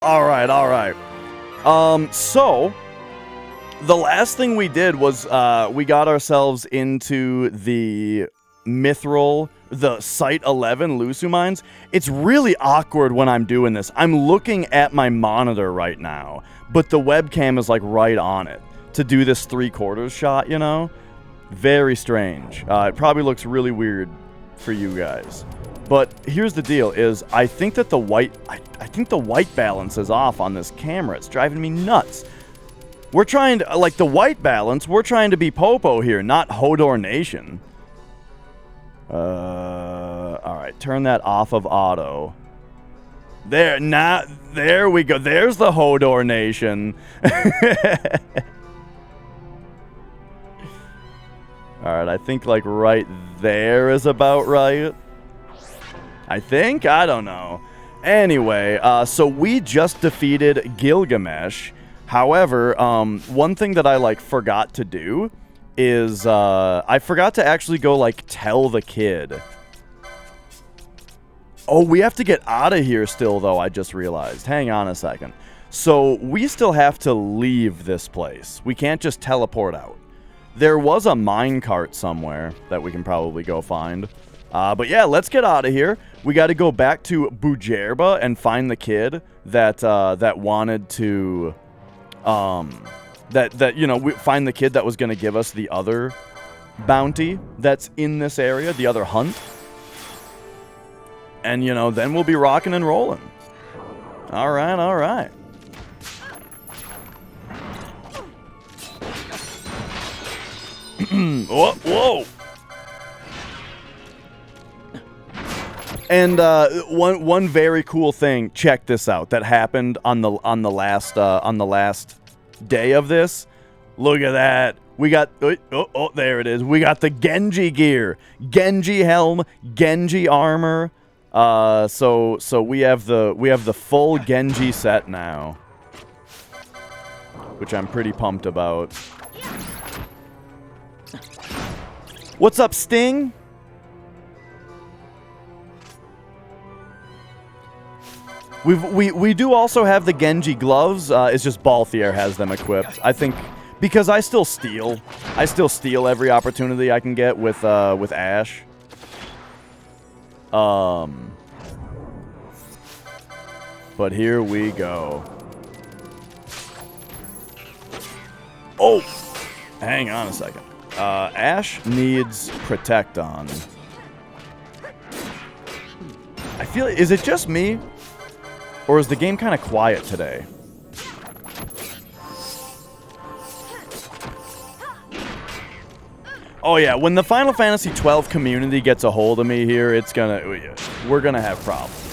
All right. So the last thing we did was we got ourselves into the Mithril, the Site 11 Lusu mines. It's really awkward when I'm doing this. I'm looking at my monitor right now, but the webcam is like right on it to do this 3/4 shot, you know? Very strange. It probably looks really weird for you guys. But here's the deal is I think that the white balance is off on this camera. It's driving me nuts. We're trying to, like the white balance, we're trying to be Popo here, not Hodor Nation. Alright, turn that off of auto. There we go. There's the Hodor Nation. Alright, I think like right there is about right. I think? I don't know. Anyway, so we just defeated Gilgamesh. However, one thing that I like forgot to do is I forgot to actually go like tell the kid. Oh, we have to get out of here still though, I just realized. Hang on a second. So we still have to leave this place. We can't just teleport out. There was a minecart somewhere that we can probably go find. But yeah, let's get out of here. We got to go back to Bujerba and find the kid that that wanted to find the kid that was going to give us the other bounty that's in this area, the other hunt. And you know, then we'll be rocking and rolling. All right. Whoa. And one very cool thing, check this out, that happened on the last day of this. Look at that. We got oh there it is. We got the Genji gear, Genji helm, Genji armor. So we have the full Genji set now, which I'm pretty pumped about. What's up, Sting? We do also have the Genji gloves. It's just Balthier has them equipped. I think because I still steal every opportunity I can get with Ash. But here we go. Oh, hang on a second. Ash needs Protect on. I feel, is it just me? Or is the game kind of quiet today? Oh yeah, when the Final Fantasy XII community gets a hold of me here, we're gonna have problems.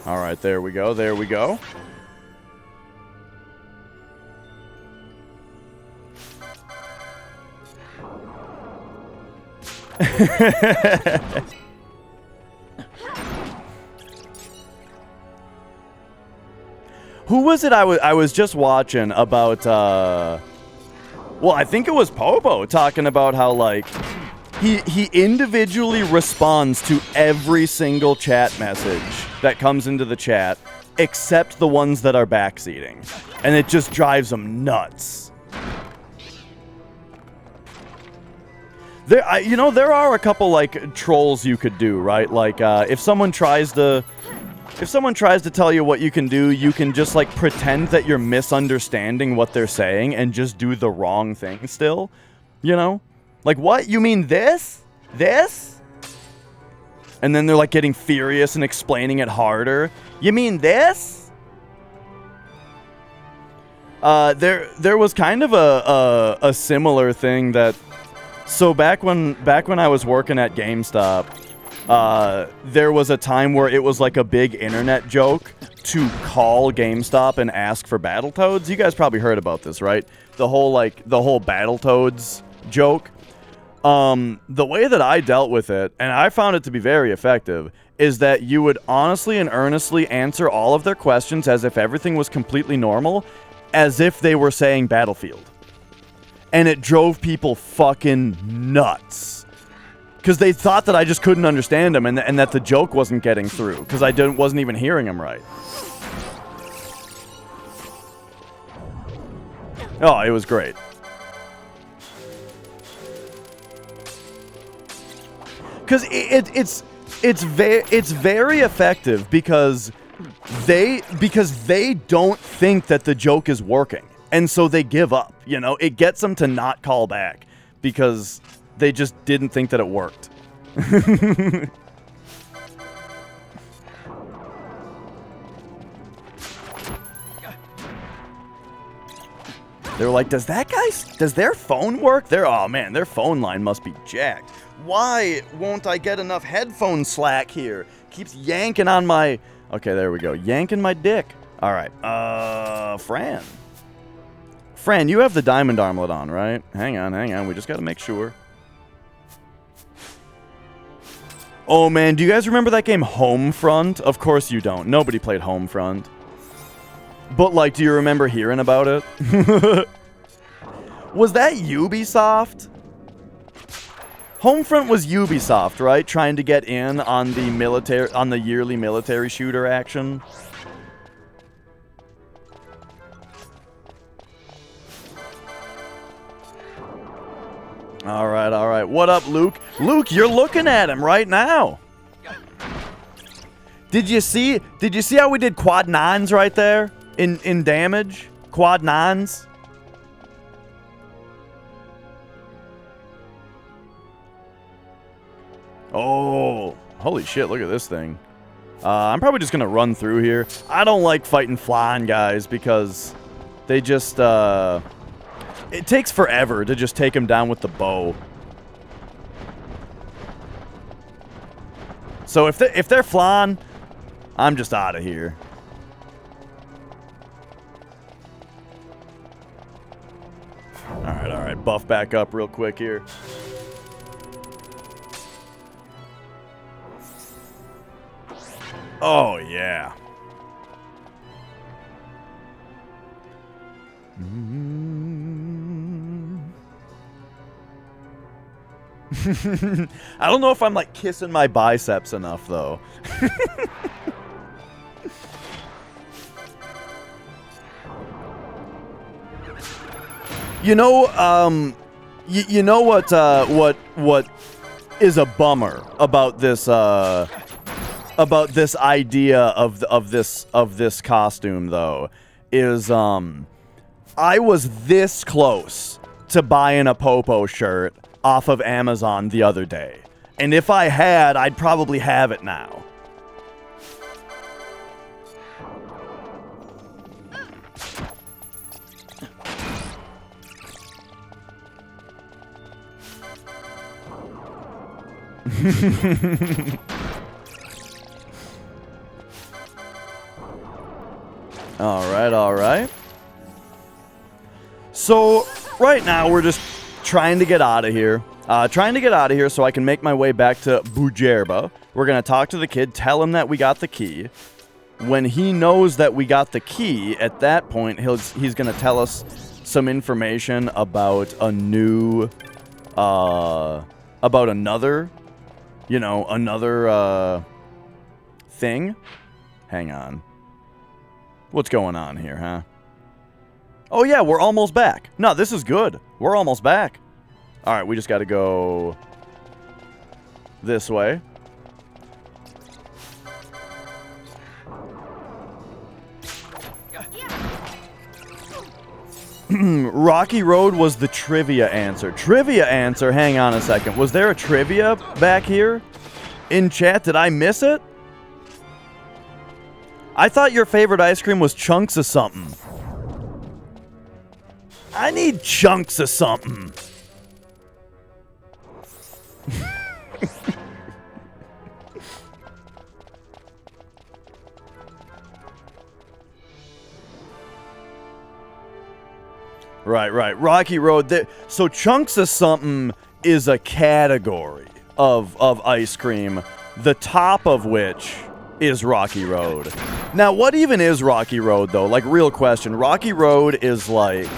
All right, there we go. Who was it I was just watching about, well, I think it was Popo talking about how, like, he individually responds to every single chat message that comes into the chat, except the ones that are backseating. And it just drives him nuts. There are a couple, like, trolls you could do, right? Like, if someone tries to tell you what you can do, you can just, like, pretend that you're misunderstanding what they're saying and just do the wrong thing still, you know? Like, what? You mean this? This? And then they're, like, getting furious and explaining it harder. You mean this? There was kind of a similar thing that... So back when I was working at GameStop, there was a time where it was like a big internet joke to call GameStop and ask for Battletoads. You guys probably heard about this, right? The whole Battletoads joke. The way that I dealt with it, and I found it to be very effective, is that you would honestly and earnestly answer all of their questions as if everything was completely normal, as if they were saying Battlefield. and it drove people fucking nuts. Because they thought that I just couldn't understand him, and that the joke wasn't getting through, because I wasn't even hearing him right. Oh, it was great. Because it's very effective because they don't think that the joke is working, and so they give up. You know, it gets them to not call back because they just didn't think that it worked. They were like, does their phone work? Oh man, their phone line must be jacked. Why won't I get enough headphone slack here? Keeps yanking on my... Okay, there we go. Yanking my dick. All right. Fran. Fran, you have the diamond armlet on, right? Hang on. We just got to make sure. Oh, man. Do you guys remember that game Homefront? Of course you don't. Nobody played Homefront. But, like, do you remember hearing about it? Was that Ubisoft? Homefront was Ubisoft, right? Trying to get in on the yearly military shooter action. All right. What up, Luke? Luke, you're looking at him right now. Did you see how we did quad nines right there in damage? Quad nines. Oh, holy shit, look at this thing. I'm probably just going to run through here. I don't like fighting flying guys because they just, it takes forever to just take them down with the bow. So if they're flying, I'm just out of here. All right, buff back up real quick here. Oh, yeah. I don't know if I'm, like, kissing my biceps enough, though. You know, you know what is a bummer about this, idea of this costume, though, is I was this close to buying a Popo shirt off of Amazon the other day, and if I had, I'd probably have it now. All right. So, right now, we're just trying to get out of here. So I can make my way back to Bujerba. We're going to talk to the kid, tell him that we got the key. When he knows that we got the key, at that point, he's going to tell us some information about a new... about another... You know, another, thing? Hang on. What's going on here, huh? Oh, yeah, we're almost back. No, this is good. We're almost back. All right, we just got to go this way. Rocky Road was the trivia answer. Trivia answer? Hang on a second. Was there a trivia back here in chat? Did I miss it? I thought your favorite ice cream was chunks of something. I need chunks of something. Right. Rocky Road. So chunks of something is a category of ice cream, the top of which is Rocky Road. Now, what even is Rocky Road, though? Like, real question. Rocky Road is like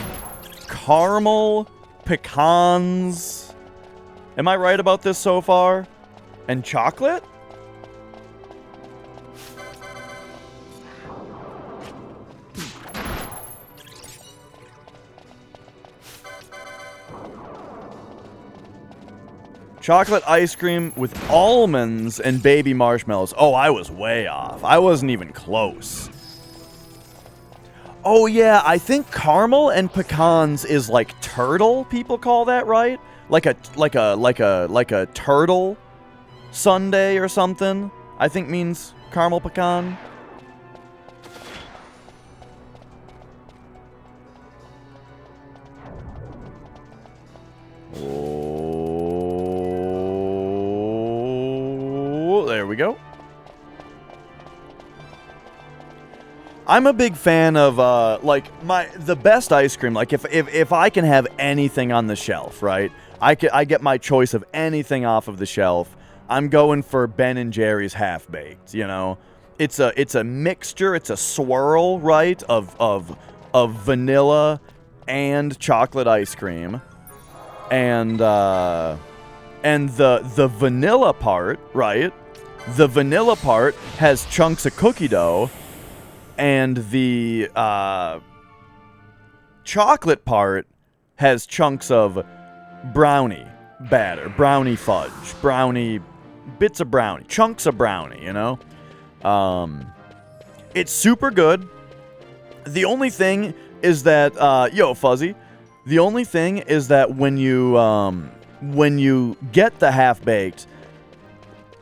caramel pecans. Am I right about this so far? And chocolate? Chocolate ice cream with almonds and baby marshmallows. Oh, I was way off. I wasn't even close. Oh yeah, I think caramel and pecans is like turtle. People call that, right? Like a turtle sundae or something. I think means caramel pecan. Oh, there we go. I'm a big fan of like the best ice cream. Like if I can have anything on the shelf, right? I get my choice of anything off of the shelf. I'm going for Ben and Jerry's Half Baked. You know, it's a mixture. It's a swirl, right? Of vanilla and chocolate ice cream, and the vanilla part, right? The vanilla part has chunks of cookie dough. And the chocolate part has chunks of brownie batter, brownie fudge, brownie, bits of brownie, chunks of brownie, you know? It's super good. The only thing is that, yo, Fuzzy, the only thing is that when you get the half-baked,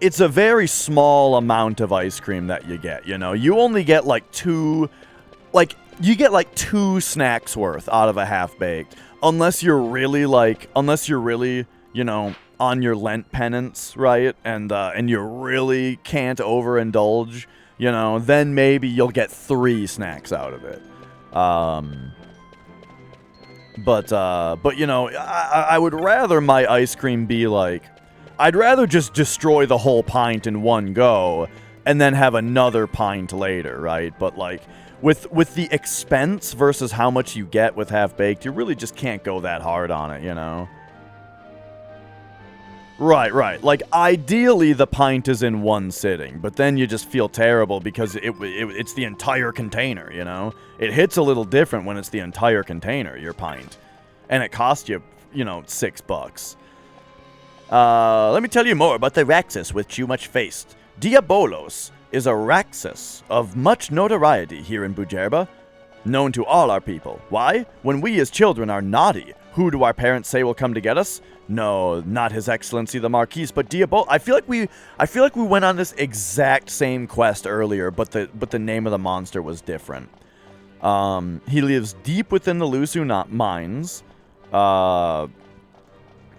it's a very small amount of ice cream that you get, you know? You only get like two snacks worth out of a half-baked. Unless you're really, you know, on your Lent penance, right? And you really can't overindulge, you know, then maybe you'll get 3 snacks out of it. But you know, I would rather my ice cream be like, I'd rather just destroy the whole pint in one go and then have another pint later, right? But like with the expense versus how much you get with half-baked, you really just can't go that hard on it, you know? Right. Like, ideally the pint is in one sitting, but then you just feel terrible because it's the entire container, you know? It hits a little different when it's the entire container, your pint. And it costs you, you know, $6. Let me tell you more about the Raxus which you much faced. Diabolos is a Raxus of much notoriety here in Bujerba, known to all our people. Why? When we as children are naughty, who do our parents say will come to get us? No, not His Excellency the Marquis, but Diabolos. I feel like we went on this exact same quest earlier, but the name of the monster was different. He lives deep within the Lusu mines.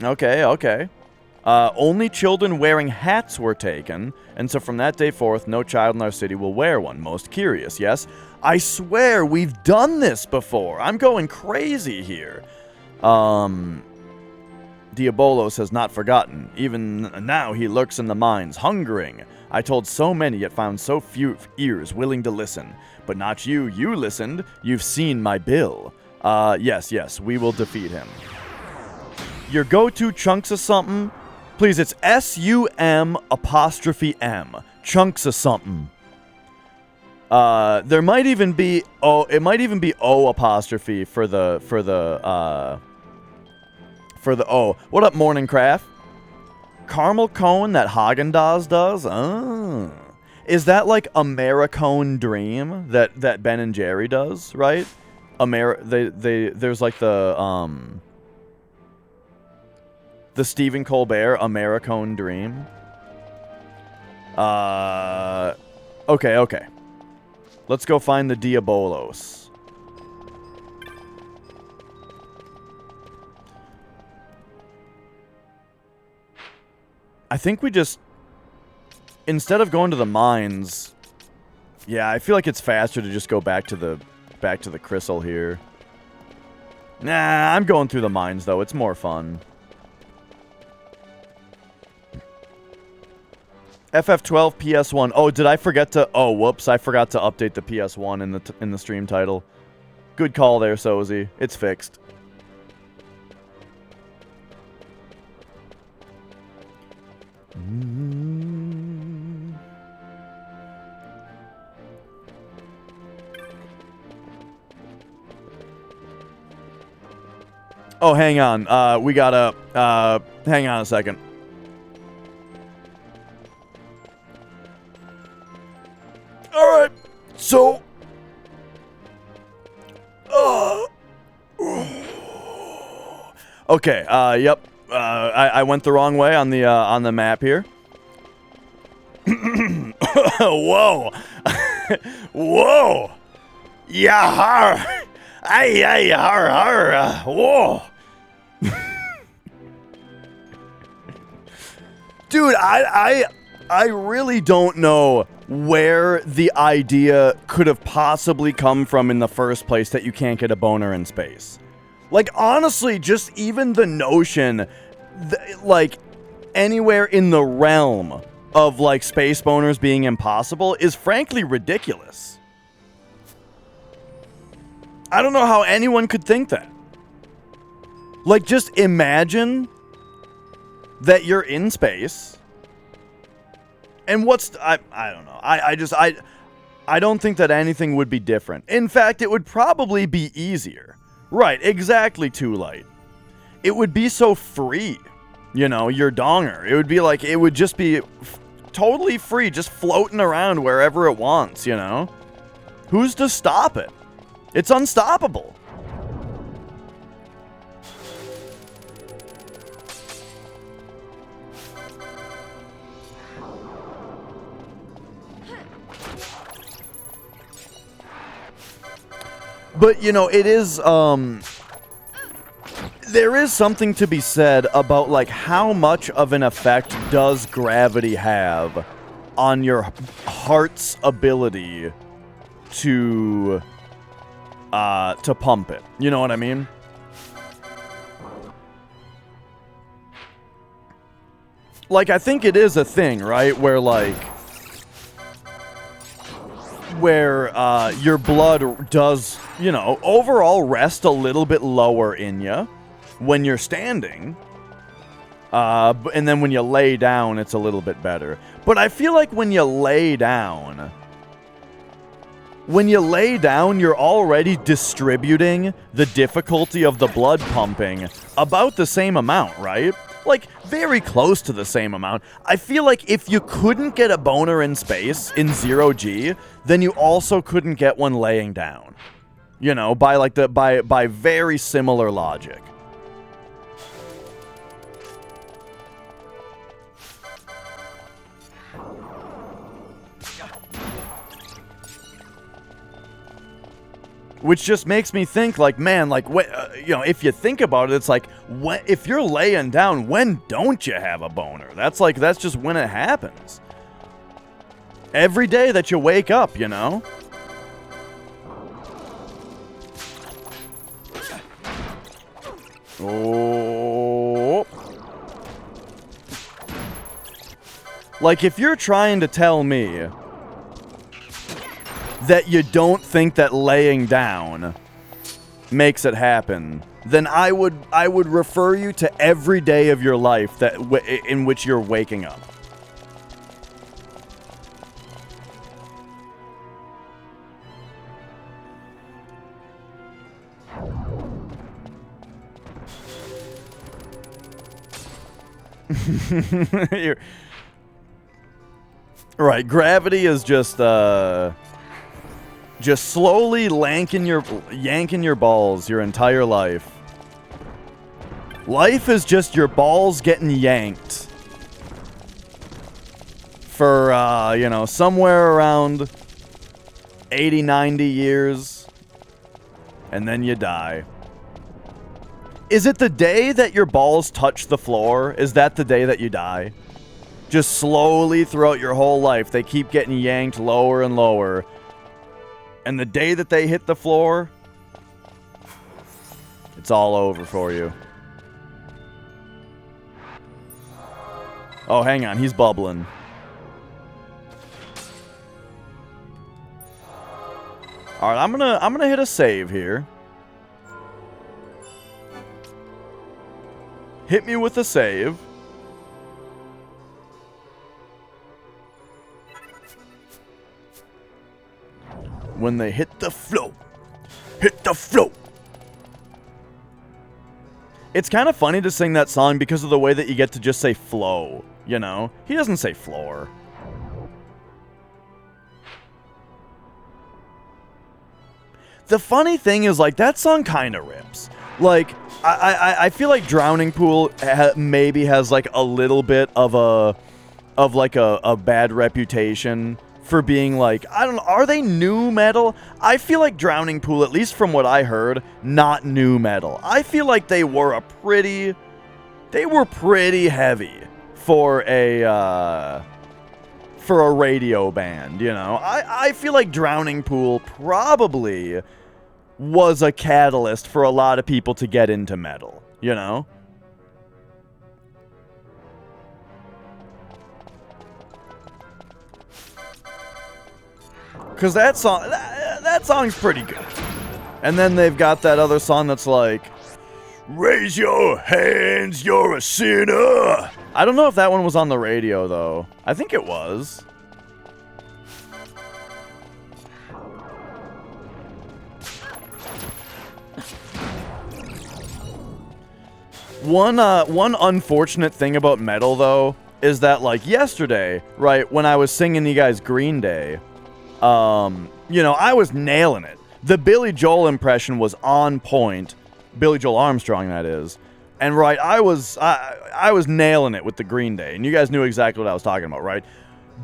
Okay. Only children wearing hats were taken, and so from that day forth, no child in our city will wear one. Most curious, yes? I swear, we've done this before. I'm going crazy here. Diabolos has not forgotten. Even now he lurks in the mines, hungering. I told so many, yet found so few ears willing to listen. But not you. You listened. You've seen my bill. Yes, we will defeat him. Your go-to chunks of something? Please, it's SUM'. Chunks of something. There might even be it might even be O' for the O. What up, Morning Craft? Caramel cone that Haagen-Dazs does? Oh. Is that like Americone Dream that Ben and Jerry does, right? There's like the Stephen Colbert Americone Dream. Okay. Let's go find the Diabolos. I think we just, instead of going to the mines, yeah, I feel like it's faster to just go back to the Crystal here. Nah, I'm going through the mines though. It's more fun. FF12 PS1. Oh, did I forget to? Oh, whoops! I forgot to update the PS1 in the stream title. Good call there, Sozy. It's fixed. Oh, hang on. We gotta, hang on a second. Alright, so... Okay, yep. I went the wrong way on the map here. Whoa. Whoa. Yahar. Ay, har, har. Whoa. Dude, I really don't know where the idea could have possibly come from in the first place that you can't get a boner in space. Like, honestly, just even the notion, like, anywhere in the realm of, like, space boners being impossible is frankly ridiculous. I don't know how anyone could think that. Like, just imagine that you're in space. And what's... I don't know. I don't think that anything would be different. In fact, it would probably be easier. Right, exactly, Too Light. It would be so free, you know, your donger. It would be like, it would just be totally free, just floating around wherever it wants, you know? Who's to stop it? It's unstoppable. But, you know, it is, there is something to be said about, like, how much of an effect does gravity have on your heart's ability to pump it. You know what I mean? Like, I think it is a thing, right? Where, like... where your blood does, you know, overall rest a little bit lower in you when you're standing. And then when you lay down, it's a little bit better. But I feel like when you lay down, you're already distributing the difficulty of the blood pumping about the same amount, right? Like, very close to the same amount. I feel like if you couldn't get a boner in space, in 0G, then you also couldn't get one laying down. You know, by like by very similar logic. Which just makes me think, like, man, like, you know, if you think about it, it's like, if you're laying down, when don't you have a boner? That's like, that's just when it happens. Every day that you wake up, you know? Oh. Like, if you're trying to tell me that you don't think that laying down makes it happen, then I would refer you to every day of your life that in which you're waking up. Right, gravity is just slowly yanking your balls your entire life. Life is just your balls getting yanked for, you know, somewhere around 80, 90 years, and then you die. Is it the day that your balls touch the floor? Is that the day that you die? Just slowly throughout your whole life, they keep getting yanked lower and lower. And the day that they hit the floor, it's all over for you. Oh, hang on, he's bubbling. All right, I'm gonna hit a save here. Hit me with a save. when they hit the flow. Hit the flow. It's kind of funny to sing that song because of the way that you get to just say flow, you know? He doesn't say floor. The funny thing is, like, that song kind of rips. Like, I feel like Drowning Pool maybe has, like, a little bit of a bad reputation for being, like, I don't know, are they new metal? I feel like Drowning Pool, at least from what I heard, not new metal. I feel like they were pretty heavy for a radio band, you know? I feel like Drowning Pool probably was a catalyst for a lot of people to get into metal, you know? Because that song's pretty good. And then they've got that other song that's like, raise your hands, you're a sinner. I don't know if that one was on the radio, though. I think it was. One unfortunate thing about metal, though, is that, like, yesterday, right, when I was singing you guys Green Day, you know, I was nailing it. The Billy Joel impression was on point. Billy Joel Armstrong, that is. And, right, I was nailing it with the Green Day, and you guys knew exactly what I was talking about, right?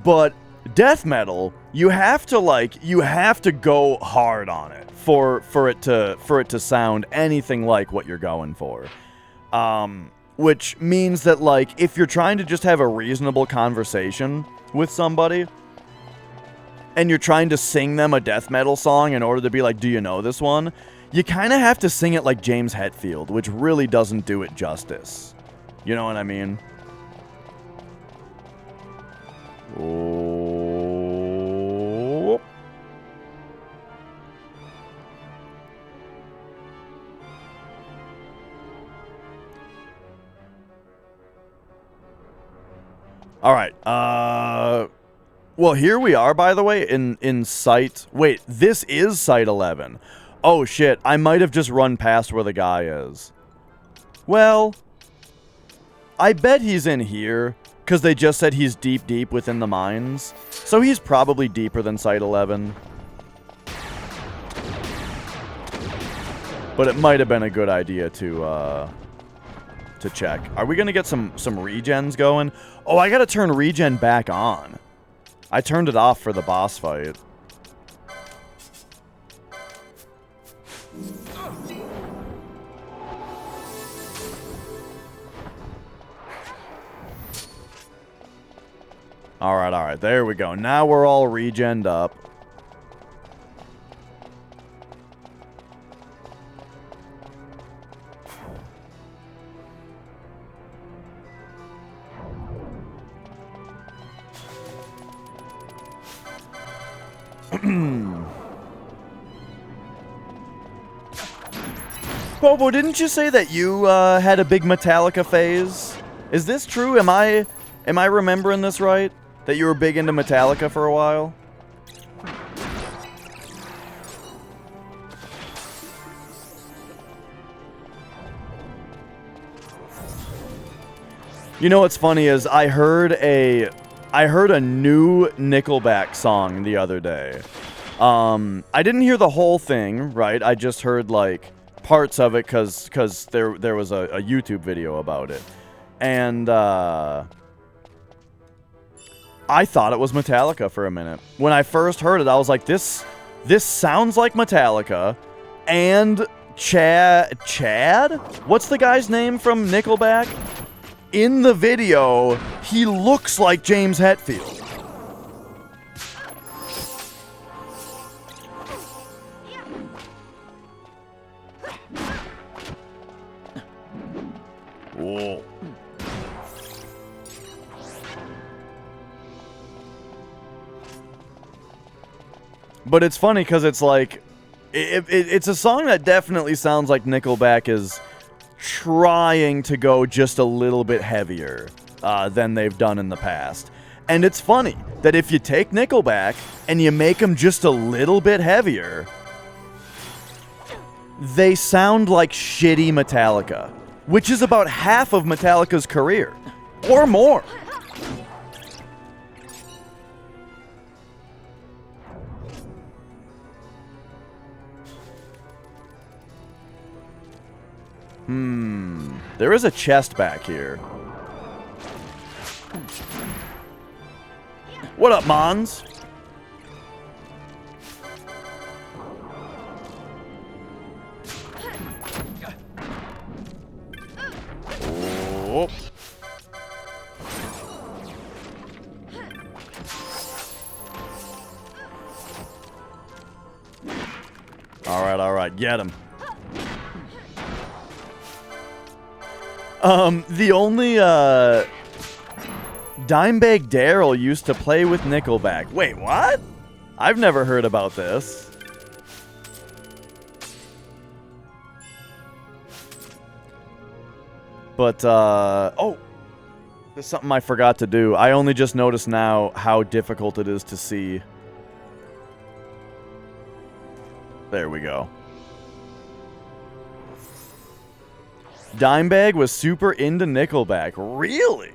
But death metal, you have to go hard on it for it to sound anything like what you're going for. Which means that, like, if you're trying to just have a reasonable conversation with somebody, and you're trying to sing them a death metal song in order to be like, do you know this one? You kind of have to sing it like James Hetfield, which really doesn't do it justice. You know what I mean? Oh. All right. Well, here we are, by the way, in site. Wait, this is site 11. Oh, shit. I might have just run past where the guy is. Well, I bet he's in here, because they just said he's deep, deep within the mines. So he's probably deeper than site 11. But it might have been a good idea to check. Are we going to get some regens going? Oh, I got to turn regen back on. I turned it off for the boss fight. Alright, there we go. Now we're all regened up. Bobo, didn't you say that you had a big Metallica phase? Is this true? Am I remembering this right? That you were big into Metallica for a while? You know what's funny is I heard a new Nickelback song the other day. I didn't hear the whole thing, right? I just heard like parts of it because there was a YouTube video about it. And I thought it was Metallica for a minute. When I first heard it, I was like, this sounds like Metallica. And Chad? What's the guy's name from Nickelback? In the video, he looks like James Hetfield. Whoa. But it's funny because it's like, it's a song that definitely sounds like Nickelback is trying to go just a little bit heavier than they've done in the past. And it's funny that if you take Nickelback and you make them just a little bit heavier, they sound like shitty Metallica, which is about half of Metallica's career, or more. There is a chest back here. What up, Mons? Oh. All right, get him. The only, Dimebag Darrell used to play with Nickelback. Wait, what? I've never heard about this. But, oh, there's something I forgot to do. I only just noticed now how difficult it is to see. There we go. Dimebag was super into Nickelback. Really?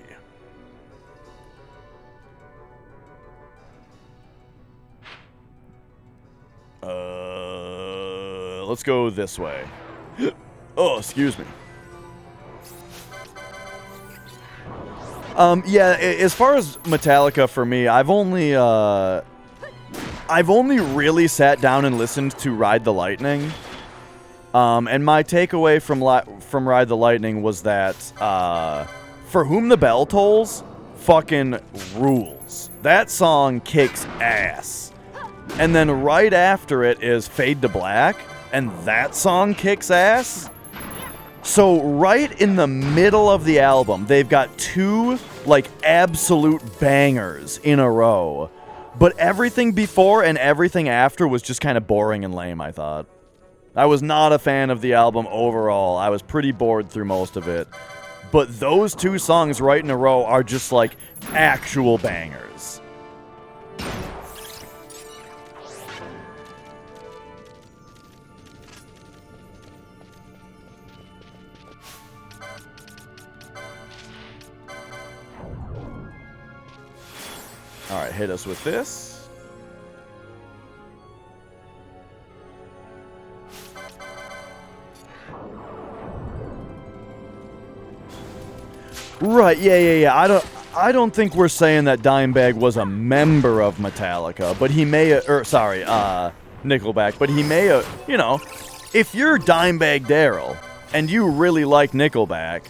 Let's go this way. Oh, excuse me. Yeah, as far as Metallica for me, I've only really sat down and listened to Ride the Lightning. And my takeaway from Ride the Lightning was that, For Whom the Bell Tolls fucking rules. That song kicks ass. And then right after it is Fade to Black, and that song kicks ass. So right in the middle of the album, they've got two, like, absolute bangers in a row. But everything before and everything after was just kind of boring and lame, I thought. I was not a fan of the album overall. I was pretty bored through most of it. But those two songs right in a row are just, like, actual bangers. Alright, hit us with this. Right, yeah. I don't think we're saying that Dimebag was a member of Metallica, but he may, Nickelback, but he may, you know, if you're Dimebag Darrell and you really like Nickelback,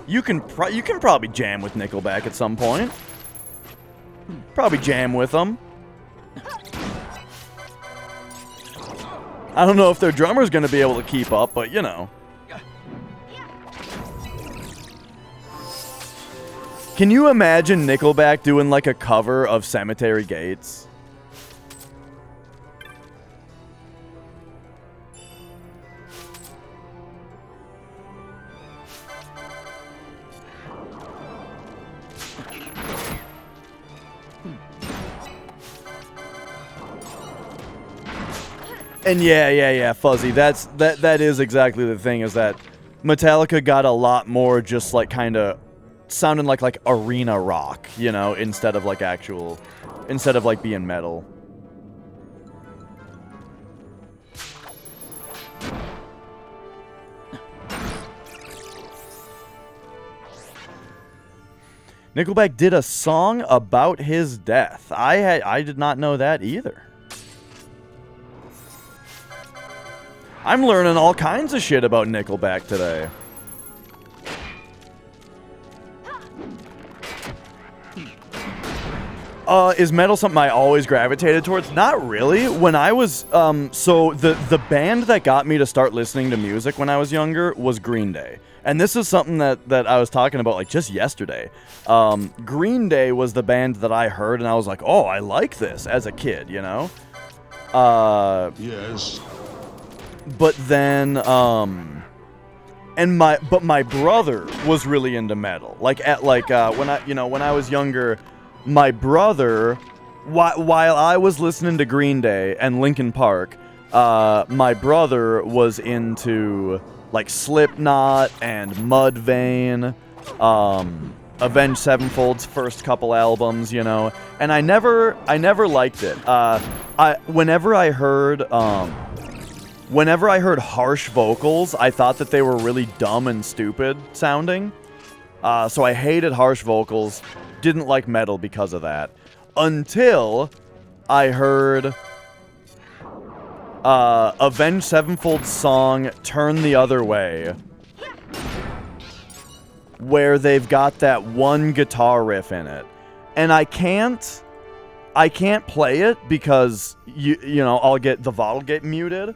you can probably jam with Nickelback at some point. Probably jam with them. I don't know if their drummer's gonna be able to keep up, but you know. Can you imagine Nickelback doing like a cover of Cemetery Gates? And yeah, Fuzzy, that is exactly the thing, is that Metallica got a lot more just like kind of sounding like arena rock, you know, instead of like being metal. Nickelback did a song about his death. I did not know that either. I'm learning all kinds of shit about Nickelback today. Is metal something I always gravitated towards? Not really. When I was, so the band that got me to start listening to music when I was younger was Green Day. And this is something that I was talking about like just yesterday. Green Day was the band that I heard and I was like, oh, I like this as a kid, you know? Yes. But then, my brother was really into metal. When I was younger, my brother, while I was listening to Green Day and Linkin Park, my brother was into like Slipknot and Mudvayne, Avenged Sevenfold's first couple albums, you know, and I never liked it. Whenever I heard harsh vocals, I thought that they were really dumb and stupid sounding. So I hated harsh vocals, didn't like metal because of that. Until I heard Avenged Sevenfold's song Turn the Other Way, where they've got that one guitar riff in it. And I can't play it because you know, the VOD will get muted.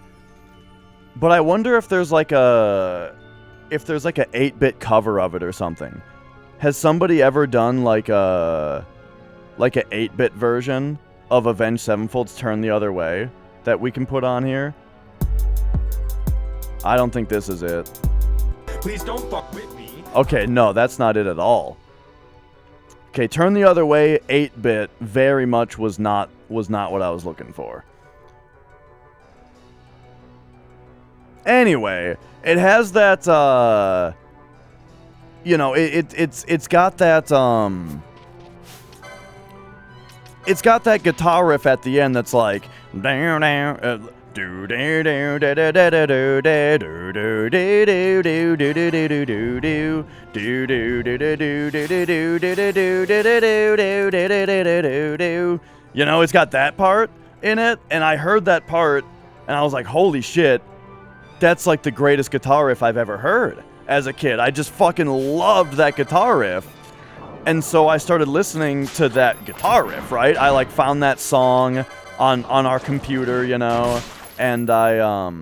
But I wonder if there's like a 8-bit cover of it or something. Has somebody ever done like a 8-bit version of Avenged Sevenfold's Turn the Other Way that we can put on here? I don't think this is it. Please don't fuck with me. Okay, no, that's not it at all. Okay, Turn the Other Way, 8-bit, very much was not what I was looking for. Anyway, it has that, you know, it's got that, it's got that guitar riff at the end that's like, down, down, do do do do do do do do do do do do do do. You know, it's got that part in it, and I heard that part, and I was like, holy shit, that's like the greatest guitar riff I've ever heard as a kid. I just fucking loved that guitar riff. And so I started listening to that guitar riff, right? I like found that song on our computer, you know, and I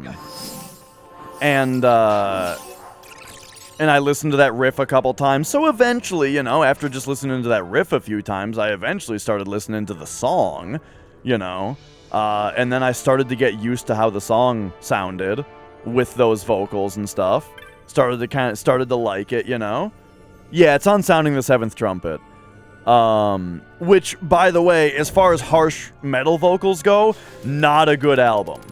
listened to that riff a couple times. So eventually, you know, after just listening to that riff a few times, I eventually started listening to the song, you know, and then I started to get used to how the song sounded with those vocals and stuff. Started to like it, you know. Yeah, it's on Sounding the Seventh Trumpet. Which, by the way, as far as harsh metal vocals go, not a good album.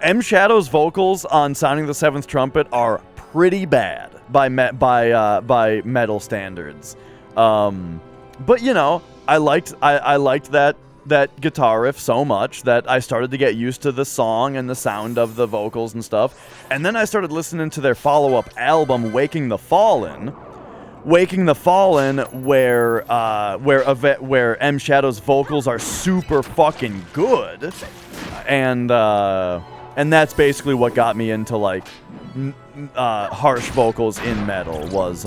M. Shadow's vocals on Sounding the Seventh Trumpet are pretty bad by metal standards. But you know, I liked that guitar riff so much that I started to get used to the song and the sound of the vocals and stuff. And then I started listening to their follow-up album, Waking the Fallen, where M. Shadow's vocals are super fucking good, and that's basically what got me into like harsh vocals in metal was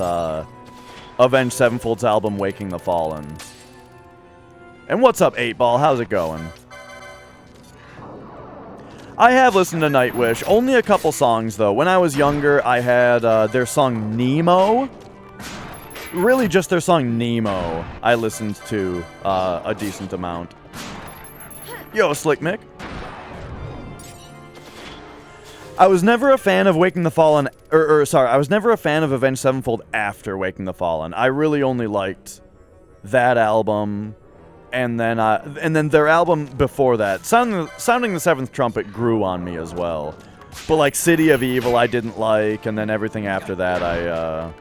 Avenged Sevenfold's album, Waking the Fallen. And what's up, 8-Ball? How's it going? I have listened to Nightwish. Only a couple songs, though. When I was younger, I had their song Nemo. Really just their song Nemo I listened to a decent amount. Yo, Slick Mick. I was never a fan of Waking the Fallen... I was never a fan of Avenged Sevenfold after Waking the Fallen. I really only liked that album... And then their album before that, Sounding the Seventh Trumpet, grew on me as well. But like City of Evil, I didn't like, and then everything after that, I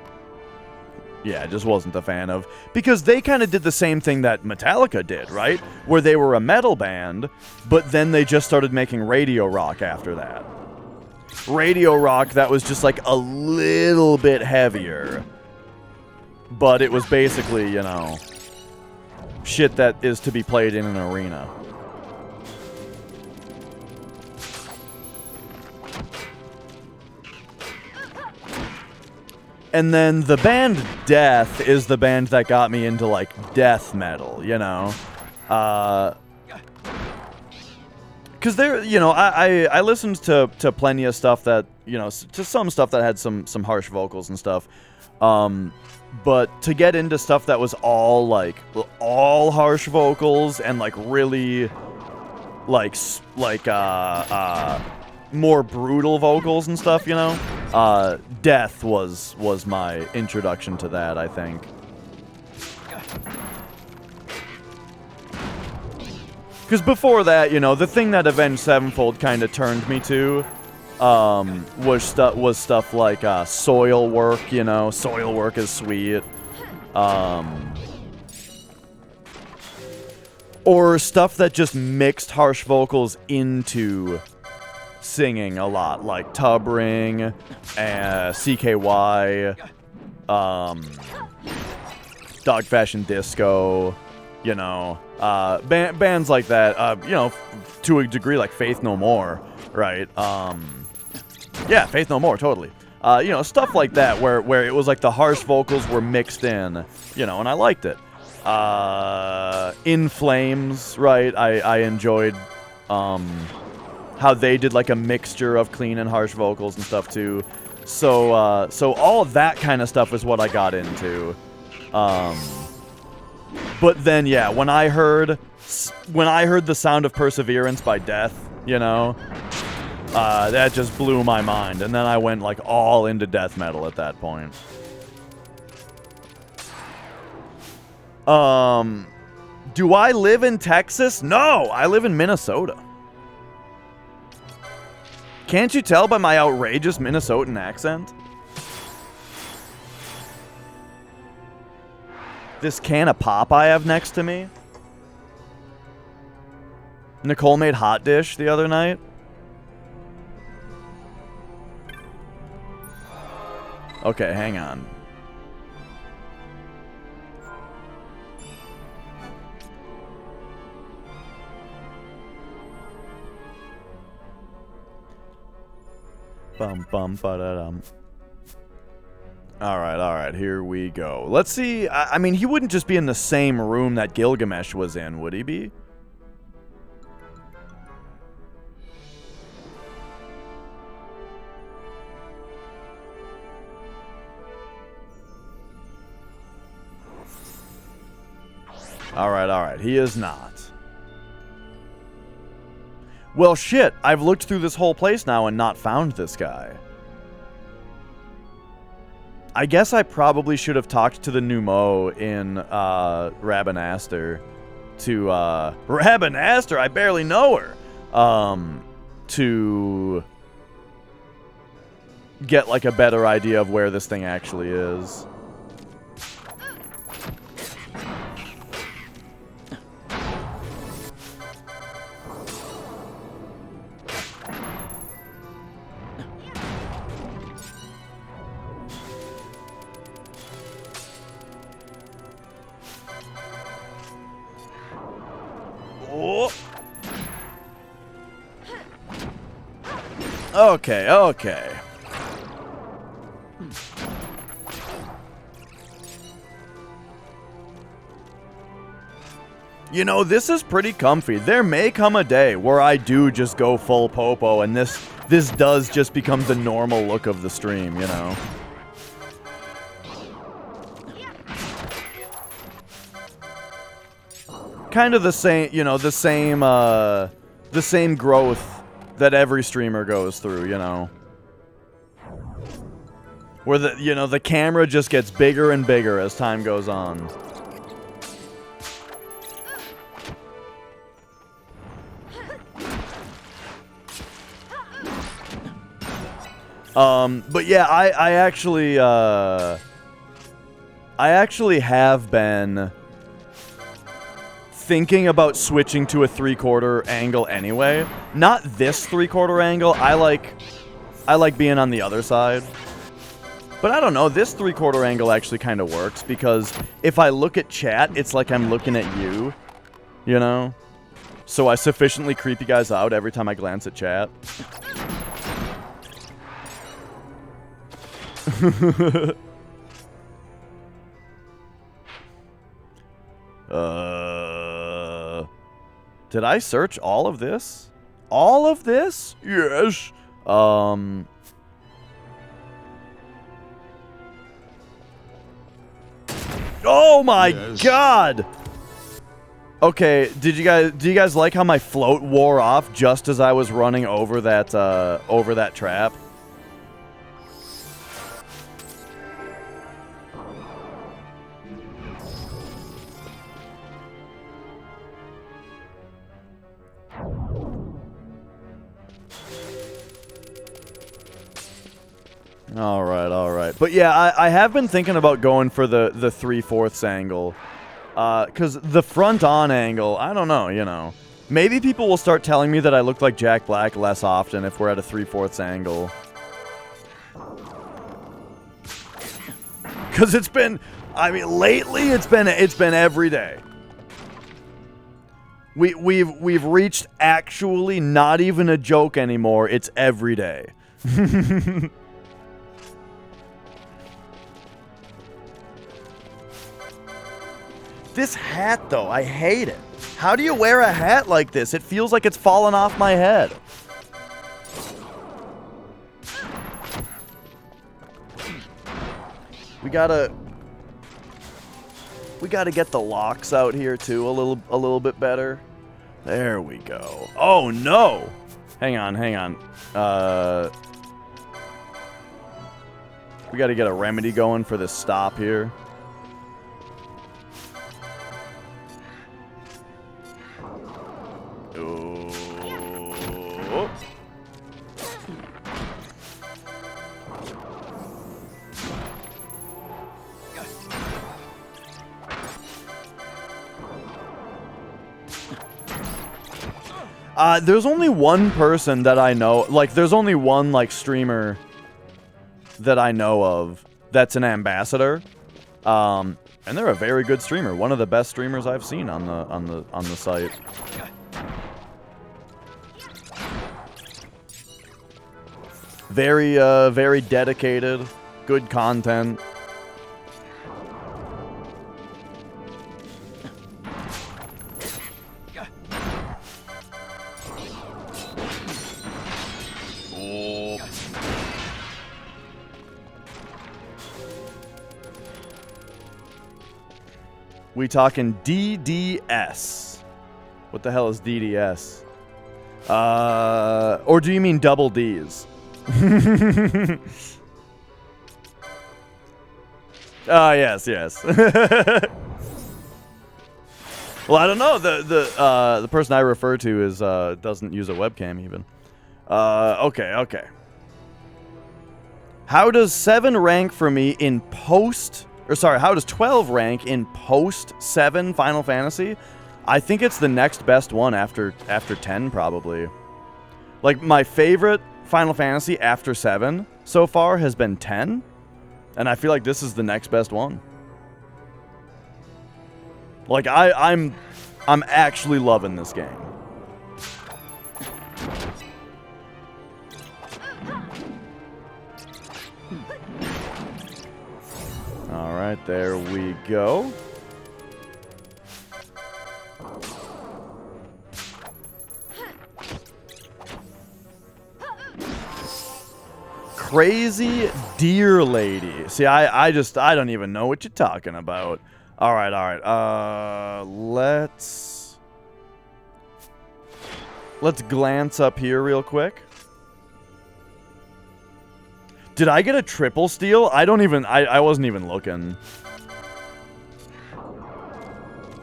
just wasn't a fan of. Because they kind of did the same thing that Metallica did, right? Where they were a metal band, but then they just started making radio rock after that. Radio rock that was just like a little bit heavier. But it was basically, you know... shit that is to be played in an arena. And then the band Death is the band that got me into, like, death metal, you know? Because there, you know, I listened to plenty of stuff that, you know, to some stuff that had some harsh vocals and stuff. But to get into stuff that was all harsh vocals and like really more brutal vocals and stuff, you know, Death was my introduction to that, I think. Because before that, you know, the thing that Avenged Sevenfold kind of turned me to was stuff like soil work, you know. Soil work is sweet. Or stuff that just mixed harsh vocals into singing a lot, like Tub Ring, CKY, Dog Fashion Disco, you know, bands like that, you know, to a degree like Faith No More, right? Yeah, Faith No More, totally. You know, stuff like that where it was like the harsh vocals were mixed in, you know, and I liked it. In Flames, right? I enjoyed how they did like a mixture of clean and harsh vocals and stuff too. So all of that kind of stuff is what I got into. But then yeah, when I heard The Sound of Perseverance by Death, you know, that just blew my mind, and then I went like all into death metal at that point. Do I live in Texas? No, I live in Minnesota. Can't you tell by my outrageous Minnesotan accent? This can of pop I have next to me. Nicole made hot dish the other night. Okay, hang on. Bum bum ba da dum. All right, here we go. Let's see. I mean, he wouldn't just be in the same room that Gilgamesh was in, would he be? All right, he is not. Well, shit, I've looked through this whole place now and not found this guy. I guess I probably should have talked to the Pneumo in Rabanaster to Rabanaster, I barely know her. To get like a better idea of where this thing actually is. Okay. You know, this is pretty comfy. There may come a day where I do just go full popo and this does just become the normal look of the stream, you know. Kind of the same, you know, the same growth that every streamer goes through, you know. Where the camera just gets bigger and bigger as time goes on. But yeah, I actually have been thinking about switching to a 3/4 angle anyway. Not this 3/4 angle. I like being on the other side. But I don't know, this 3/4 angle actually kind of works because if I look at chat, it's like I'm looking at you, you know? So I sufficiently creep you guys out every time I glance at chat. Did I search all of this? All of this? Yes. Oh my god! Okay, do you guys like how my float wore off just as I was running over that trap? All right, all right. But yeah, I have been thinking about going for the 3/4 angle. Because the front-on angle, I don't know, you know. Maybe people will start telling me that I look like Jack Black less often if we're at a 3/4 angle. Because it's been, I mean, lately it's been every day. We've reached actually not even a joke anymore. It's every day. This hat, though, I hate it. How do you wear a hat like this? It feels like it's fallen off my head. We gotta get the locks out here too a little bit better. There we go. Oh no! Hang on. We gotta get a remedy going for this stop here. Oh. There's only one person that I know, like, there's only one, like, streamer that I know of that's an ambassador. And they're a very good streamer. One of the best streamers I've seen on the site. Very, very dedicated, good content. Oh. We talking DDS. What the hell is DDS? Or do you mean double Ds? Yes. Well, I don't know. The person I refer to is doesn't use a webcam even. Okay. How does 7 rank for me in post? Or sorry, how does 12 rank in post 7 Final Fantasy? I think it's the next best one after 10 probably. Like my favorite Final Fantasy after 7 so far has been 10, and I feel like this is the next best one. Like I'm actually loving this game. All right, there we go. Crazy deer lady. See, I don't even know what you're talking about. All right. Let's glance up here real quick. Did I get a triple steal? I wasn't even looking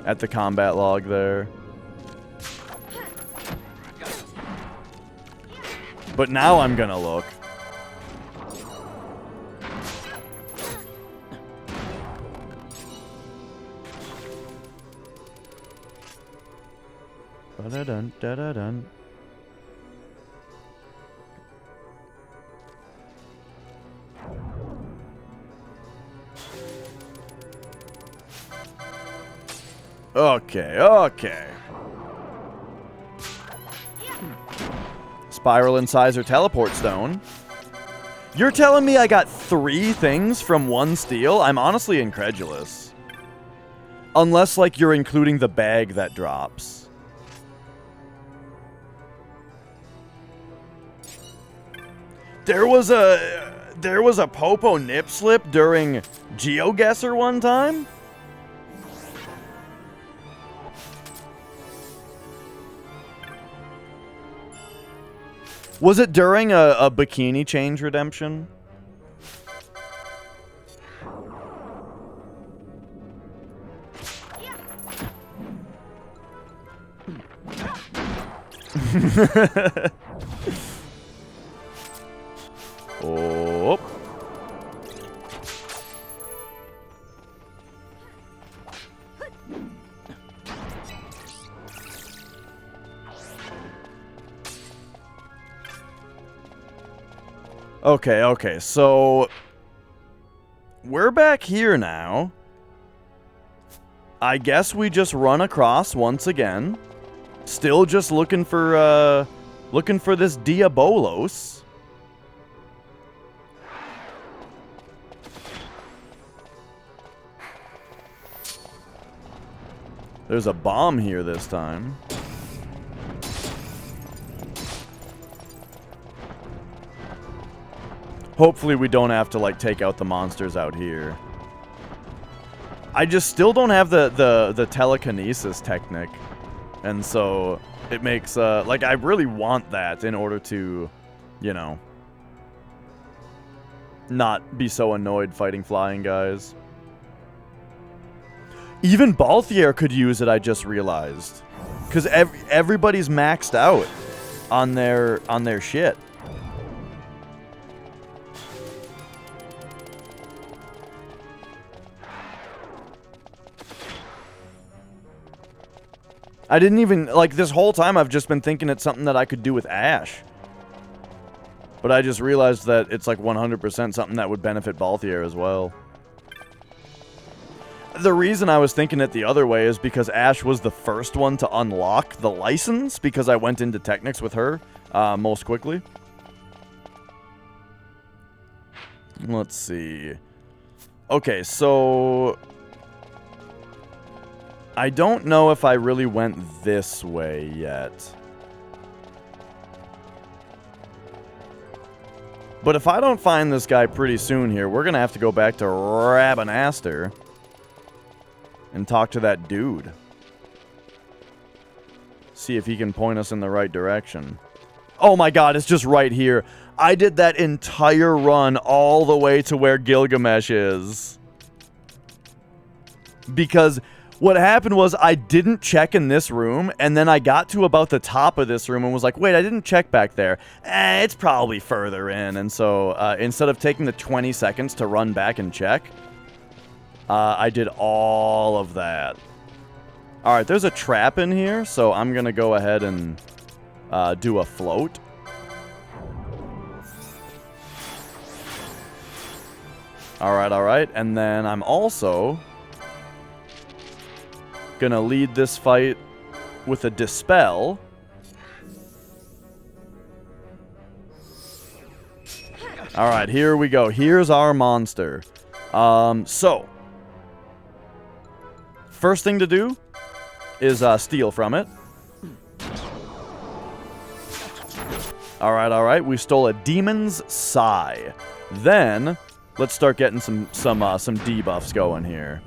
at the combat log there. But now I'm gonna look. Da-da-dun, da-da-dun. Okay. Spiral Incisor Teleport Stone. You're telling me I got 3 things from 1 steal? I'm honestly incredulous. Unless, like, you're including the bag that drops. There was a Popo nip slip during GeoGuessr one time? Was it during a bikini change redemption? Oh. Okay, so we're back here now. I guess we just run across once again. Still just looking for this Diabolos. There's a bomb here this time. Hopefully we don't have to, like, take out the monsters out here. I just still don't have the telekinesis technique. And so it makes, like, I really want that in order to, you know, not be so annoyed fighting flying guys. Even Balthier could use it, I just realized. Because everybody's maxed out on their shit. I didn't even, like, this whole time I've just been thinking it's something that I could do with Ash. But I just realized that it's like 100% something that would benefit Balthier as well. The reason I was thinking it the other way is because Ash was the first one to unlock the license, because I went into Technics with her most quickly. Let's see. Okay, so I don't know if I really went this way yet. But if I don't find this guy pretty soon here, we're going to have to go back to Rabanastre and talk to that dude. See if he can point us in the right direction. Oh my god, it's just right here. I did that entire run all the way to where Gilgamesh is. Because what happened was I didn't check in this room, and then I got to about the top of this room and was like, wait, I didn't check back there. It's probably further in. And so instead of taking the 20 seconds to run back and check, I did all of that. Alright, there's a trap in here, so I'm going to go ahead and do a float. Alright, and then I'm also gonna lead this fight with a Dispel. Alright, here we go. Here's our monster. So first thing to do is steal from it. Alright. We stole a Demon's Sigh. Then let's start getting some debuffs going here.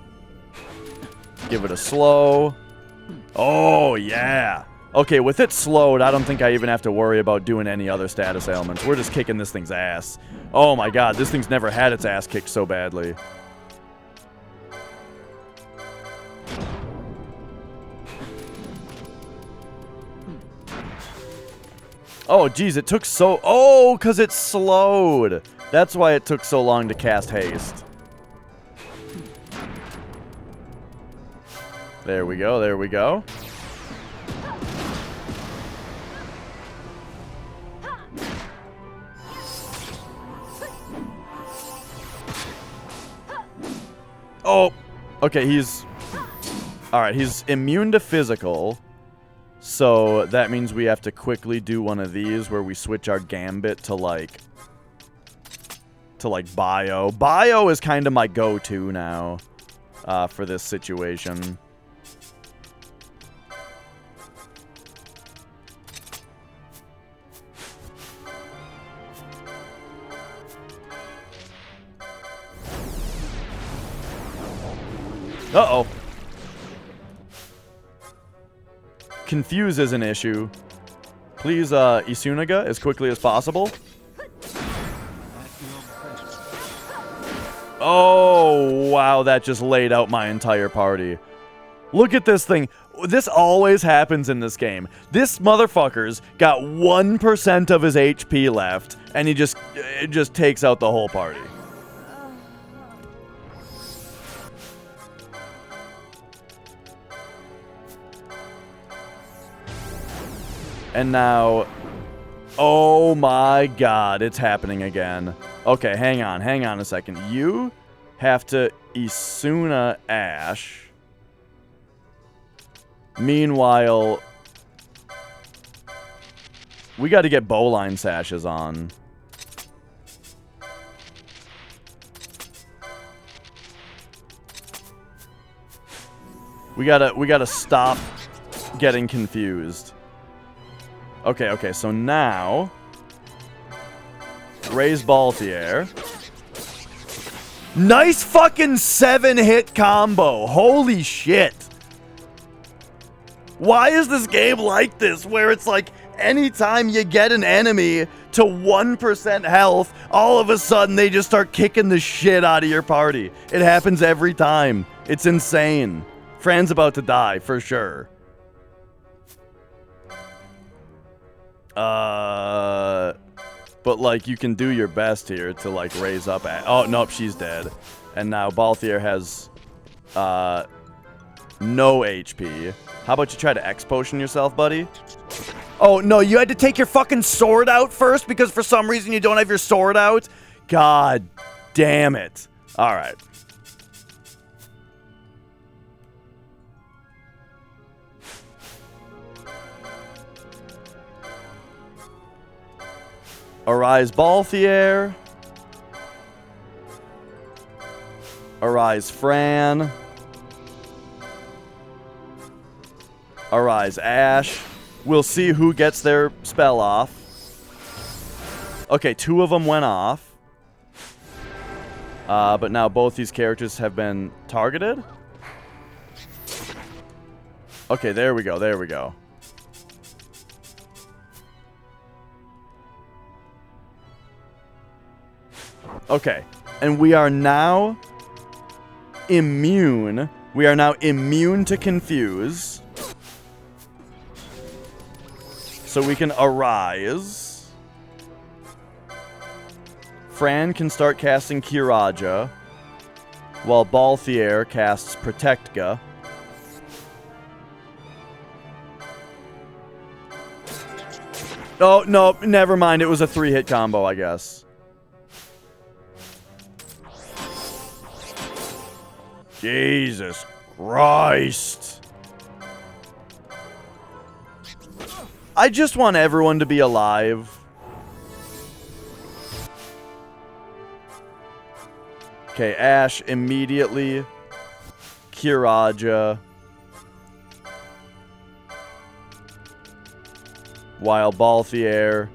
Give it a slow. Oh, yeah. Okay, with it slowed, I don't think I even have to worry about doing any other status ailments. We're just kicking this thing's ass. Oh my god, this thing's never had its ass kicked so badly. Oh, geez, it took so... Oh, because it slowed. That's why it took so long to cast haste. There we go. Oh, okay, he's... Alright, he's immune to physical. So that means we have to quickly do one of these where we switch our gambit to like bio. Bio is kind of my go-to now for this situation. Uh-oh. Confuse is an issue. Please, Isunaga, as quickly as possible. Oh, wow, that just laid out my entire party. Look at this thing. This always happens in this game. This motherfucker's got 1% of his HP left, and it just takes out the whole party. And now, Oh my god, it's happening again. Okay, hang on a second. You have to Isuna Ash. Meanwhile, we got to get bowline sashes on. We gotta stop getting confused. Okay, so now raise Balthier. Nice fucking 7-hit combo. Holy shit. Why is this game like this, where it's like anytime you get an enemy to 1% health, all of a sudden they just start kicking the shit out of your party? It happens every time. It's insane. Fran's about to die, for sure. But, like, you can do your best here to, like, raise up... Oh, nope, she's dead. And now Balthier has, no HP. How about you try to X-Potion yourself, buddy? Oh, no, you had to take your fucking sword out first because for some reason you don't have your sword out? God damn it. All right. Arise Balthier. Arise Fran. Arise Ash. We'll see who gets their spell off. Okay, 2 of them went off. But now both these characters have been targeted. Okay, there we go. Okay, and we are now immune. We are now immune to confuse. So we can arise. Fran can start casting Kiraja, while Balthier casts Protectga. Oh, no, never mind. It was a 3-hit combo, I guess. Jesus Christ. I just want everyone to be alive. Okay, Ash immediately. Kiraja. While Balthier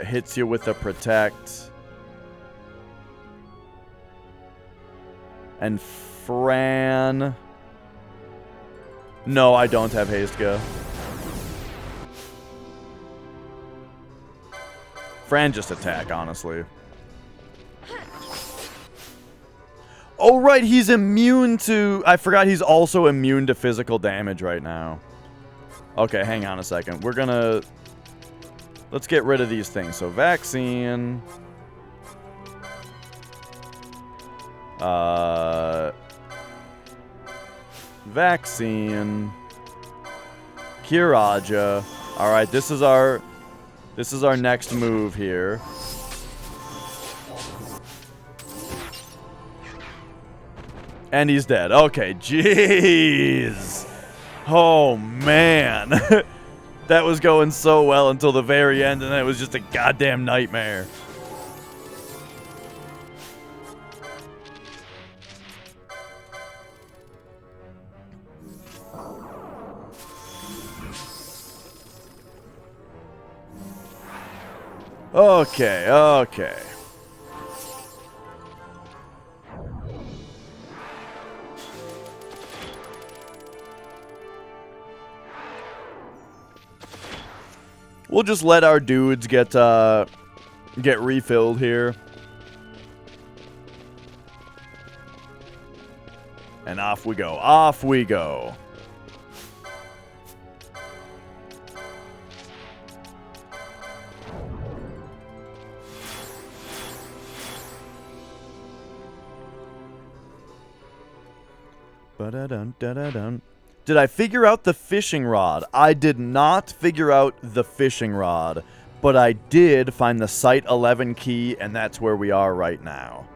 hits you with a Protect. And Fran... No, I don't have Hastega. Fran just attack, honestly. Oh, right, he's immune to... I forgot he's also immune to physical damage right now. Okay, hang on a second. We're gonna... Let's get rid of these things. So, vaccine... Vaccine. Kiraja. Alright, this is our next move here. And he's dead. Okay, jeez. Oh, man. That was going so well until the very end, and then it was just a goddamn nightmare. Okay. We'll just let our dudes get refilled here. And off we go. Ba-da-dun, da-da-dun. Did I figure out the fishing rod? I did not figure out the fishing rod, but I did find the Site 11 key, and that's where we are right now.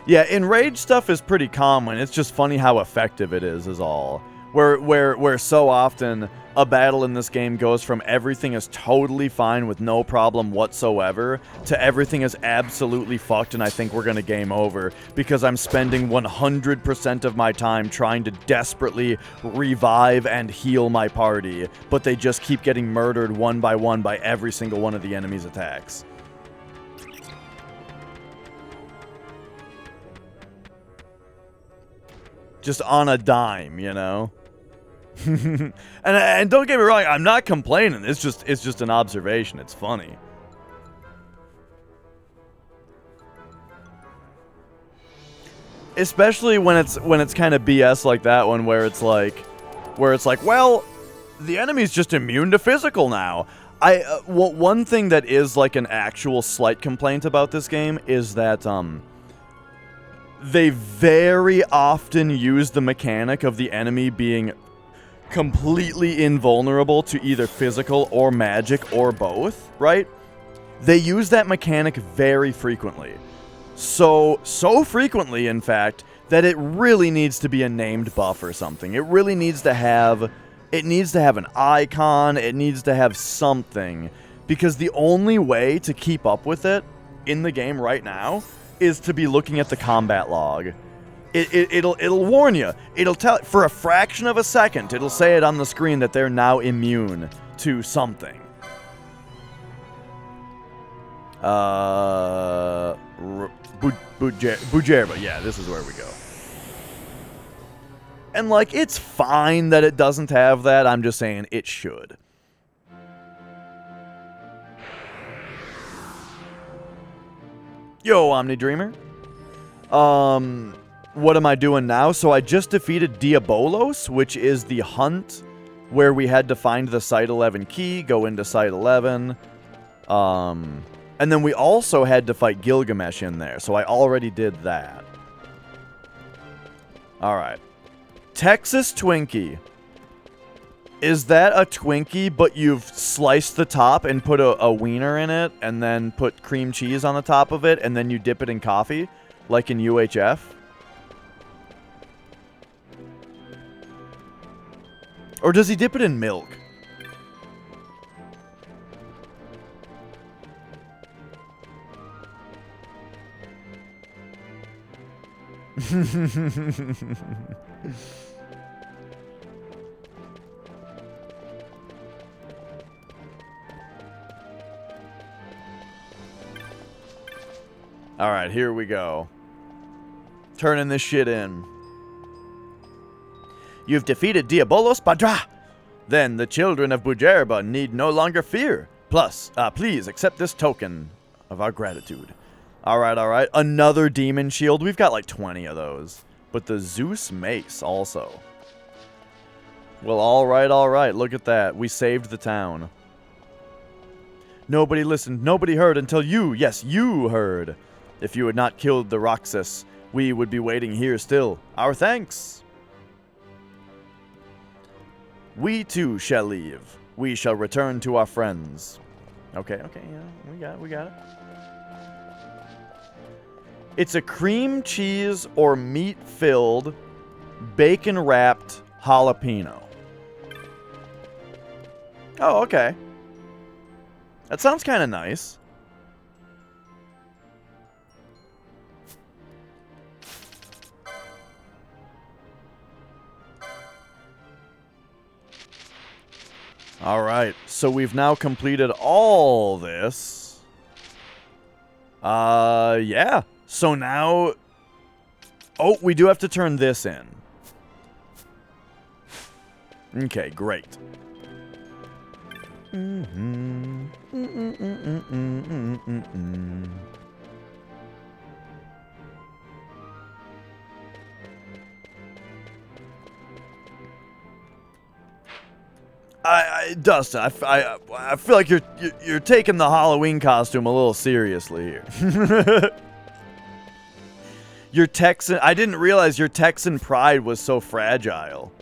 Yeah, enraged stuff is pretty common. It's just funny how effective it is all. Where so often a battle in this game goes from everything is totally fine with no problem whatsoever to everything is absolutely fucked and I think we're gonna game over because I'm spending 100% of my time trying to desperately revive and heal my party, but they just keep getting murdered one by every single one of the enemy's attacks. Just on a dime, you know? and don't get me wrong, I'm not complaining. It's just an observation. It's funny. Especially when it's kind of BS like that one where it's like, well, the enemy's just immune to physical now. Well, one thing that is like an actual slight complaint about this game is that they very often use the mechanic of the enemy being completely invulnerable to either physical or magic or both, right? They use that mechanic very frequently. So frequently, in fact, that it really needs to be a named buff or something. It really needs to have... It needs to have an icon. It needs to have something. Because the only way to keep up with it in the game right now is to be looking at the combat log. It'll warn you. It'll tell for a fraction of a second. It'll say it on the screen that they're now immune to something. Bujerba. Yeah, this is where we go. And like, it's fine that it doesn't have that. I'm just saying it should. Yo, Omni Dreamer. What am I doing now? So I just defeated Diabolos, which is the hunt where we had to find the Site 11 key, go into Site 11. And then we also had to fight Gilgamesh in there, so I already did that. Alright. Texas Twinkie. Is that a Twinkie, but you've sliced the top and put a wiener in it, and then put cream cheese on the top of it, and then you dip it in coffee, like in UHF? Or does he dip it in milk? Alright, here we go. Turning this shit in. You've defeated Diabolos Badra. Then the children of Bujerba need no longer fear. Plus, please accept this token of our gratitude. Alright. Another demon shield. We've got like 20 of those. But the Zeus mace also. Well, alright. Look at that. We saved the town. Nobody listened. Nobody heard until you. Yes, you heard. If you had not killed the Roxas, we would be waiting here still. Our thanks. We too shall leave. We shall return to our friends. Okay, yeah, we got it. It's a cream cheese or meat-filled, bacon-wrapped jalapeno. Oh, okay. That sounds kind of nice. Alright, so we've now completed all this. Yeah. So now... Oh, we do have to turn this in. Okay, great. Dustin, I feel like you're taking the Halloween costume a little seriously here. Your Texan, I didn't realize your Texan pride was so fragile.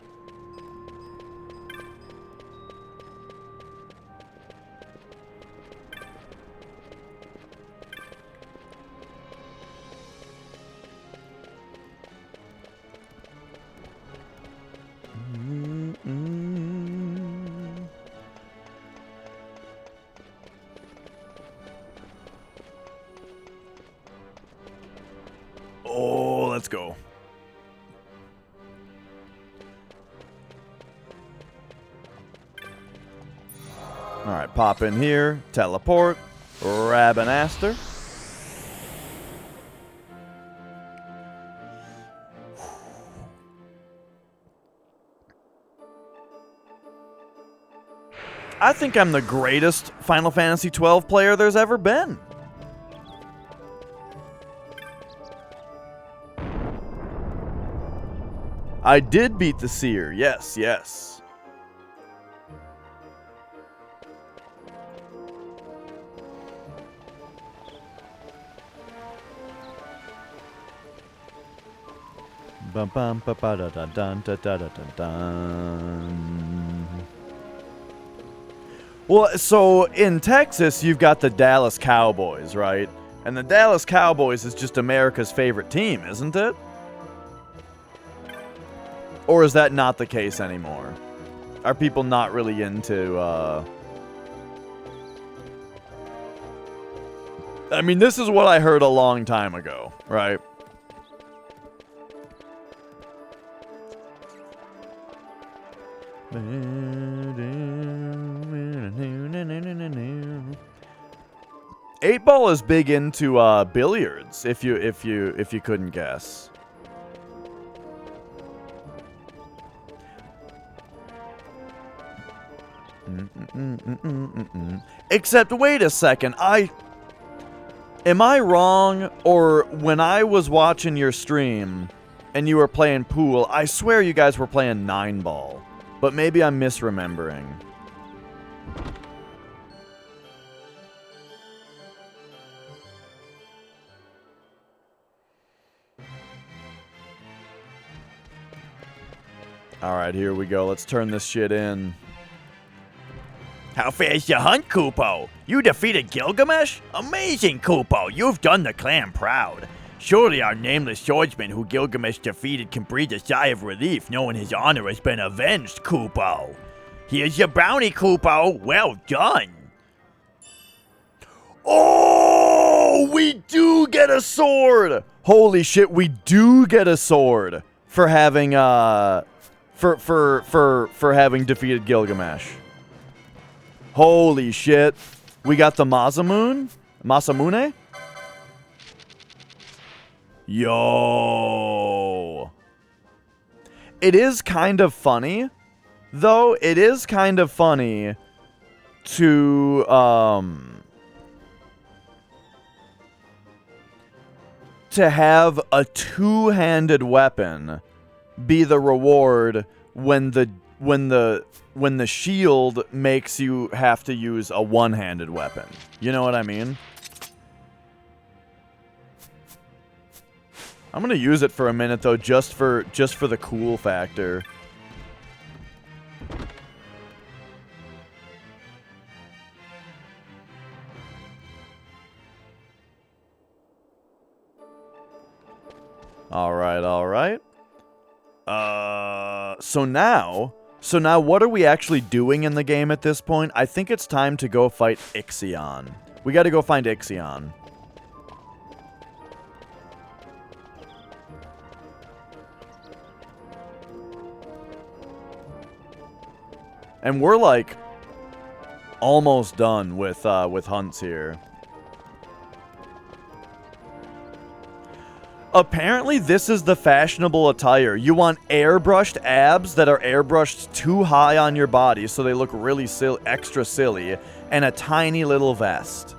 Oh, let's go. Alright, pop in here, teleport, Rabanaster. I think I'm the greatest Final Fantasy XII player there's ever been. I did beat the Seer, yes, yes. Bum bum ba ba da da dun da da da da dun. Well, so in Texas, you've got the Dallas Cowboys, right? And the Dallas Cowboys is just America's favorite team, isn't it? Or is that not the case anymore? Are people not really into, I mean, this is what I heard a long time ago, right? Eight Ball is big into billiards, if you couldn't guess. Except, wait a second, am I wrong, or when I was watching your stream and you were playing pool, I swear you guys were playing 9-ball, but maybe I'm misremembering. Alright, here we go. Let's turn this shit in. How fast you hunt, Kupo? You defeated Gilgamesh? Amazing, Kupo. You've done the clan proud. Surely our nameless swordsman who Gilgamesh defeated can breathe a sigh of relief knowing his honor has been avenged, Kupo. Here's your bounty, Kupo. Well done. Oh, we do get a sword! Holy shit, we do get a sword for having for having defeated Gilgamesh. Holy shit. We got the Masamune? Yo. It is kind of funny, though. It is kind of funny to have a two-handed weapon be the reward when the shield makes you have to use a one-handed weapon. You know what I mean? I'm gonna use it for a minute though, just for the cool factor. All right. So now what are we actually doing in the game at this point? I think it's time to go fight Ixion. We gotta go find Ixion. And we're like almost done with hunts here. Apparently, this is the fashionable attire. You want airbrushed abs that are airbrushed too high on your body so they look really extra silly, and a tiny little vest.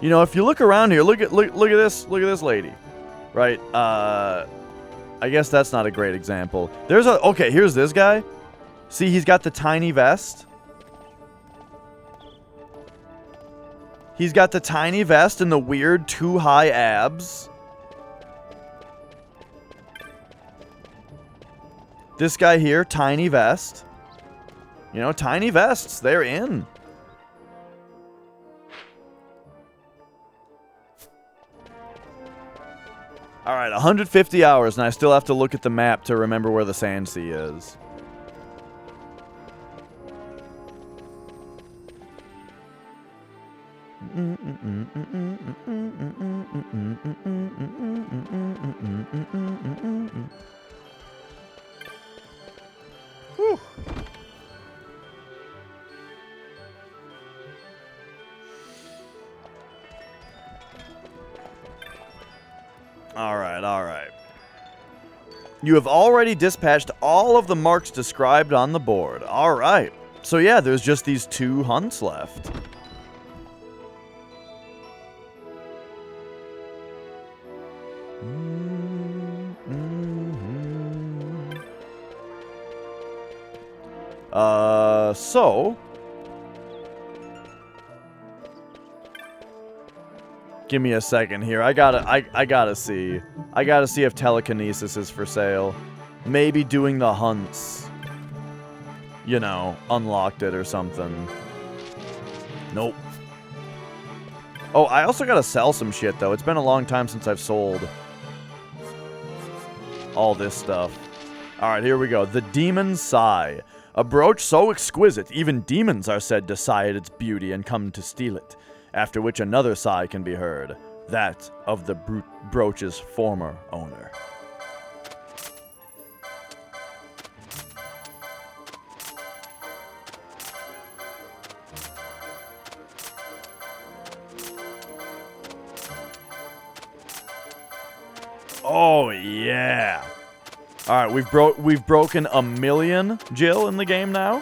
You know, if you look around here, look at this lady, right? I guess that's not a great example. Okay, here's this guy. See, he's got the tiny vest. He's got the tiny vest and the weird too high abs. This guy here, tiny vest. You know, tiny vests, they're in. Alright, 150 hours, and I still have to look at the map to remember where the Sand Sea is. Whew. Alright, alright. You have already dispatched all of the marks described on the board. Alright. So yeah, there's just these 2 hunts left. So... Give me a second here. I gotta see. I gotta see if telekinesis is for sale. Maybe doing the hunts. You know, unlocked it or something. Nope. Oh, I also gotta sell some shit, though. It's been a long time since I've sold all this stuff. Alright, here we go. The Demon's Sigh. A brooch so exquisite, even demons are said to sigh at its beauty and come to steal it. After which another sigh can be heard, that of the brooch's former owner. Oh yeah. All right, we've broken 1 million Jill in the game now.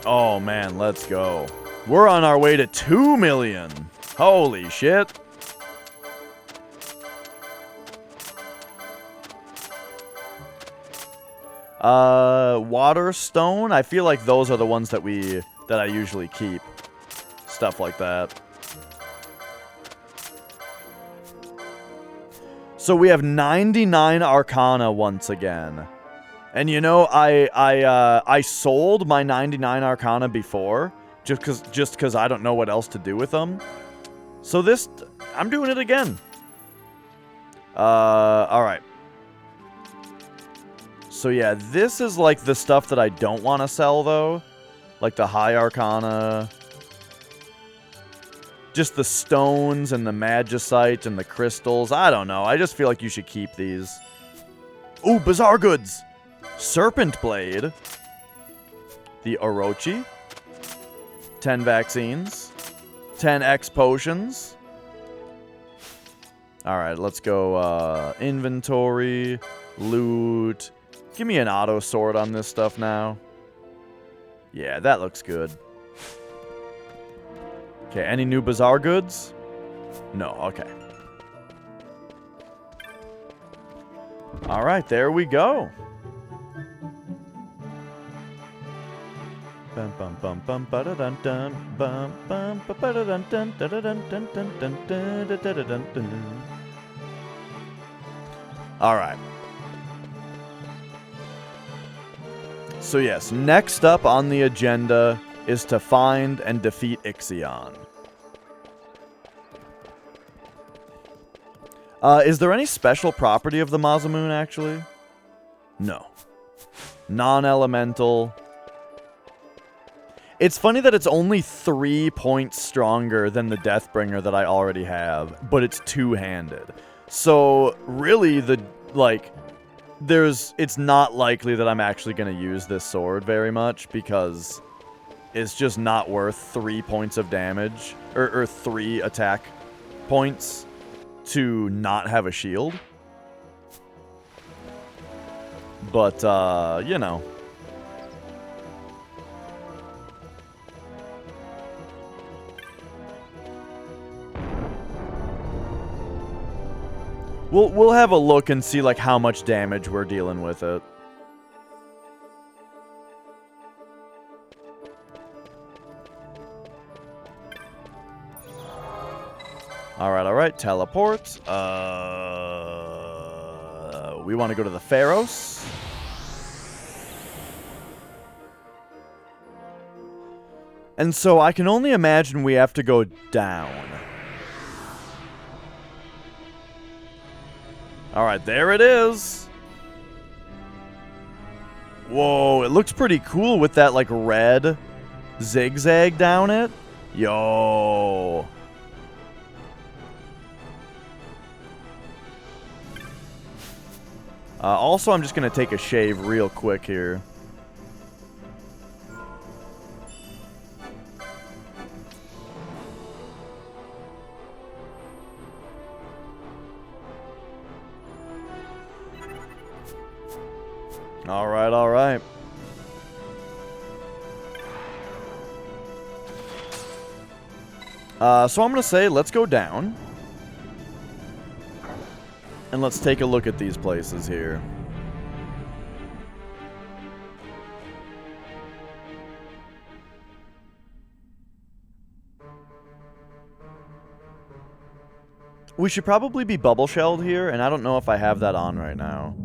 Oh man, let's go. We're on our way to 2 million. Holy shit. Water stone. I feel like those are the ones that I usually keep. Stuff like that. So we have 99 Arcana once again. And you know, I sold my 99 Arcana before, just cause I don't know what else to do with them. So this, I'm doing it again. Alright. So yeah, this is like the stuff that I don't want to sell though. Like the high Arcana. Just the stones and the Magicite and the crystals. I don't know. I just feel like you should keep these. Ooh, Bizarre Goods! Serpent Blade. The Orochi. 10 vaccines. 10 X potions. Alright, let's go inventory. Loot. Give me an auto sword on this stuff now. Yeah, that looks good. Okay, any new Bizarre Goods? No, okay. Alright, there we go. Bum bum bum bum ba da dun dun bum bum ba da dun dun da da dun dun dun dun dun da da dun dun. Alright. So yes, next up on the agenda is to find and defeat Ixion. Is there any special property of the Masamune, actually? No. Non-elemental. It's funny that it's only 3 points stronger than the Deathbringer that I already have, but it's two-handed. So, really, it's not likely that I'm actually going to use this sword very much, because it's just not worth 3 points of damage, or 3 attack points to not have a shield. But, you know. We'll have a look and see, like, how much damage we're dealing with it. Alright, teleport. We want to go to the Pharos. And so I can only imagine we have to go down. Alright, there it is. Whoa, it looks pretty cool with that, like, red zigzag down it. Yo. Also, I'm just going to take a shave real quick here. Alright. So I'm going to say, let's go down. And let's take a look at these places here. We should probably be bubble shelled here, and I don't know if I have that on right now.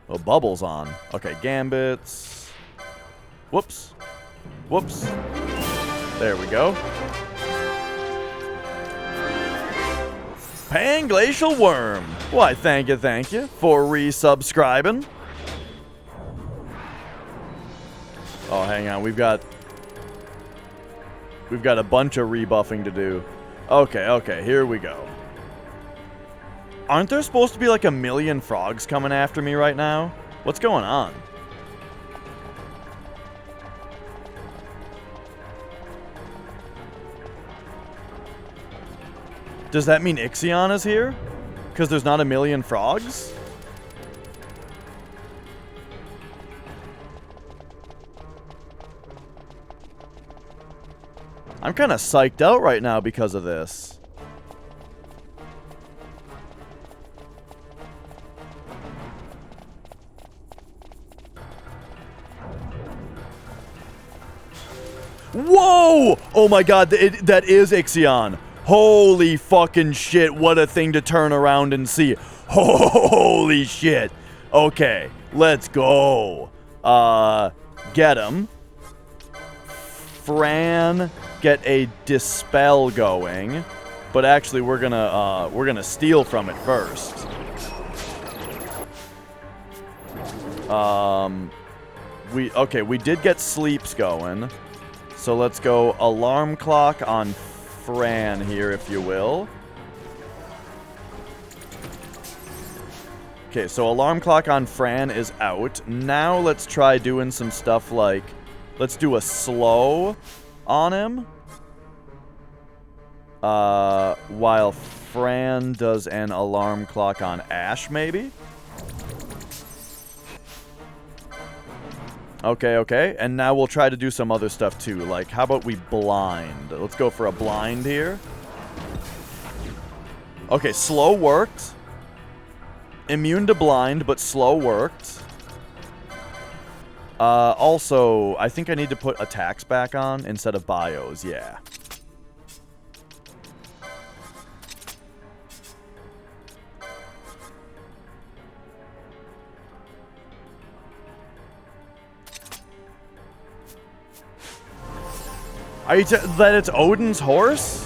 Oh, bubble's on. Okay, gambits. Whoops. There we go. Panglacial Worm. Why, thank you for resubscribing. Oh, hang on. We've got a bunch of rebuffing to do. Okay, here we go. Aren't there supposed to be like 1,000,000 frogs coming after me right now? What's going on? Does that mean Ixion is here? Because there's not 1,000,000 frogs? I'm kind of psyched out right now because of this. Whoa! Oh my god, that is Ixion. Holy fucking shit, what a thing to turn around and see. Holy shit. Okay, let's go. Get him. Fran, get a dispel going. But actually, we're gonna steal from it first. We did get sleeps going. So let's go alarm clock on Fran here, if you will. Okay, so alarm clock on Fran is out. Now let's try doing some stuff like, let's do a slow on him. While Fran does an alarm clock on Ash, maybe? Okay. And now we'll try to do some other stuff too. Like, how about we blind? Let's go for a blind here. Okay, slow worked. Immune to blind, but slow worked. Also, I think I need to put attacks back on instead of bios. Yeah. Are you that it's Odin's horse?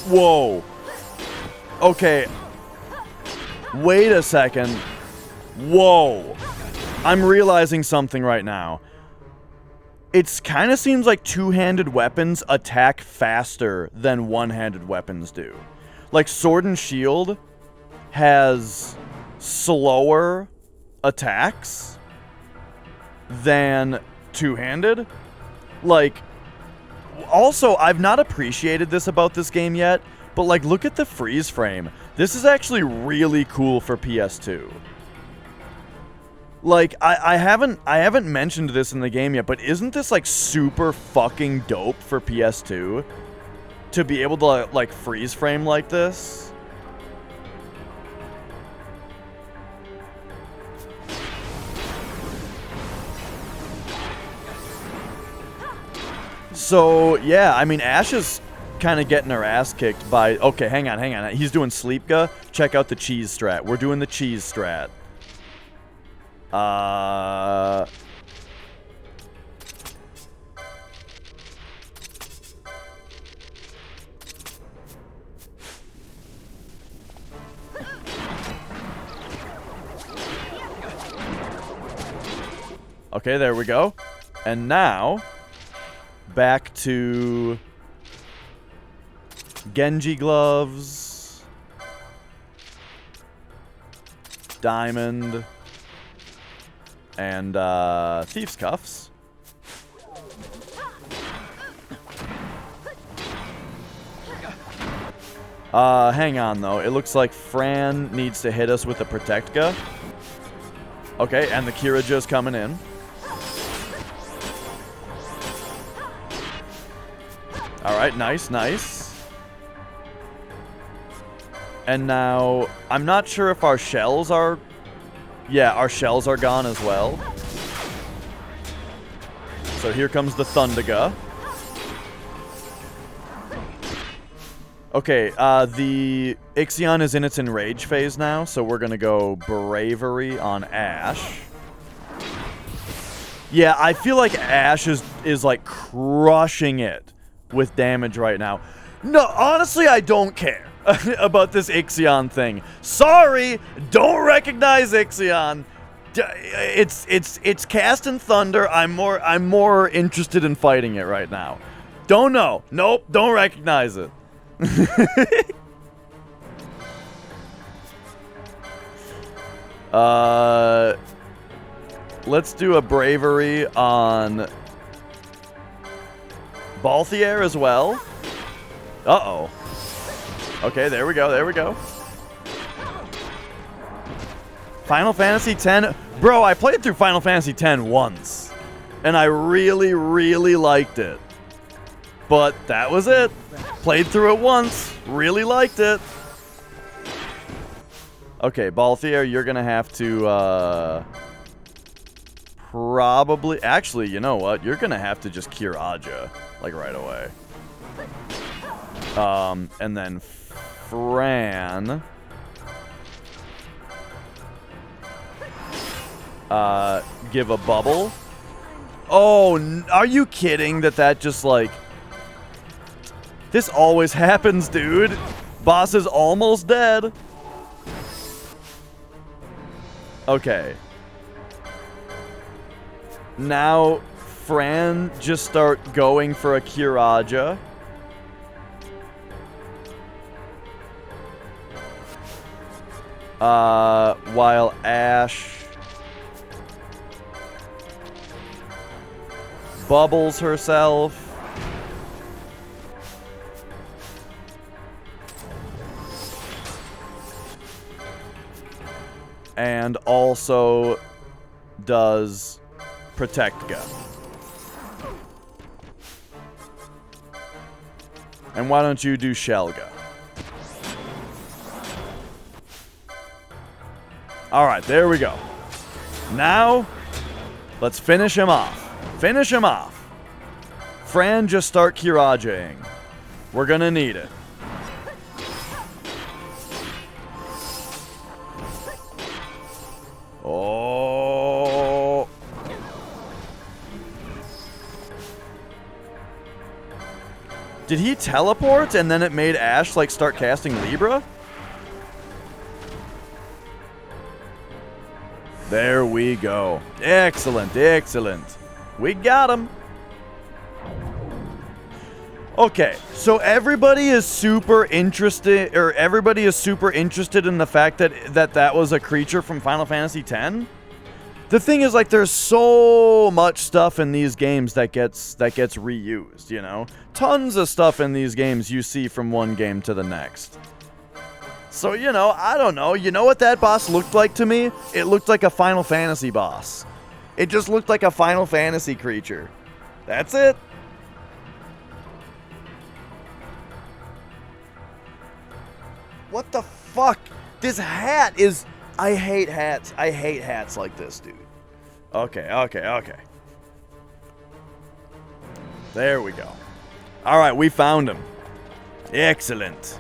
Whoa. Okay. Wait a second. Whoa. I'm realizing something right now. It kind of seems like two-handed weapons attack faster than one-handed weapons do. Like, Sword and Shield has slower attacks than two-handed. Like, also, I've not appreciated this about this game yet, but like, look at the freeze frame. This is actually really cool for PS2. Like, I haven't mentioned this in the game yet, but isn't this like super fucking dope for PS2 to be able to like freeze frame like this? So, yeah, I mean, Ash is kind of getting her ass kicked by... Okay, hang on. He's doing Sleepga. Check out the cheese strat. We're doing the cheese strat. Okay, there we go. And now... back to Genji gloves, diamond, and thieves cuffs. Hang on though. It looks like Fran needs to hit us with the Protectga. Okay, and the Kiraja's coming in. Alright, nice. And now, I'm not sure if our shells are... Yeah, our shells are gone as well. So here comes the Thundaga. Okay, the Ixion is in its enrage phase now, so we're gonna go Bravery on Ash. Yeah, I feel like Ash is like crushing it with damage right now. No, honestly, I don't care about this Ixion thing. Sorry, don't recognize Ixion. It's casting thunder. I'm more interested in fighting it right now. Don't know. Nope, don't recognize it. Let's do a bravery on Balthier as well. Uh-oh. Okay, there we go. Final Fantasy X. Bro, I played through Final Fantasy X once. And I really, really liked it. But that was it. Played through it once. Really liked it. Okay, Balthier, you're gonna have to, probably... Actually, you know what? You're gonna have to just cure Aja, like, right away. And then Fran... give a bubble. Oh, are you kidding that just, like... This always happens, dude. Boss is almost dead. Okay. Now, Fran just start going for a Kiraja. While Ash bubbles herself. And also does Protectga. And why don't you do Shelga? Alright, there we go. Now, let's finish him off. Finish him off. Fran, just start Kiraja-ing. We're gonna need it. Oh. Did he teleport and then it made Ash like start casting Libra? There we go. Excellent, excellent. We got him. Okay, so everybody is super interested, or everybody is super interested in the fact that that was a creature from Final Fantasy X? The thing is, like, there's so much stuff in these games that gets reused, you know? Tons of stuff in these games you see from one game to the next. So, you know, I don't know. You know what that boss looked like to me? It looked like a Final Fantasy boss. It just looked like a Final Fantasy creature. That's it. What the fuck? This hat is... I hate hats. I hate hats like this, dude. Okay. There we go. Alright, we found him. Excellent.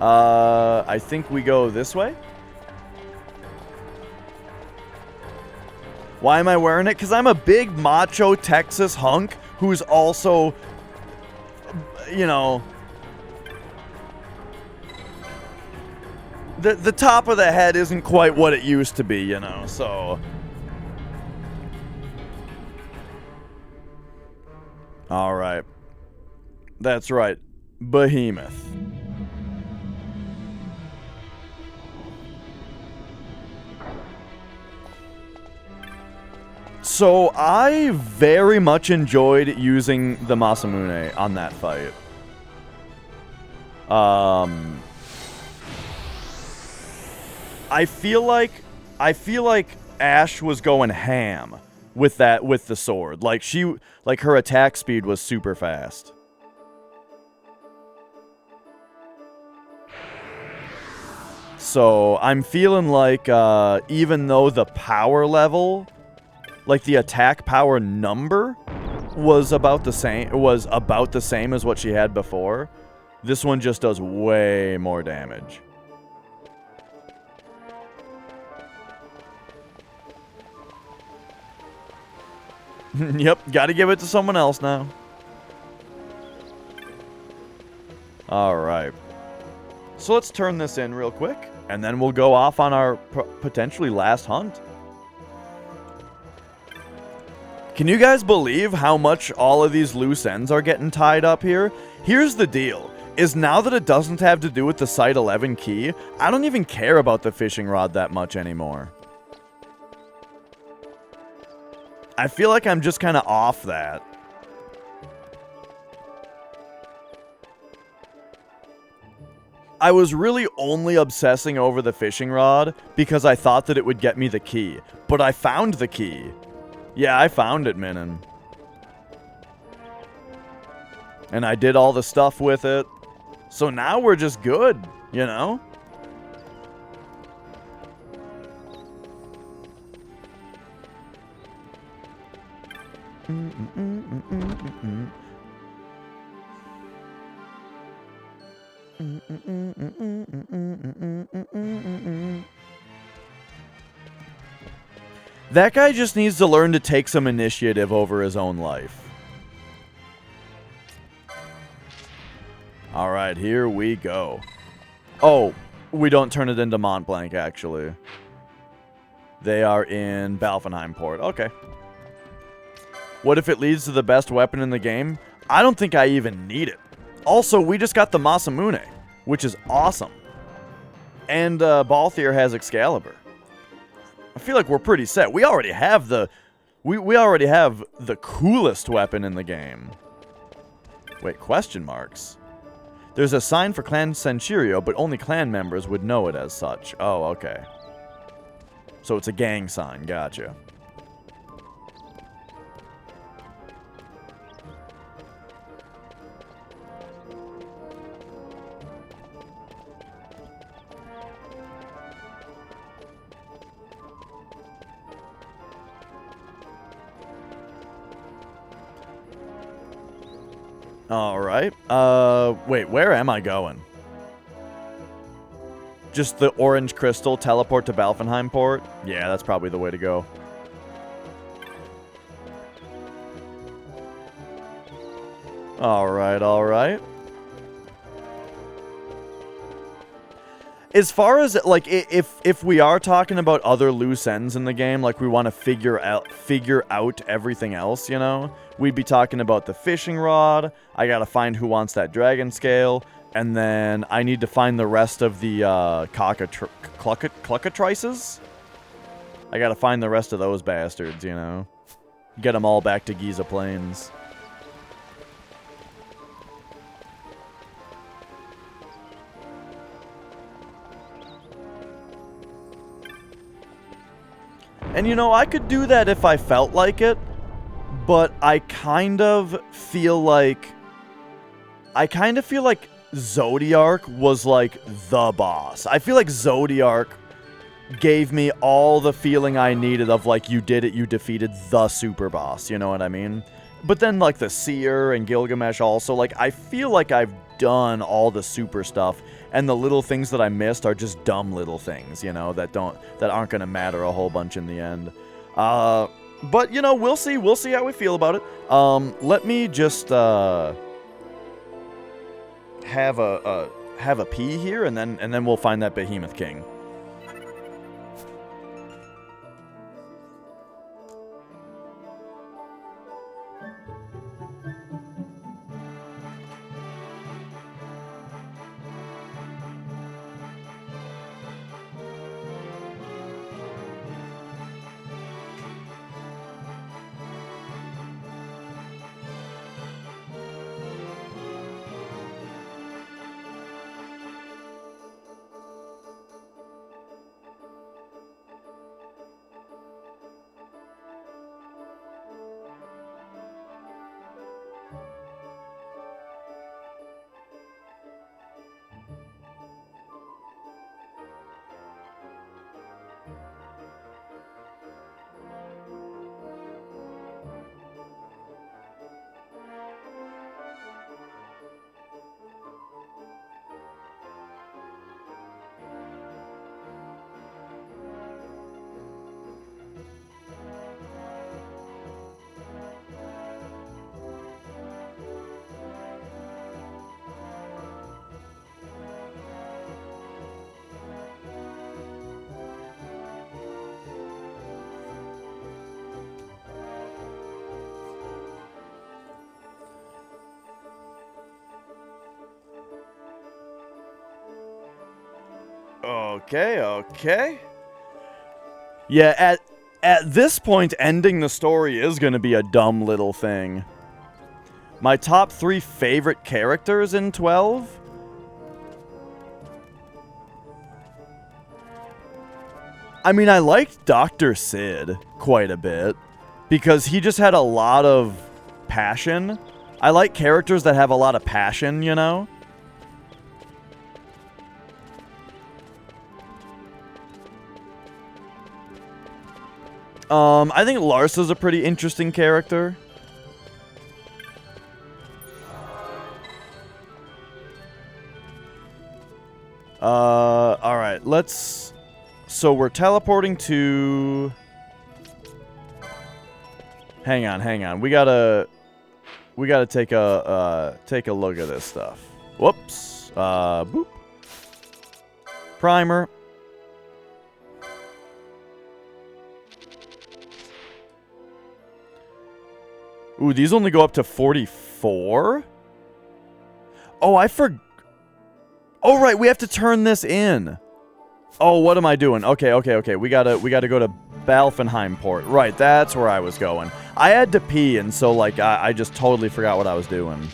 I think we go this way? Why am I wearing it? Because I'm a big macho Texas hunk who's also, you know... The top of the head isn't quite what it used to be, you know, so... Alright. That's right. Behemoth. So, I very much enjoyed using the Masamune on that fight. I feel like Ash was going ham with the sword. Like her attack speed was super fast. So I'm feeling like even though the power level, like the attack power number was about the same as what she had before, this one just does way more damage. Yep, gotta give it to someone else now. Alright. So let's turn this in real quick, and then we'll go off on our potentially last hunt. Can you guys believe how much all of these loose ends are getting tied up here? Here's the deal, is now that it doesn't have to do with the Site 11 key, I don't even care about the fishing rod that much anymore. I feel like I'm just kind of off that. I was really only obsessing over the fishing rod because I thought that it would get me the key. But I found the key. Yeah, I found it, Minin. And I did all the stuff with it. So now we're just good, you know? That guy just needs to learn to take some initiative over his own life. Alright, here we go. Oh, we don't turn it into Mont Blanc, actually. They are in Balfenheim Port. Okay. What if it leads to the best weapon in the game? I don't think I even need it. Also, we just got the Masamune, which is awesome. And Balthier has Excalibur. I feel like we're pretty set. We already have the coolest weapon in the game. Wait, question marks. There's a sign for Clan Senchirio, but only clan members would know it as such. Oh, okay. So it's a gang sign. Gotcha. Alright. Wait, where am I going? Just the orange crystal teleport to Balfenheim Port? Yeah, that's probably the way to go. Alright, alright. As far as, like, if we are talking about other loose ends in the game, like we want to figure out everything else, you know, we'd be talking about the fishing rod. I gotta find who wants that dragon scale, and then I need to find the rest of the cluckatrices. I gotta find the rest of those bastards, you know? Get them all back to Giza Plains. And you know, I could do that if I felt like it, but I kind of feel like Zodiark was like the boss. I feel like Zodiark gave me all the feeling I needed of like, you did it, you defeated the super boss, you know what I mean? But then like the Seer and Gilgamesh also, like I feel like I've done all the super stuff, and the little things that I missed are just dumb little things, you know, that aren't gonna matter a whole bunch in the end. But you know, we'll see how we feel about it. Let me just have a pee here, and then we'll find that Behemoth King. Okay. Yeah, at this point, ending the story is gonna be a dumb little thing. My top 3 favorite characters in 12? I mean, I liked Dr. Sid quite a bit, because he just had a lot of passion. I like characters that have a lot of passion, you know? I think Larsa's a pretty interesting character. Alright, let's... So we're teleporting to... Hang on. We gotta take a look at this stuff. Whoops. Boop. Primer. Ooh, these only go up to 44? Oh, Oh, right, we have to turn this in. Oh, what am I doing? Okay. We gotta go to Balfenheim Port. Right, that's where I was going. I had to pee, and so, like, I just totally forgot what I was doing.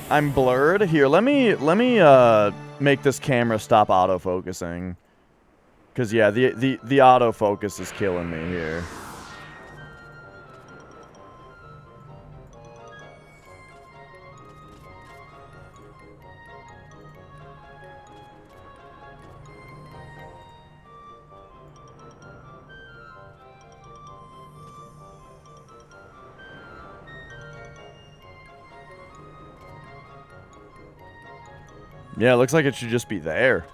I'm blurred. Here, let me make this camera stop autofocusing. Because, yeah, the autofocus is killing me here. Yeah, it looks like it should just be there.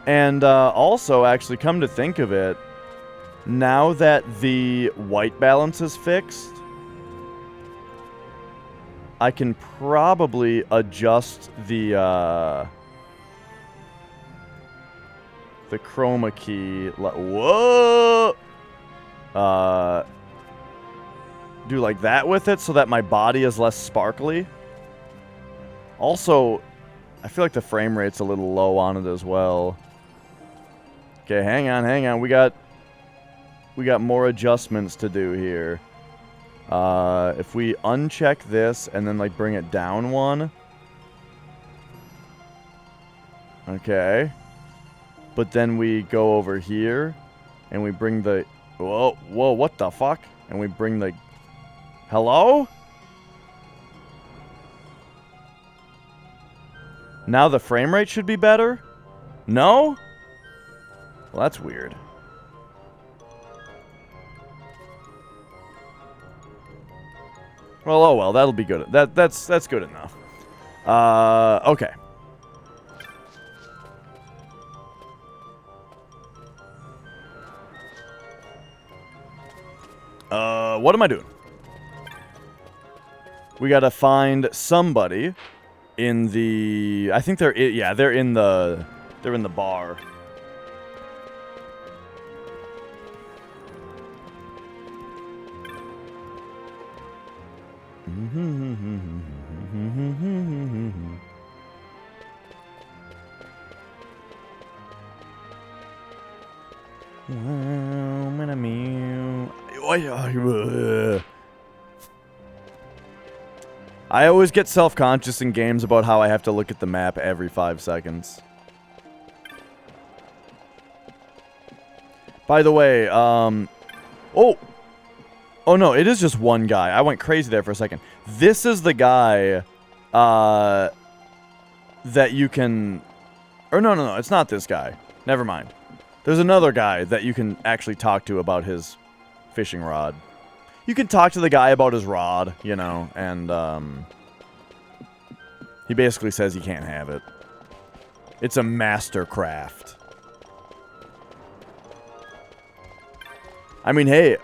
And also, actually, come to think of it, now that the white balance is fixed, I can probably adjust the chroma key. Whoa! Do like that with it so that my body is less sparkly. Also, I feel like the frame rate's a little low on it as well. Okay, hang on. We got more adjustments to do here. If we uncheck this and then like bring it down one. Okay. But then we go over here and we bring the whoa, what the fuck? And we bring the hello? Now the frame rate should be better? No? Well, that's weird. Well, oh well, that'll be good. That's good enough. Okay. What am I doing? We gotta find somebody in the. I think they're in the bar. I always get self-conscious in games about how I have to look at the map every 5 seconds. By the way, oh no, it is just one guy. I went crazy there for a second. This is the guy, that you can, or no, it's not this guy. Never mind. There's another guy that you can actually talk to about his fishing rod. You can talk to the guy about his rod, you know, and, he basically says he can't have it. It's a master craft. I mean, hey,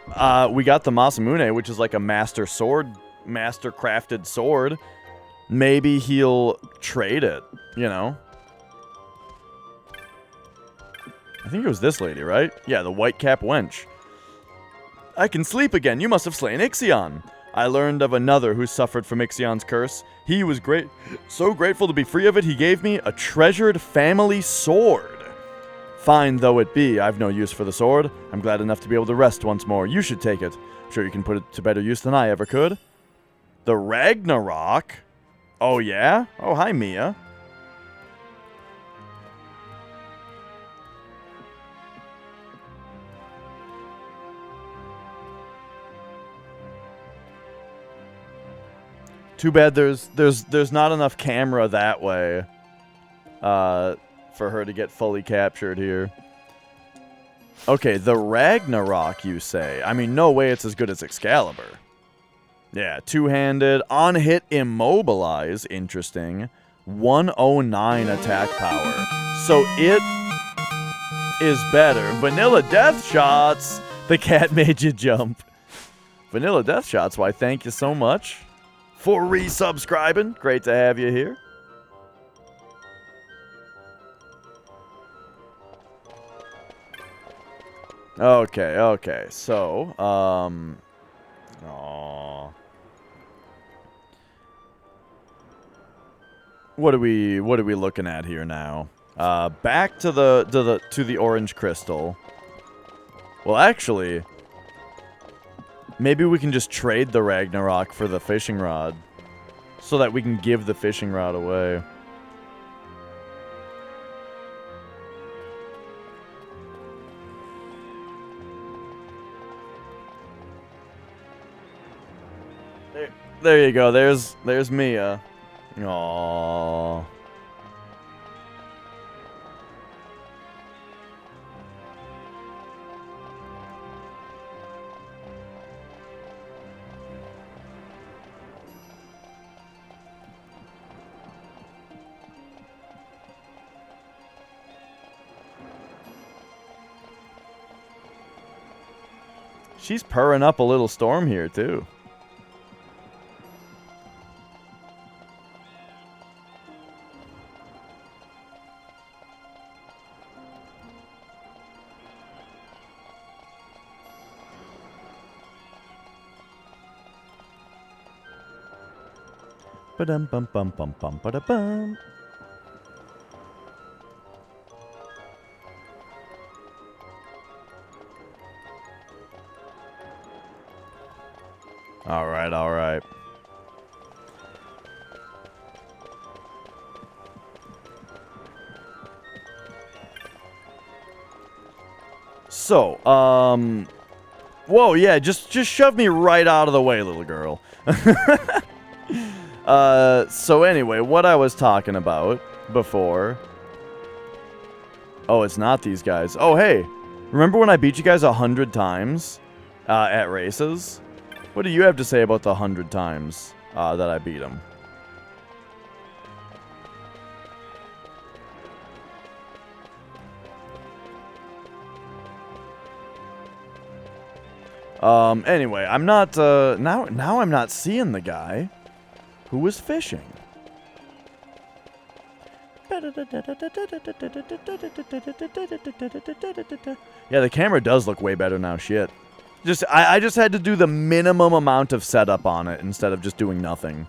we got the Masamune, which is like a master crafted sword. Maybe he'll trade it, you know? I think it was this lady, right? Yeah, the white-cap wench. I can sleep again. You must have slain Ixion. I learned of another who suffered from Ixion's curse. He was so grateful to be free of it, he gave me a treasured family sword. Fine though it be, I've no use for the sword. I'm glad enough to be able to rest once more. You should take it. I'm sure you can put it to better use than I ever could. The Ragnarok? Oh yeah? Oh, hi Mia. Too bad there's not enough camera that way for her to get fully captured here. Okay, the Ragnarok, you say? I mean, no way it's as good as Excalibur. Yeah, two-handed, on-hit immobilize, interesting. 109 attack power. So it is better. Vanilla Death Shots! The cat made you jump. Vanilla Death Shots, why thank you so much for resubscribing. Great to have you here. Okay. So, what are we looking at here now? Back to the orange crystal. Well, actually, maybe we can just trade the Ragnarok for the fishing rod, so that we can give the fishing rod away. There you go. There's Mia. Aww. She's purring up a little storm here, too. Ba-dum bum bum bum bum ba-da-bum. All right, all right. So, whoa, yeah, just shove me right out of the way, little girl. So anyway, what I was talking about before. Oh, it's not these guys. Oh, hey, remember when I beat you guys 100 times at races? What do you have to say about the 100 times that I beat them? Anyway, I'm not, now I'm not seeing the guy who was fishing. Yeah, the camera does look way better now, shit. I just had to do the minimum amount of setup on it instead of just doing nothing.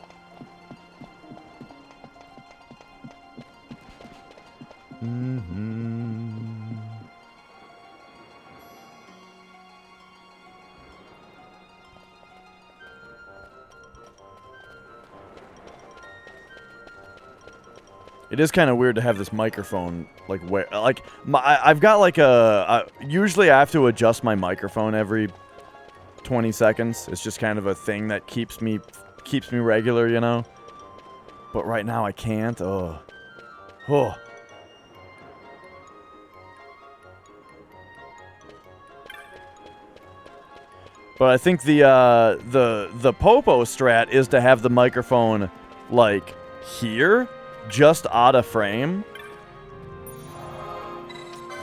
It is kind of weird to have this microphone, like, where, like, I've got, like, usually I have to adjust my microphone every 20 seconds. It's just kind of a thing that keeps me regular, you know? But right now I can't, oh. But I think the Popo strat is to have the microphone, like, here, just out of frame,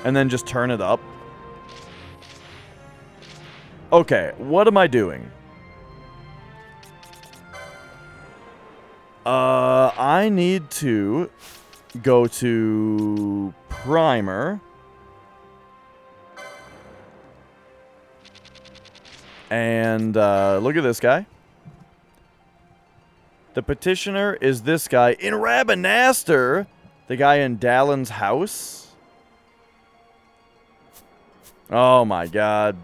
and then just turn it up. Okay, what am I doing? I need to go to Primer. And look at this guy. The petitioner is this guy in Rabanaster, the guy in Dallin's house. Oh my god.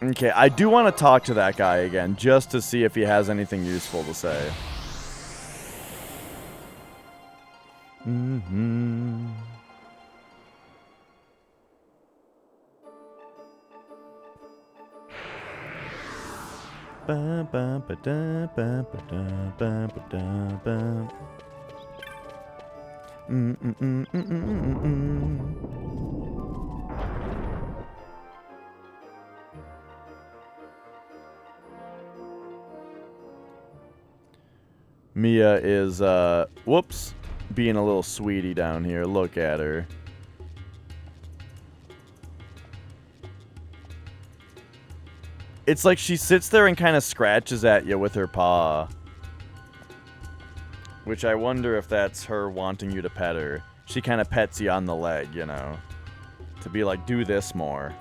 Okay, I do want to talk to that guy again, just to see if he has anything useful to say. Mia is, whoops, being a little sweetie down here. Look at her. It's like she sits there and kind of scratches at you with her paw. Which I wonder if that's her wanting you to pet her. She kind of pets you on the leg, you know. To be like, do this more.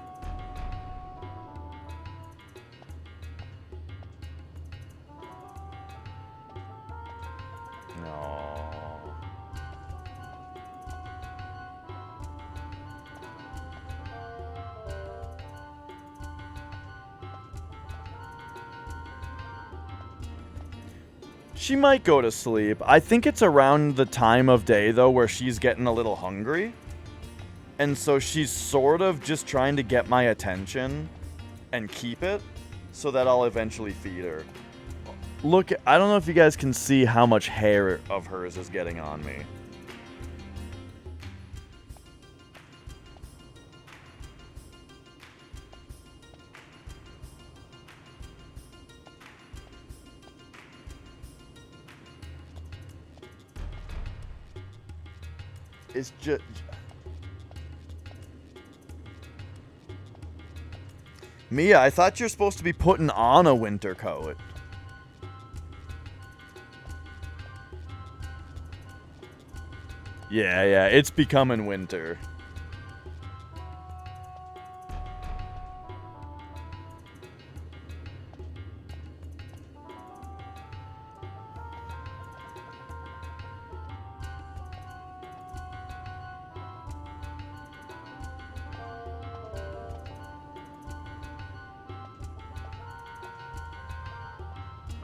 She might go to sleep. I think it's around the time of day, though, where she's getting a little hungry. And so she's sort of just trying to get my attention and keep it so that I'll eventually feed her. Look, I don't know if you guys can see how much hair of hers is getting on me. It's just... Mia, I thought you're supposed to be putting on a winter coat. Yeah, it's becoming winter.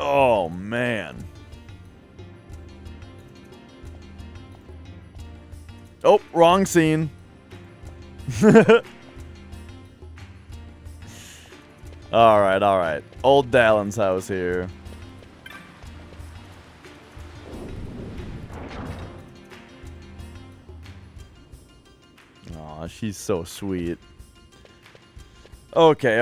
Oh, man. Oh, wrong scene. Alright, alright. Old Dallin's house here. Aw, she's so sweet. Okay.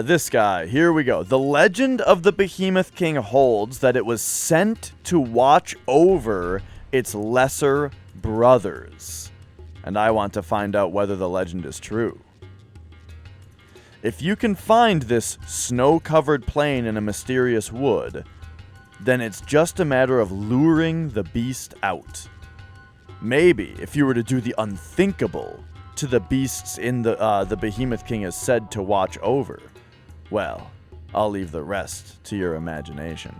This guy. Here we go. The legend of the Behemoth King holds that it was sent to watch over its lesser brothers. And I want to find out whether the legend is true. If you can find this snow-covered plain in a mysterious wood, then it's just a matter of luring the beast out. Maybe, if you were to do the unthinkable to the beasts in the Behemoth King is said to watch over, well, I'll leave the rest to your imagination.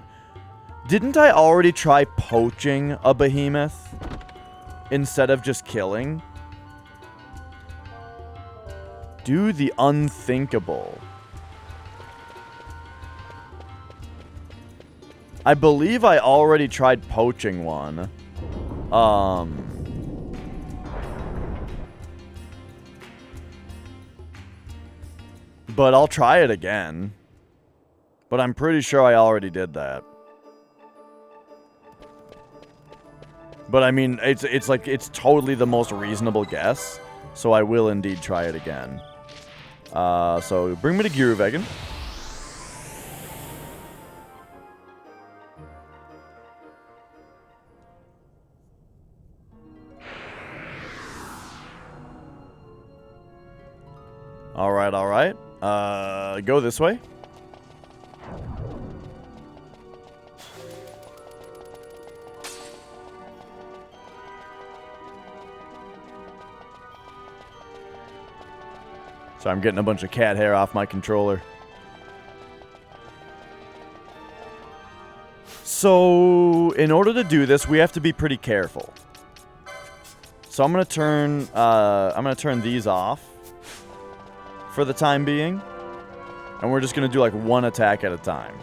Didn't I already try poaching a behemoth instead of just killing? Do the unthinkable. I believe I already tried poaching one. But I'll try it again. But I'm pretty sure I already did that. But I mean, it's like, it's totally the most reasonable guess. So I will indeed try it again. So bring me to Gearvegan. Alright. Go this way. So I'm getting a bunch of cat hair off my controller. So, in order to do this, we have to be pretty careful. So I'm gonna turn these off for the time being, and we're just gonna do like one attack at a time.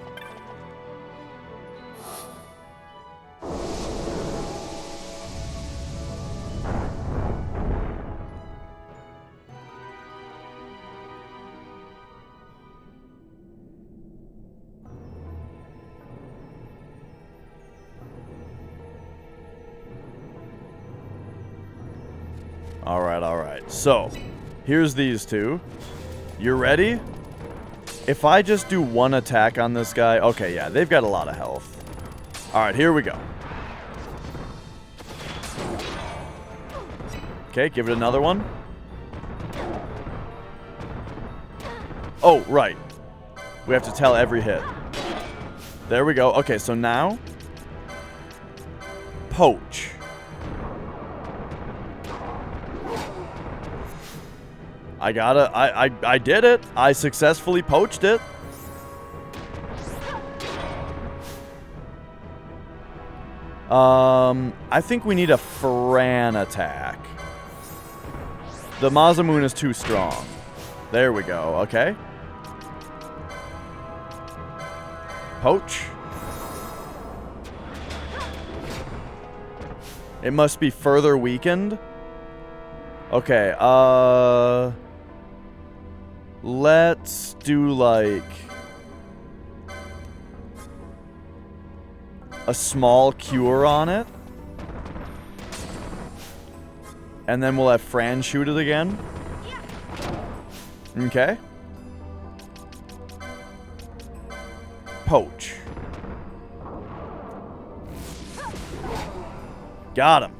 Alright. So, here's these two. You ready? If I just do one attack on this guy... Okay, yeah, they've got a lot of health. Alright, here we go. Okay, give it another one. Oh, right. We have to tell every hit. There we go. Okay, so now... Poach. I did it. I successfully poached it. I think we need a Fran attack. The Masamune is too strong. There we go. Okay. Poach. It must be further weakened. Okay, let's do, like, a small cure on it. And then we'll have Fran shoot it again. Okay. Poach. Got him.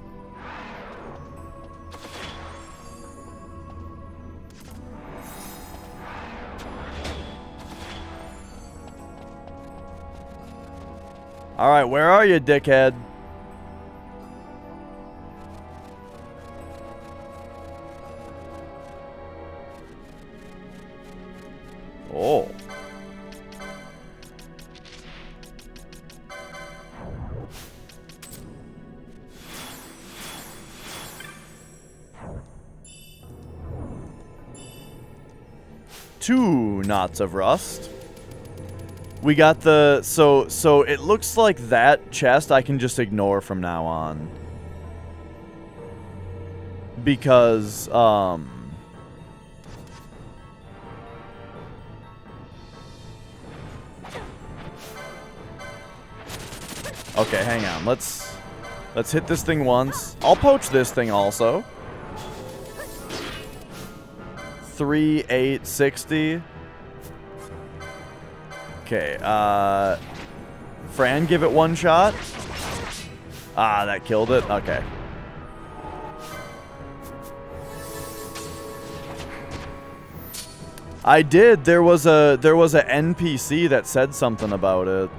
Alright, where are you, dickhead? Oh. Two knots of rust. We got the... So it looks like that chest I can just ignore from now on. Because, okay, hang on. Let's hit this thing once. I'll poach this thing also. 3, 8, 60. Okay, Fran, give it one shot. Ah, that killed it. Okay. I did. There was a NPC that said something about it.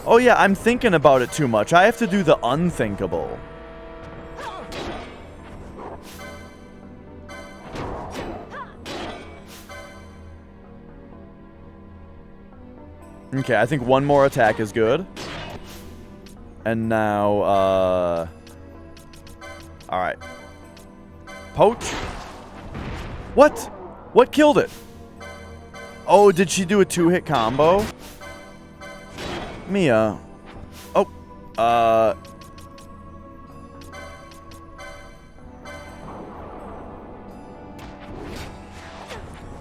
Oh yeah, I'm thinking about it too much. I have to do the unthinkable. Okay, I think one more attack is good. And now, alright. Poach? What? What killed it? Oh, did she do a 2-hit combo? Mia. Oh,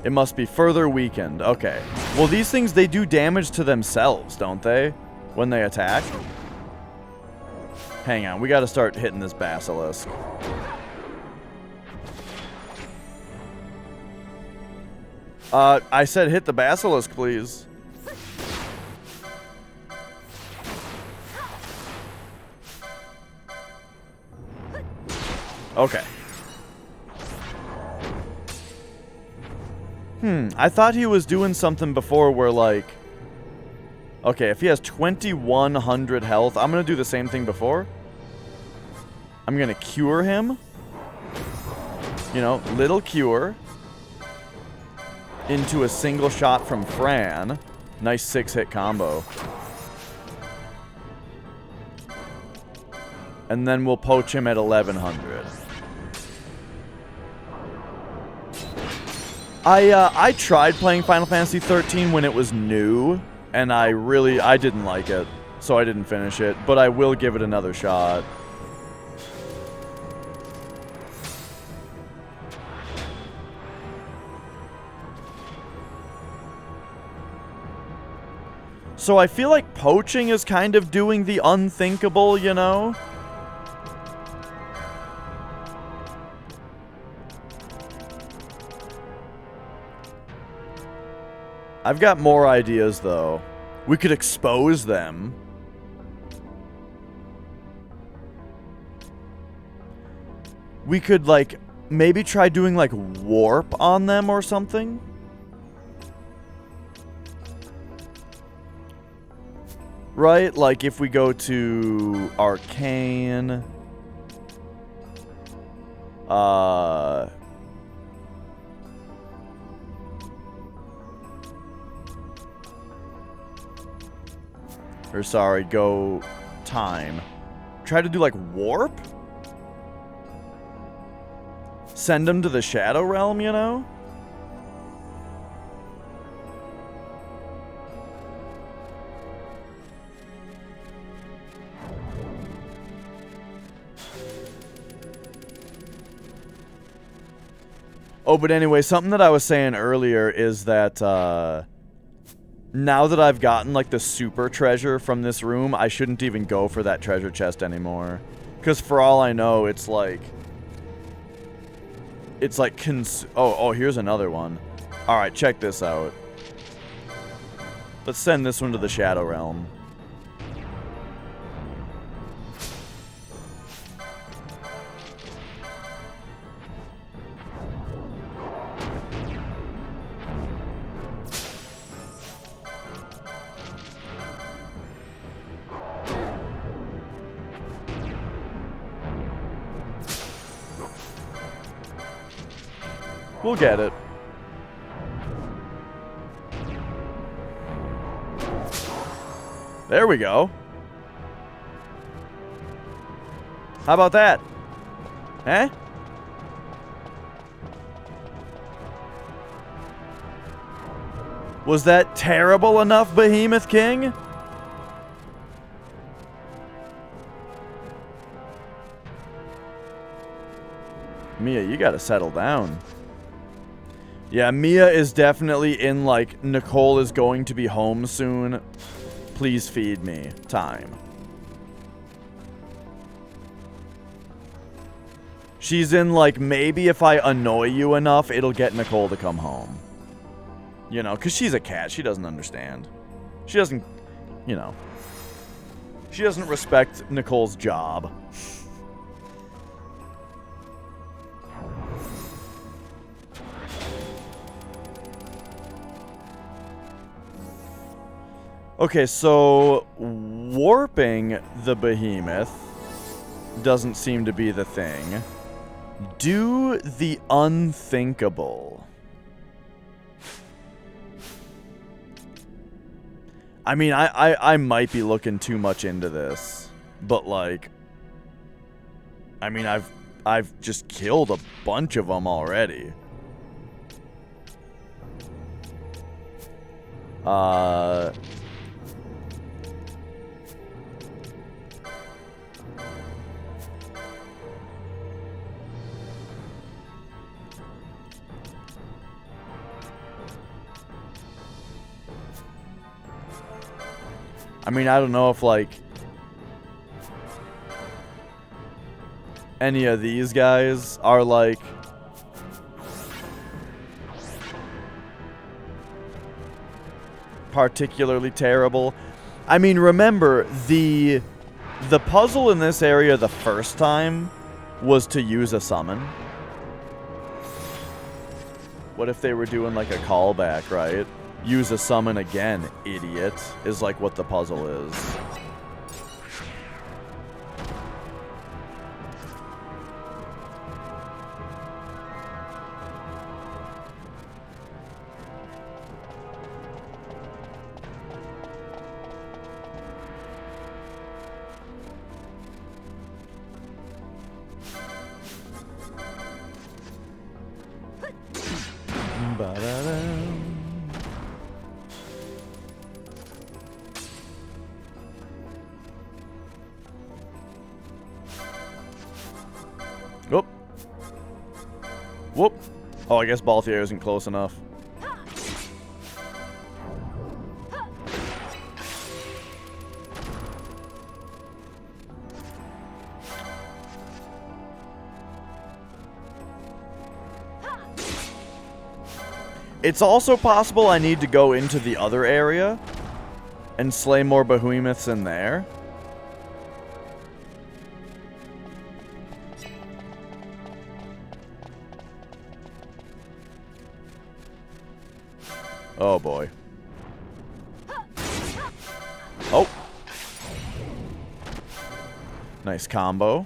it must be further weakened. Okay. Well, these things, they do damage to themselves, don't they? When they attack? Hang on, we gotta start hitting this basilisk. I said hit the basilisk, please. Okay. I thought he was doing something before where, like... Okay, if he has 2100 health, I'm gonna do the same thing before. I'm gonna cure him. You know, little cure. Into a single shot from Fran. Nice 6-hit combo. And then we'll poach him at 1100. I tried playing Final Fantasy 13 when it was new, and I didn't like it, so I didn't finish it, but I will give it another shot. So I feel like poaching is kind of doing the unthinkable, you know? I've got more ideas, though. We could expose them. We could, like, maybe try doing, like, warp on them or something. Right? Like, if we go to Arcane... Or sorry, go time. Try to do like warp? Send them to the Shadow Realm, you know? Oh, but anyway, something that I was saying earlier is that, now that I've gotten, like, the super treasure from this room, I shouldn't even go for that treasure chest anymore. Because for all I know, it's like... It's like oh, here's another one. Alright, check this out. Let's send this one to the Shadow Realm. We'll get it. There we go. How about that? Eh? Was that terrible enough, Behemoth King? Mia, you gotta settle down. Yeah, Mia is definitely in, like, Nicole is going to be home soon. Please feed me. Time. She's in, like, maybe if I annoy you enough, it'll get Nicole to come home. You know, because she's a cat. She doesn't understand. She doesn't, you know. She doesn't respect Nicole's job. Okay, so warping the behemoth doesn't seem to be the thing. Do the unthinkable. I mean, I might be looking too much into this, but like, I mean, I've just killed a bunch of them already. I mean, I don't know if, like, any of these guys are, like, particularly terrible. I mean, remember, the puzzle in this area the first time was to use a summon. What if they were doing, like, a callback, right? Use a summon again, idiot, is like what the puzzle is. Whoop. Whoop. Oh, I guess Balthier isn't close enough. It's also possible I need to go into the other area and slay more behemoths in there. Oh boy. Oh. Nice combo.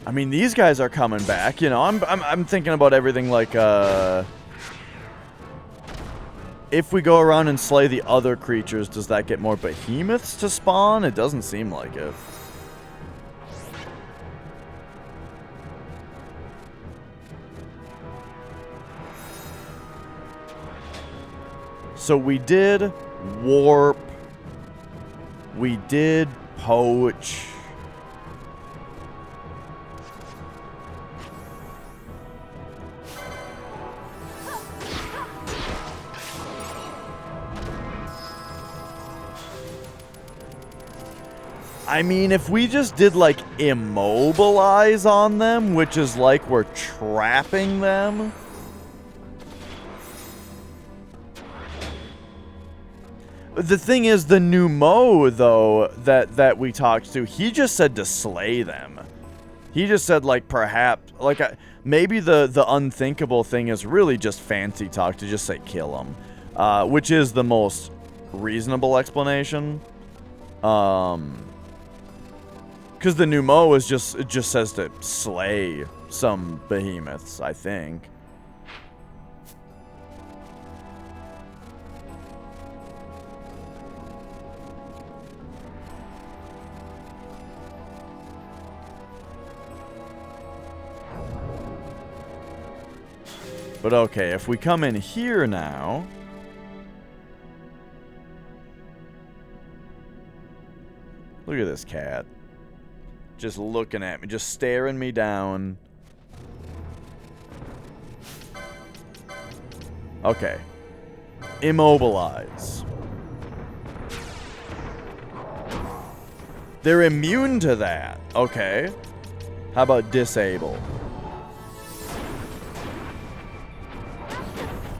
I mean, these guys are coming back, you know. I'm thinking about everything like, if we go around and slay the other creatures, does that get more behemoths to spawn? It doesn't seem like it. So we did warp. We did poach. I mean, if we just did, like, immobilize on them, which is like we're trapping them. The thing is, the new Mo, though, that we talked to, he just said to slay them. He just said, like, perhaps, like, maybe the unthinkable thing is really just fancy talk to just say kill them. Which is the most reasonable explanation. Because the Pneumo is it just says to slay some behemoths, I think. But okay, if we come in here now... Look at this cat. Just looking at me, just staring me down. Okay. Immobilize. They're immune to that. Okay. How about disable?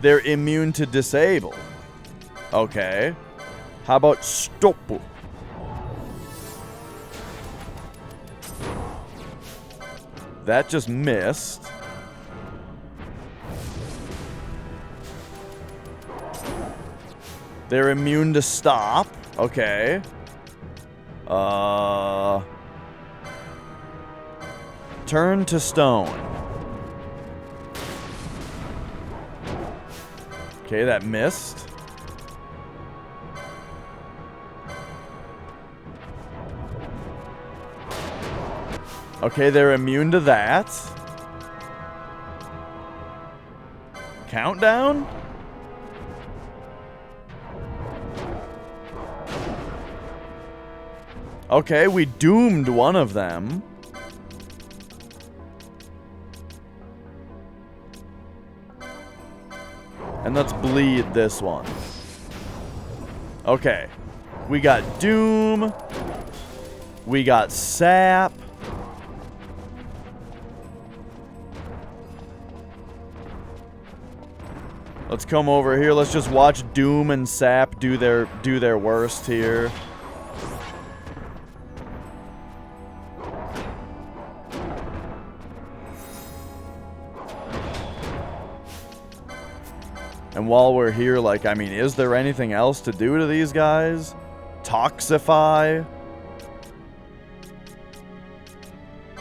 They're immune to disable. Okay. How about stop? That just missed. They're immune to stop. Okay. Turn to stone. Okay, that missed. Okay, they're immune to that. Countdown? Okay, we doomed one of them. And let's bleed this one. Okay. We got Doom. We got Sap. Let's come over here. Let's just watch Doom and Sap do their worst here. And while we're here, like, I mean, is there anything else to do to these guys? Toxify?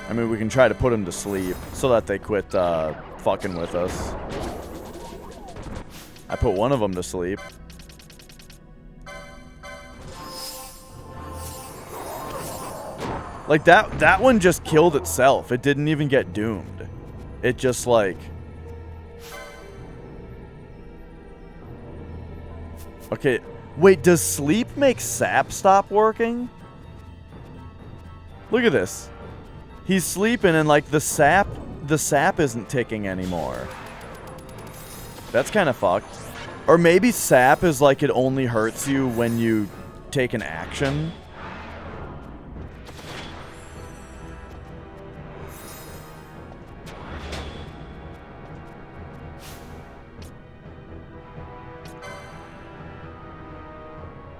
I mean, we can try to put them to sleep so that they quit fucking with us. I put one of them to sleep. Like, that one just killed itself. It didn't even get doomed. It just, like... Okay, wait, does sleep make Sap stop working? Look at this. He's sleeping and, like, the sap isn't ticking anymore. That's kind of fucked. Or maybe Sap is like it only hurts you when you take an action.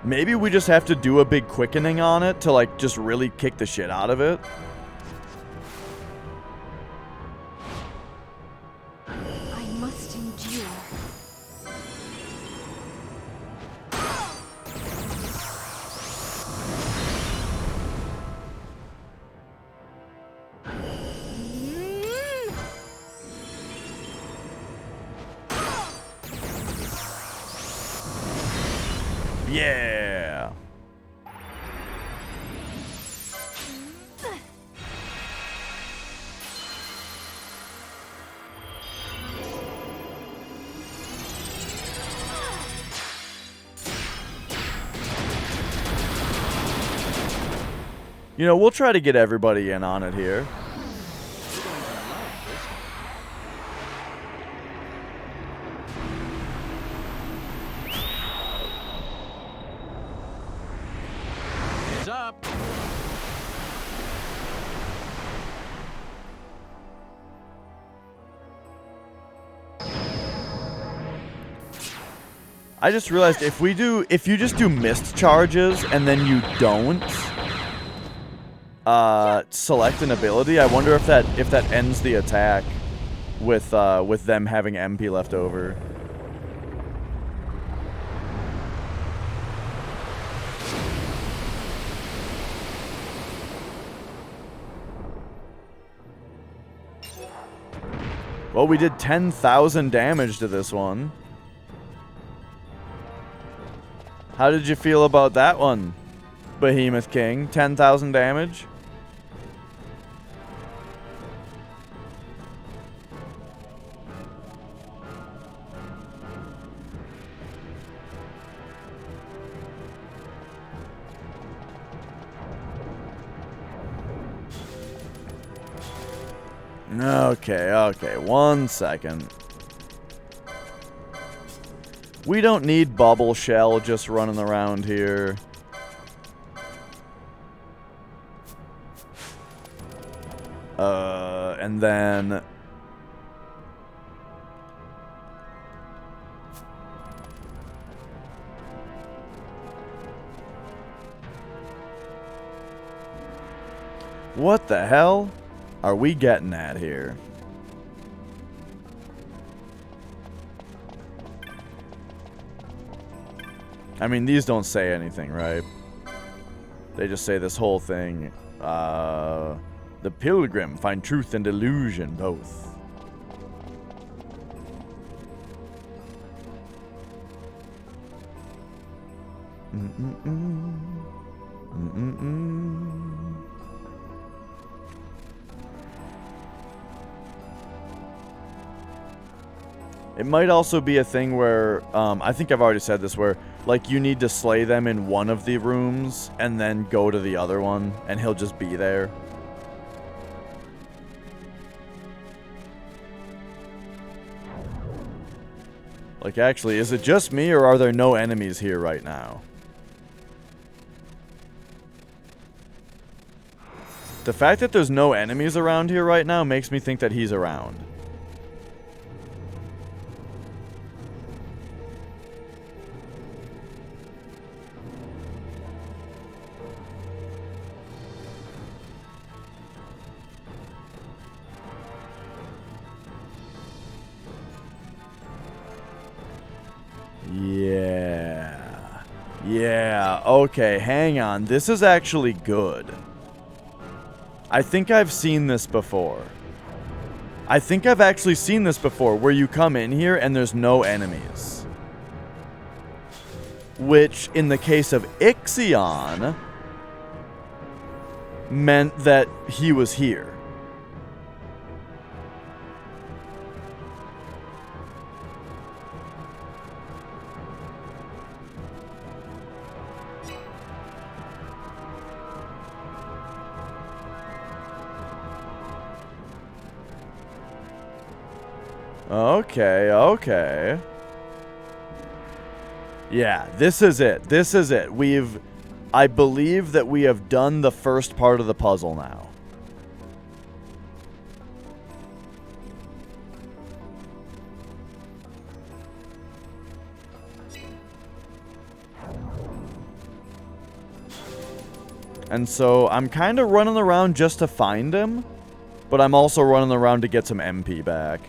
Maybe we just have to do a big quickening on it to, like, just really kick the shit out of it. I must endure. Yeah. You know, we'll try to get everybody in on it here. Heads up. I just realized if you just do mist charges and then you don't select an ability, I wonder if that ends the attack with them having MP left over. Well, we did 10,000 damage to this one. How did you feel about that one, Behemoth King? 10,000 damage? Okay, 1 second. We don't need Bubble Shell just running around here. And then... What the hell are we getting at here? I mean, these don't say anything, right? They just say this whole thing. The pilgrim find truth and illusion both. It might also be a thing where, I think I've already said this, where, like, you need to slay them in one of the rooms and then go to the other one, and he'll just be there. Like, actually, is it just me, or are there no enemies here right now? The fact that there's no enemies around here right now makes me think that he's around. Yeah, okay, hang on. This is actually good. I think I've seen this before. I think I've actually seen this before, where you come in here and there's no enemies. Which, in the case of Ixion, meant that he was here. Okay. Yeah, this is it. This is it. I believe that we have done the first part of the puzzle now. And so I'm kind of running around just to find him, but I'm also running around to get some MP back.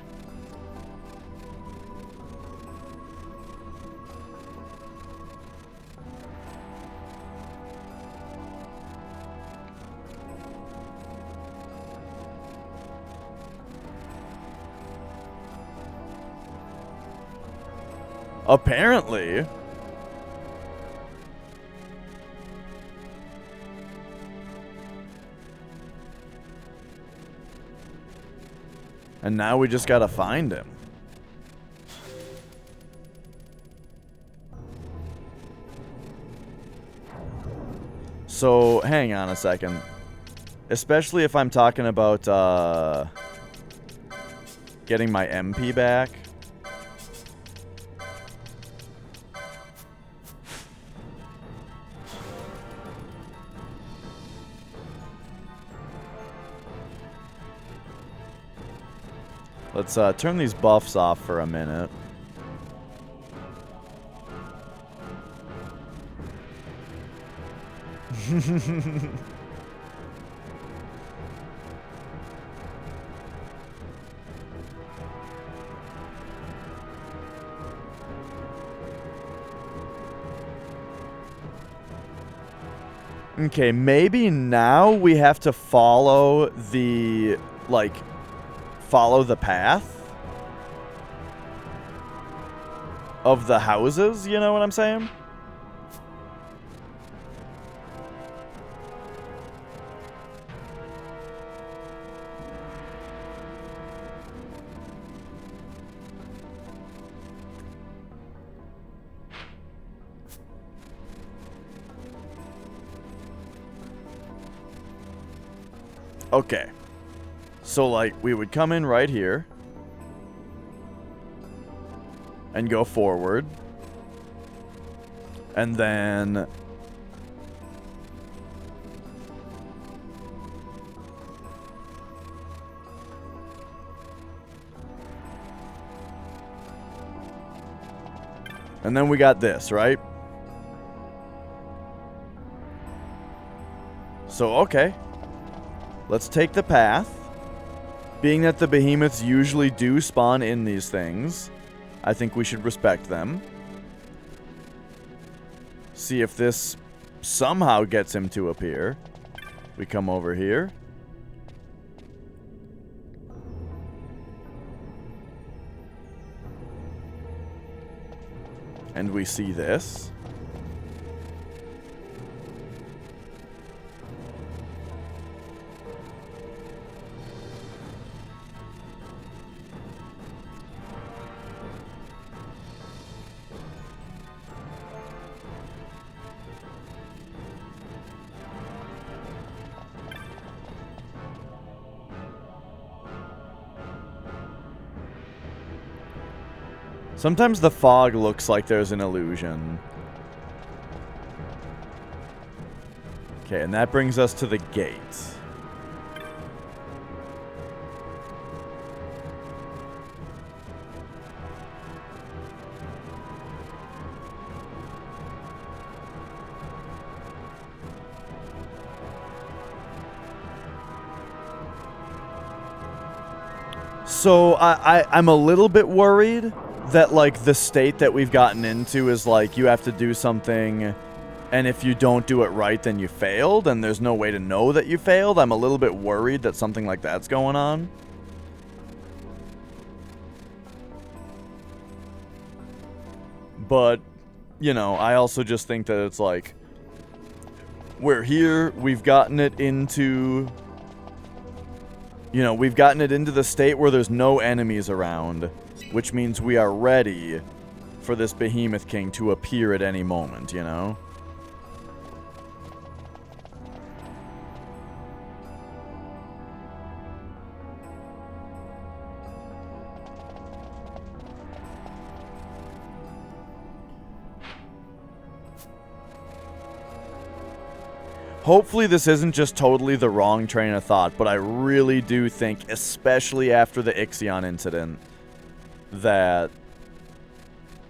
Apparently. And now we just gotta find him. So, hang on a second. Especially if I'm talking about, getting my MP back. Let's turn these buffs off for a minute. Okay, maybe now we have to follow the, follow the path? of the houses, you know what I'm saying? Okay. So, like, we would come in right here. And go forward. And then... And then we got this, right? So, okay. Let's take the path. Being that the behemoths usually do spawn in these things, I think we should respect them. See if this somehow gets him to appear. We come over here. And we see this. Sometimes the fog looks like there's an illusion. Okay, and that brings us to the gate. So I'm a little bit worried that, like, the state that we've gotten into is, like, you have to do something, and if you don't do it right, then you failed, and there's no way to know that you failed. I'm a little bit worried that something like that's going on. But, you know, I also just think that it's, like, we're here, we've gotten it into... You know, we've gotten it into the state where there's no enemies around, which means we are ready for this Behemoth King to appear at any moment, you know? Hopefully this isn't just totally the wrong train of thought, but I really do think, especially after the Ixion incident, that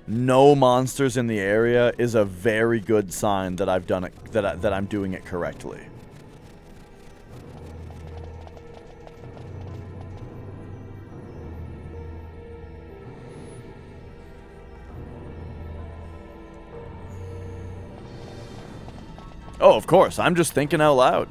no monsters in the area is a very good sign that I've done it, that I'm doing it correctly. Oh, of course. I'm just thinking out loud.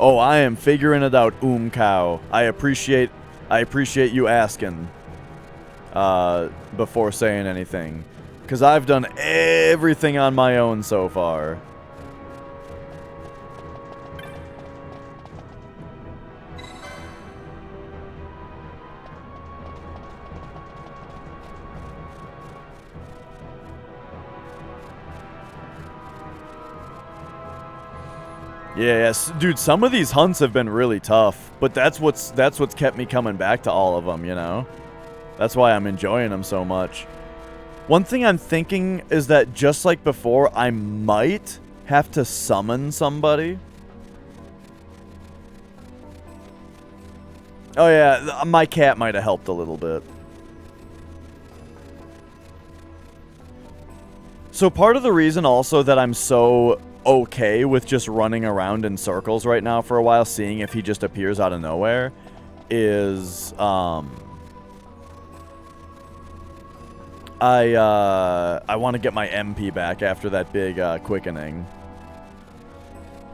Oh, I am figuring it out, Cow. I appreciate you asking before saying anything, because I've done everything on my own so far. Yeah, yes, dude, some of these hunts have been really tough, but that's what's kept me coming back to all of them, you know? That's why I'm enjoying them so much. One thing I'm thinking is that just like before, I might have to summon somebody. Oh yeah, my cat might have helped a little bit. So part of the reason also that I'm so okay with just running around in circles right now for a while, seeing if he just appears out of nowhere, is I want to get my MP back after that big quickening.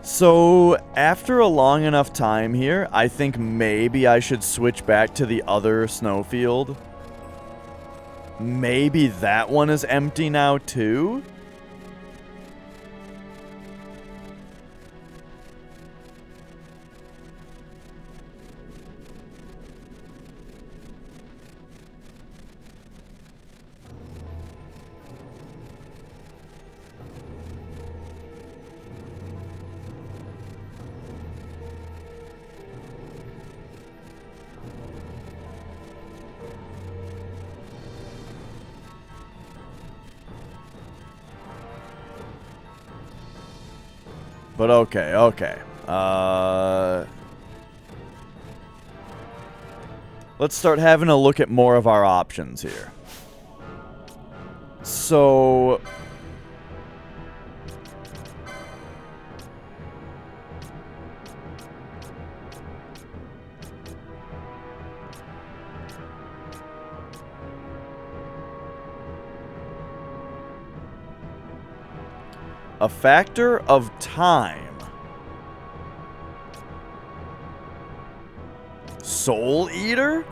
So, after a long enough time here, I think maybe I should switch back to the other snowfield. Maybe that one is empty now, too? But okay. Let's start having a look at more of our options here. So... a factor of time. Soul Eater?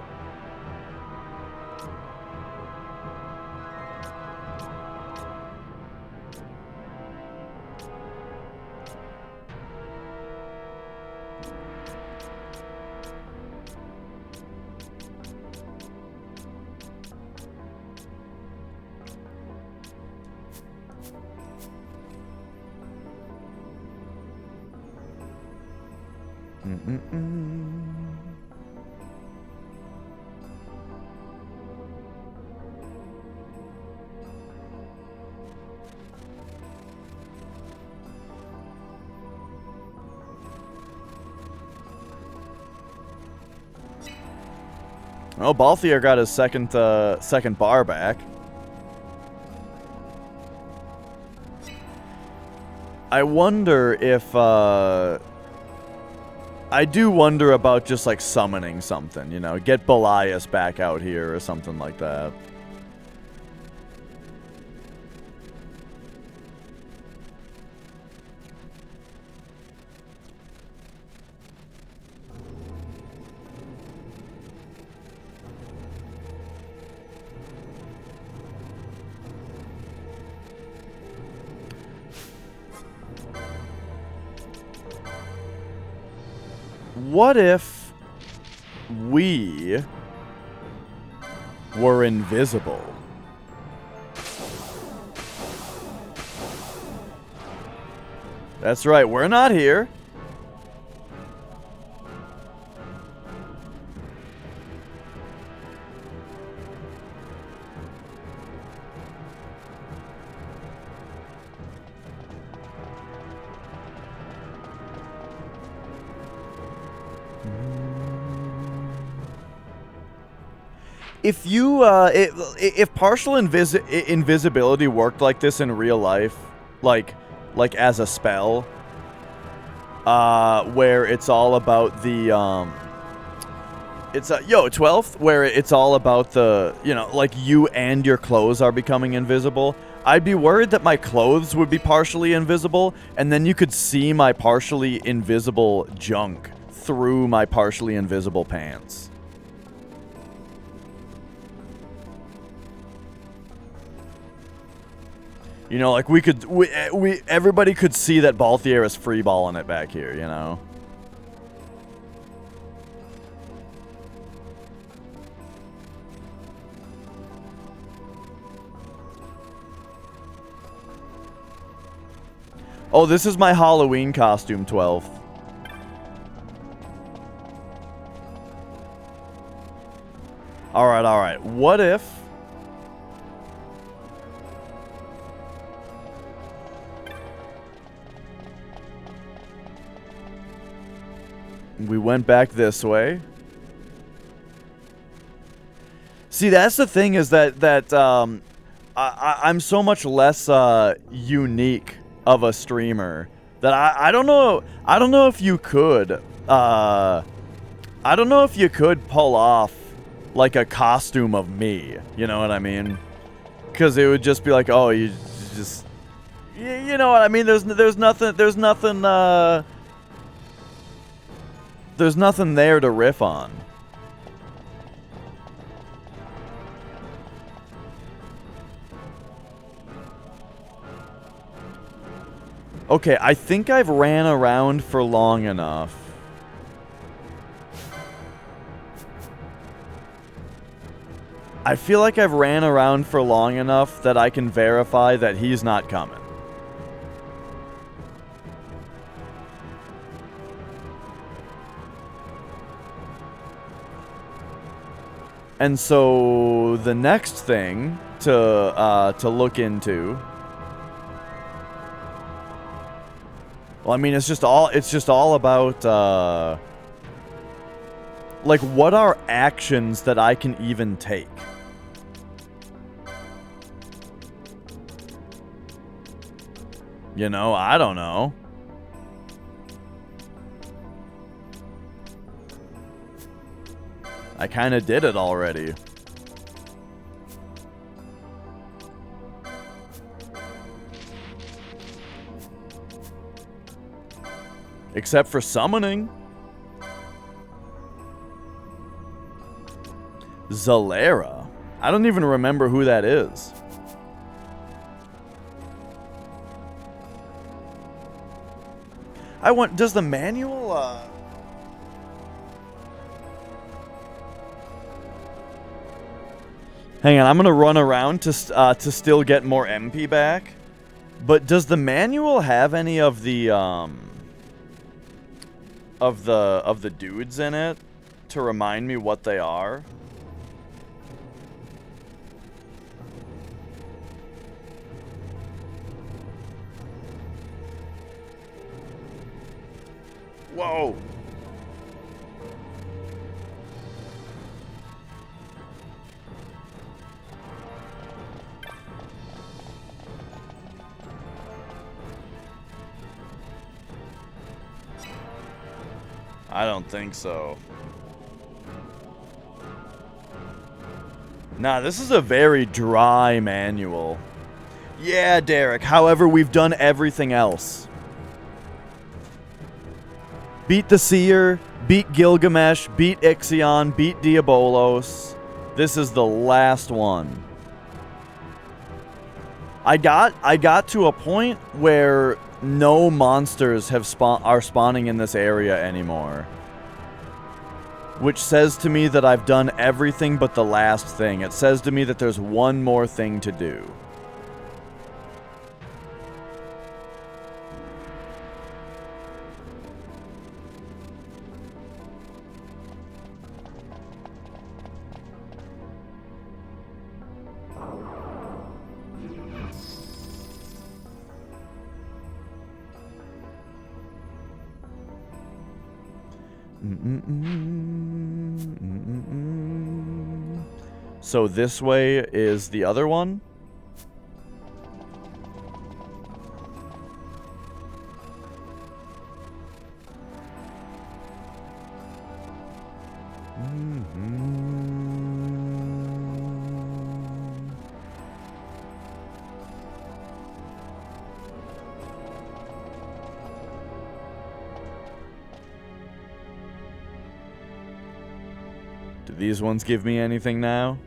Oh, Balthier got his second bar back. I wonder if, I do wonder about just, like, summoning something, you know? Get Belias back out here or something like that. What if we were invisible? That's right, we're not here. If you, if partial invisibility worked like this in real life, like as a spell, where it's all about the, it's 12th, where it's all about the, you know, like you and your clothes are becoming invisible, I'd be worried that my clothes would be partially invisible, and then you could see my partially invisible junk through my partially invisible pants. You know, like everybody could see that Balthier is freeballing it back here, you know? Oh, this is my Halloween costume, 12th. Alright. What if... we went back this way. See, that's the thing, is that I'm so much less unique of a streamer that I don't know if you could I don't know if you could pull off like a costume of me, you know what I mean? Because it would just be like, oh, you just... You know what I mean? There's nothing there to riff on. Okay, I think I've ran around for long enough. I feel like I've ran around for long enough that I can verify that he's not coming. And so the next thing to look into, well, I mean, it's just all about like, what are actions that I can even take? You know, I don't know. I kind of did it already. Except for summoning. Zalera. I don't even remember who that is. Does the manual, Hang on, I'm gonna run around to still get more MP back. But does the manual have any of the dudes in it to remind me what they are? Whoa. I don't think so. Nah, this is a very dry manual. Yeah, Derek. However, we've done everything else. Beat the Seer, beat Gilgamesh, beat Ixion, beat Diabolos. This is the last one. I got to a point where no monsters are spawning in this area anymore. Which says to me that I've done everything but the last thing. It says to me that there's one more thing to do. So this way is the other one? Do these ones give me anything now?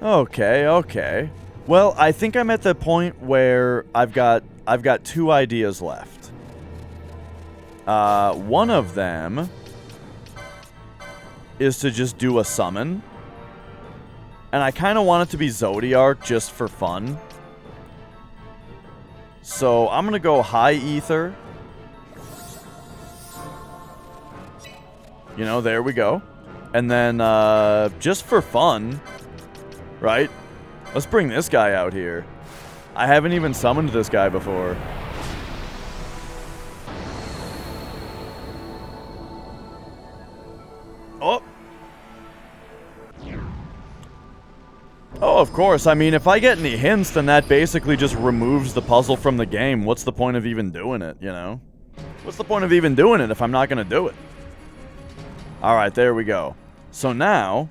Okay. Well, I think I'm at the point where I've got 2 ideas left. One of them is to just do a summon. And I kind of want it to be Zodiark just for fun. So I'm going to go High Ether. You know, there we go. And then just for fun, right? Let's bring this guy out here. I haven't even summoned this guy before. Oh, of course. I mean, if I get any hints, then that basically just removes the puzzle from the game. What's the point of even doing it, you know? What's the point of even doing it if I'm not going to do it? Alright, there we go. So now,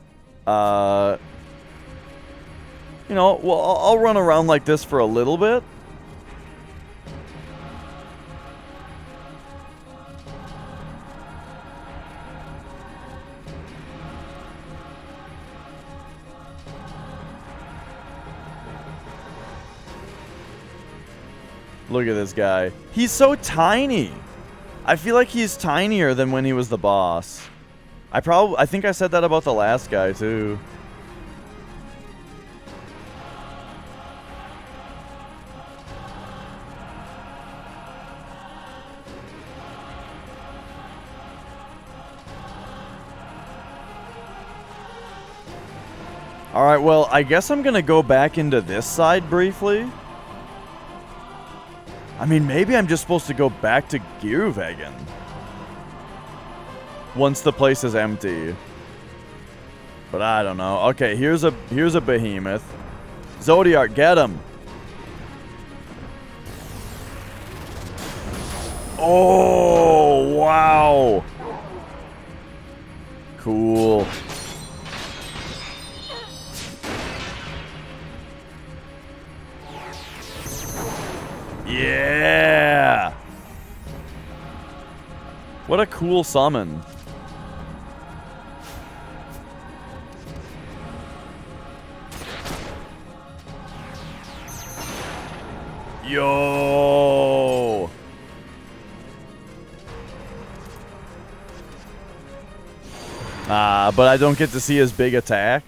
you know, well, I'll run around like this for a little bit. Look at this guy. He's so tiny. I feel like he's tinier than when he was the boss. I think I said that about the last guy too. Alright, well, I guess I'm gonna go back into this side briefly. I mean, maybe I'm just supposed to go back to Gearwagen once the place is empty. But I don't know. Okay, here's a behemoth. Zodiac, get him. Oh, wow. Cool. Yeah! What a cool summon. Yo! But I don't get to see his big attack.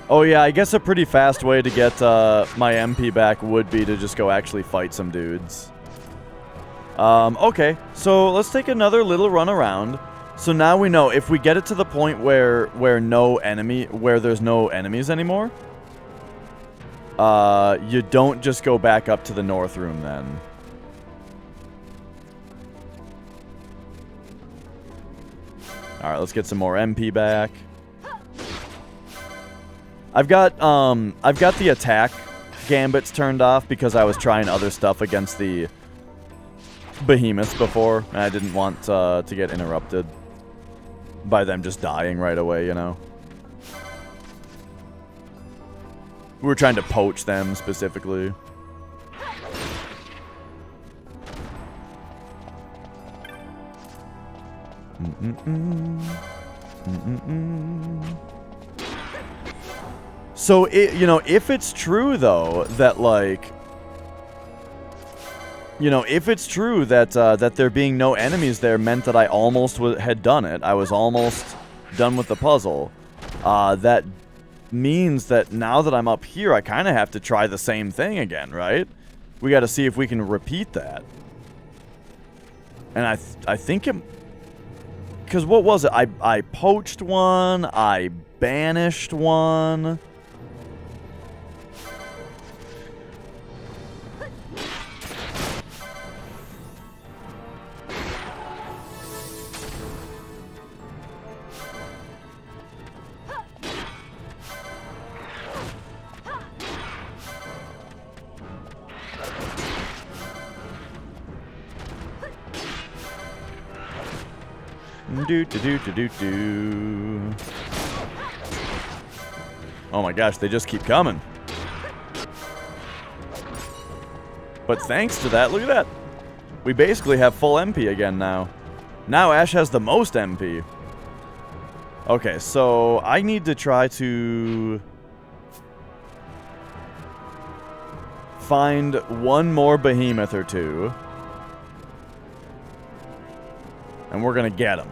Oh yeah, I guess a pretty fast way to get my MP back would be to just go actually fight some dudes. Okay, so let's take another little run around. So now we know if we get it to the point where there's no enemies anymore, you don't just go back up to the north room then. All right, let's get some more MP back. I've got the attack gambits turned off because I was trying other stuff against the behemoths before, and I didn't want to get interrupted by them just dying right away, you know. We were trying to poach them specifically. So, you know, if it's true, though, that, like... You know, if it's true that that there being no enemies there meant that I almost had done it, I was almost done with the puzzle, that means that now that I'm up here, I kind of have to try the same thing again, right? We got to see if we can repeat that. And I think it... Because what was it? I poached one, I banished one... Do. Oh my gosh, they just keep coming. But thanks to that, look at that. We basically have full MP again now. Now Ash has the most MP. Okay, so I need to try to find one more behemoth or two. And we're gonna get him.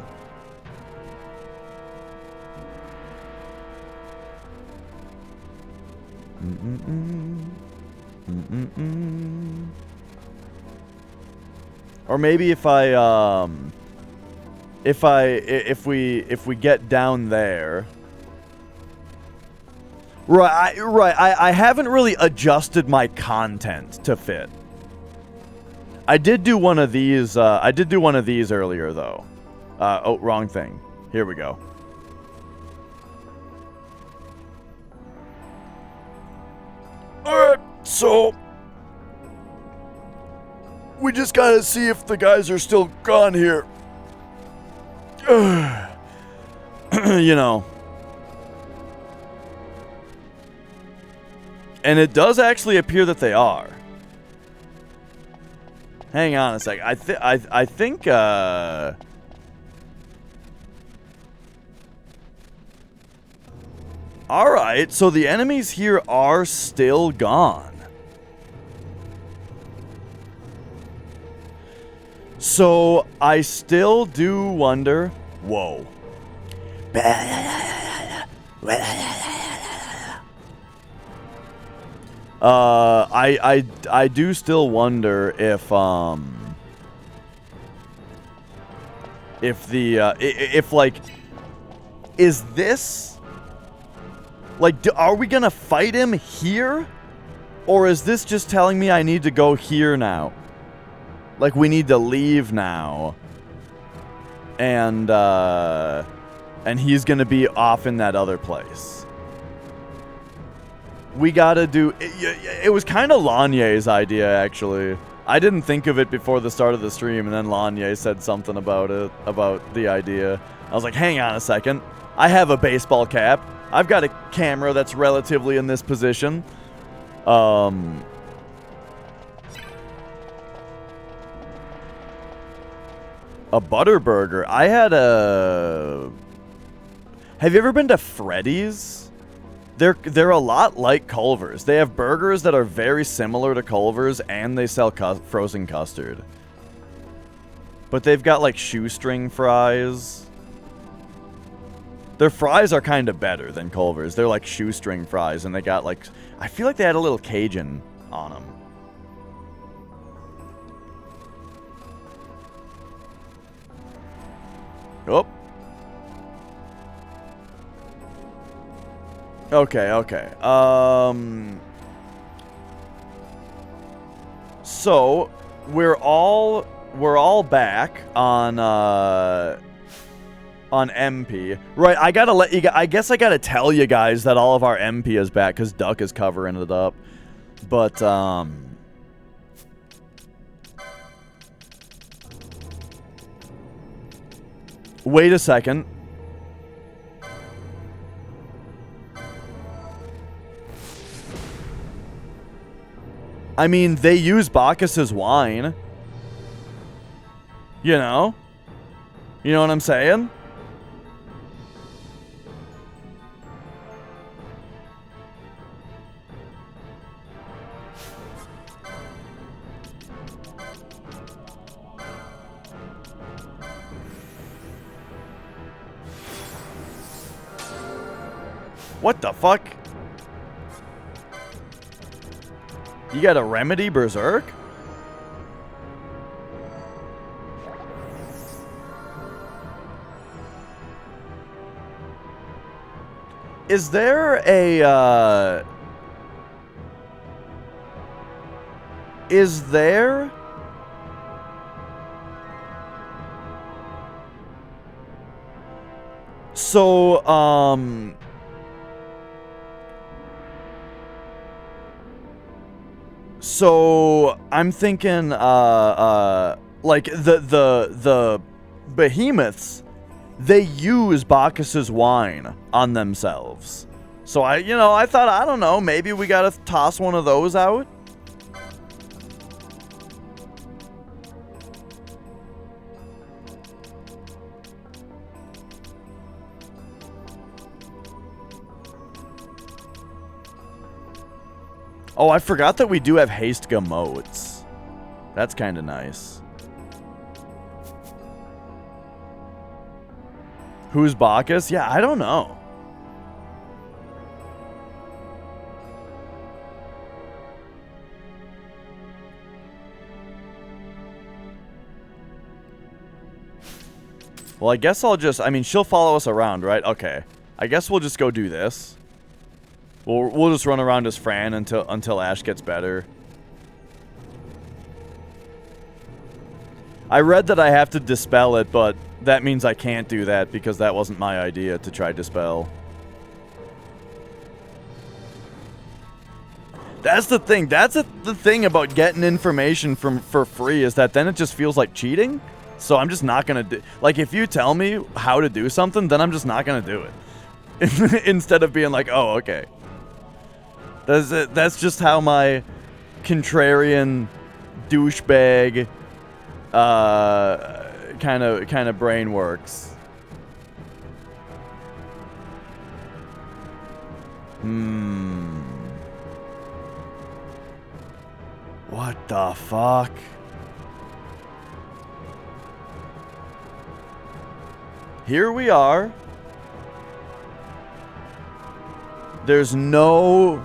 Or maybe if we get down there. Right. I haven't really adjusted my content to fit. I did do one of these. I did do one of these earlier, though. Oh, wrong thing. Here we go. Alright, so... we just gotta see if the guys are still gone here. You know. And it does actually appear that they are. Hang on a sec. I think, alright, so the enemies here are still gone. So, I still do wonder... Whoa. I do still wonder if like, is this, like, are we gonna fight him here? Or is this just telling me I need to go here now? Like, we need to leave now. And he's gonna be off in that other place. We gotta do... It was kind of Lanye's idea, actually. I didn't think of it before the start of the stream, and then Lanye said something about it, about the idea. I was like, hang on a second. I have a baseball cap. I've got a camera that's relatively in this position. A Butterburger. I had a... Have you ever been to Freddy's? They're a lot like Culver's. They have burgers that are very similar to Culver's, and they sell frozen custard. But they've got, like, shoestring fries. Their fries are kind of better than Culver's. They're like shoestring fries, and they got, like... I feel like they had a little Cajun on them. Oh. Okay, okay. So we're all back on MP. Right, I gotta let you I guess I gotta tell you guys that all of our MP is back because Duck is covering it up. But wait a second. I mean, they use Bacchus's wine. You know? You know what I'm saying? What the fuck? You got a remedy Berserk? Is there a, is there... So, So I'm thinking, like the behemoths, they use Bacchus's wine on themselves. So I thought, I don't know, maybe we gotta toss one of those out. Oh, I forgot that we do have haste motes. That's kind of nice. Who's Bacchus? Yeah, I don't know. Well, I guess I'll just... I mean, she'll follow us around, right? Okay. I guess we'll just go do this. We'll just run around as Fran until Ash gets better. I read that I have to dispel it, but that means I can't do that because that wasn't my idea to try dispel. That's the thing. That's the thing about getting information for free is that then it just feels like cheating. So I'm just not gonna do. Like, if you tell me how to do something, then I'm just not gonna do it. Instead of being like, oh, okay. That's just how my contrarian douchebag kind of brain works. What the fuck? Here we are. There's no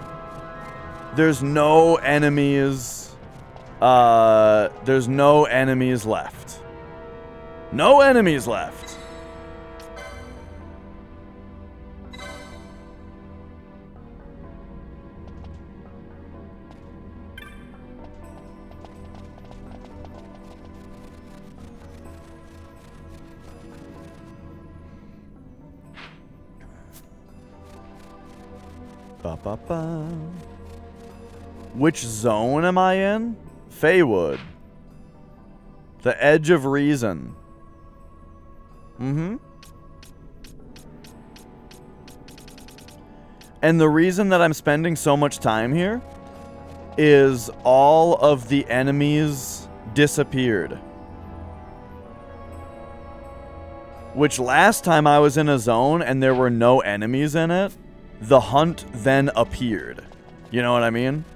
enemies. There's no enemies left. No enemies left. Ba-ba-ba. Which zone am I in? Feywood. The Edge of Reason. And the reason that I'm spending so much time here is all of the enemies disappeared. Which last time I was in a zone and there were no enemies in it, the hunt then appeared. You know what I mean?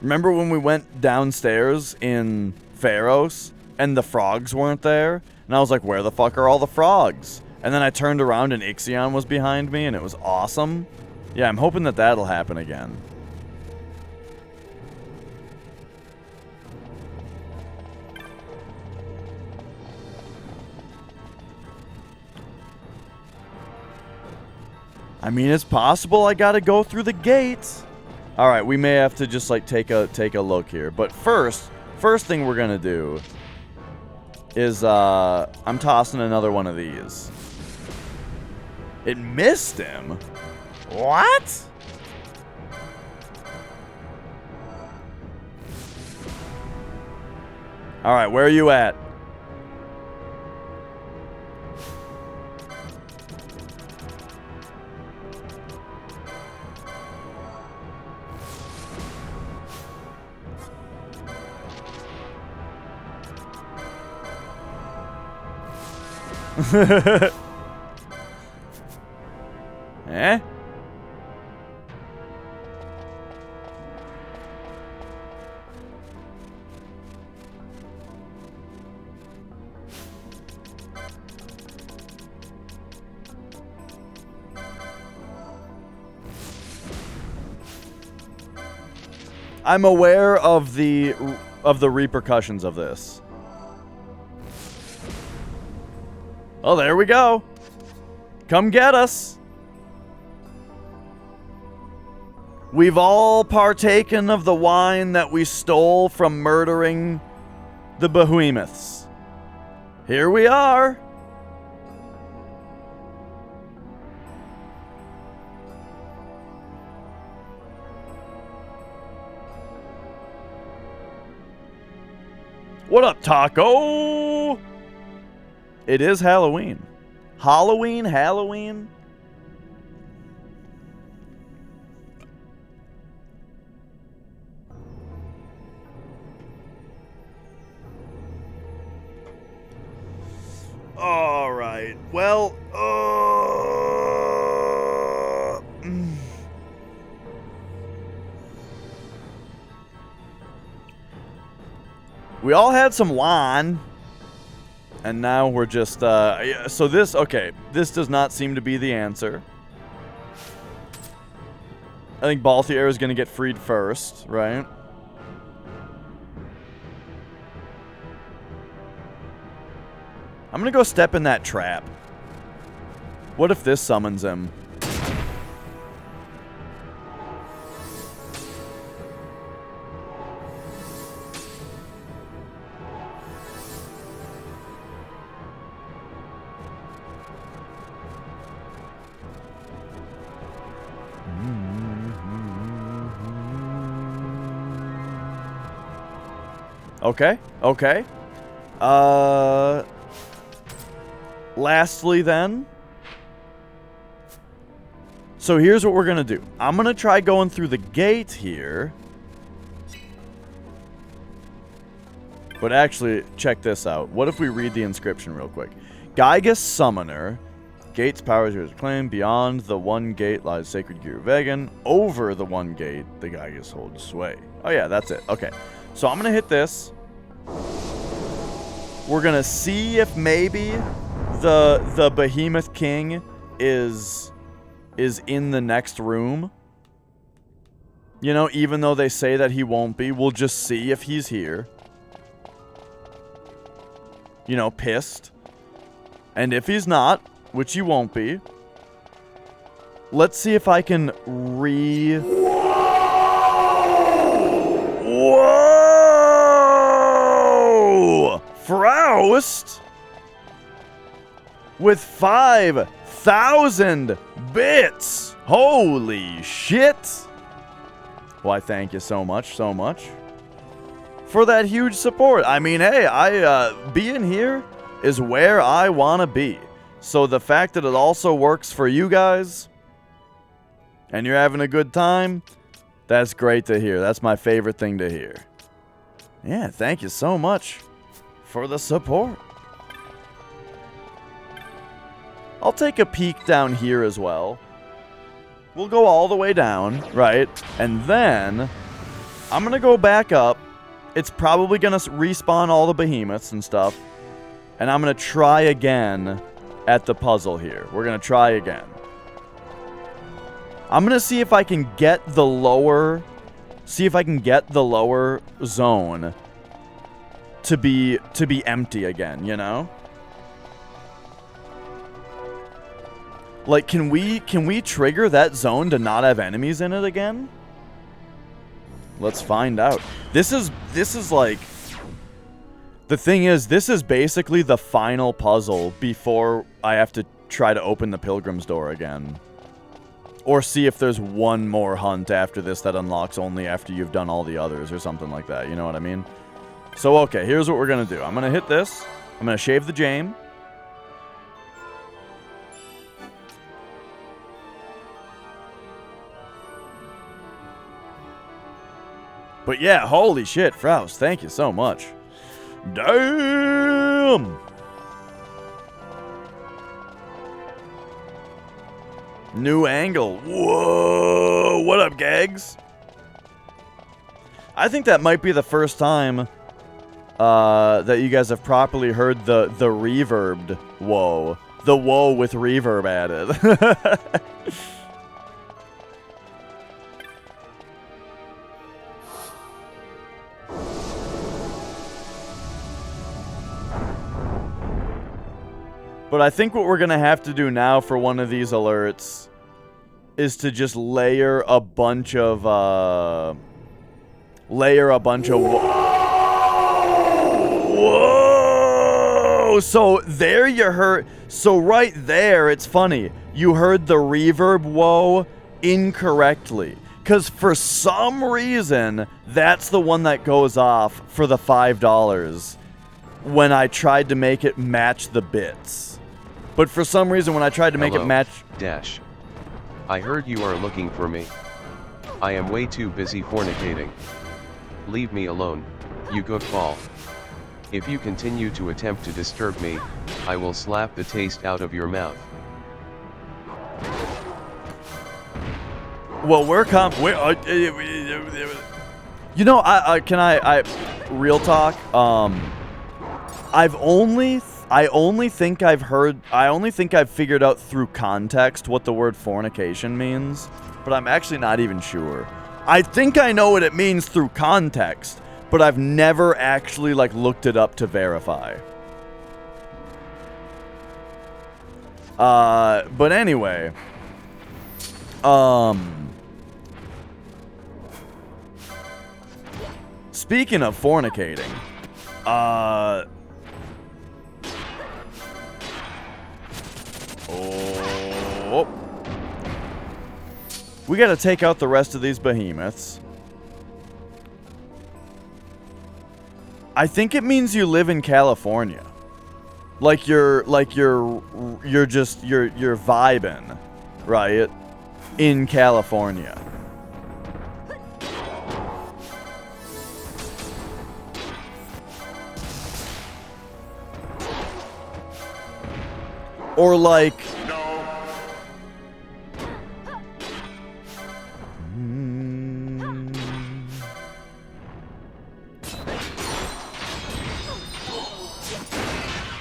Remember when we went downstairs in Pharos and the frogs weren't there? And I was like, where the fuck are all the frogs? And then I turned around and Ixion was behind me and it was awesome. Yeah, I'm hoping that that'll happen again. I mean, it's possible I gotta go through the gates. All right, we may have to just like take a look here. But first thing we're gonna do is I'm tossing another one of these. It missed him. What? All right, where are you at? Eh? I'm aware of the repercussions of this. Oh, there we go. Come get us. We've all partaken of the wine that we stole from murdering the behemoths. Here we are. What up, Taco? It is Halloween. Halloween? All right. Well, we all had some wine. And now we're just, so this, okay, this does not seem to be the answer. I think Balthier is going to get freed first, right? I'm going to go step in that trap. What if this summons him? Okay. Okay. Lastly then. So here's what we're going to do. I'm going to try going through the gate here. But actually, check this out. What if we read the inscription real quick? Gygus Summoner. Gate's power is yours to claim. Beyond the one gate lies sacred gear vegan. Over the one gate, the Gygus holds sway. Oh yeah, that's it. Okay. So I'm going to hit this. We're going to see if maybe the Behemoth King is in the next room. You know, even though they say that he won't be, we'll just see if he's here. You know, pissed. And if he's not, which he won't be, let's see if I can Whoa! Froust with 5,000 bits. Holy shit. Why, thank you so much, for that huge support. I mean, hey, being here is where I want to be. So the fact that it also works for you guys and you're having a good time, that's great to hear. That's my favorite thing to hear. Yeah, thank you so much for the support. I'll take a peek down here as well. We'll go all the way down, right? And then I'm going to go back up. It's probably going to respawn all the behemoths and stuff. And I'm going to try again at the puzzle here. We're going to try again. I'm going to see if I can get the lower... zone to be empty again, you know? Like, can we trigger that zone to not have enemies in it again? Let's find out. This is like... The thing is, this is basically the final puzzle before I have to try to open the Pilgrim's Door again. Or see if there's one more hunt after this that unlocks only after you've done all the others or something like that. You know what I mean? So, okay, here's what we're going to do. I'm going to hit this. I'm going to shave the Jame. But yeah, holy shit, Froust, thank you so much. Damn! New angle. Whoa! What up, Gags? I think that might be the first time that you guys have properly heard the reverbed whoa. The whoa with reverb added. But I think what we're going to have to do now for one of these alerts is to just layer a bunch of whoa! So there you heard, so right there, it's funny. You heard the reverb whoa incorrectly. Because for some reason, that's the one that goes off for the $5 when I tried to make it match the bits. But for some reason, when I tried to make it match... Dash. I heard you are looking for me. I am way too busy fornicating. Leave me alone, you goofball. If you continue to attempt to disturb me, I will slap the taste out of your mouth. Well, you know, real talk, I only think I've figured out through context what the word fornication means, but I'm actually not even sure. I think I know what it means through context, but I've never actually, like, looked it up to verify. But anyway, speaking of fornicating, oh. We gotta take out the rest of these behemoths. I think it means you live in California. Like you're vibing, right? In California. Or like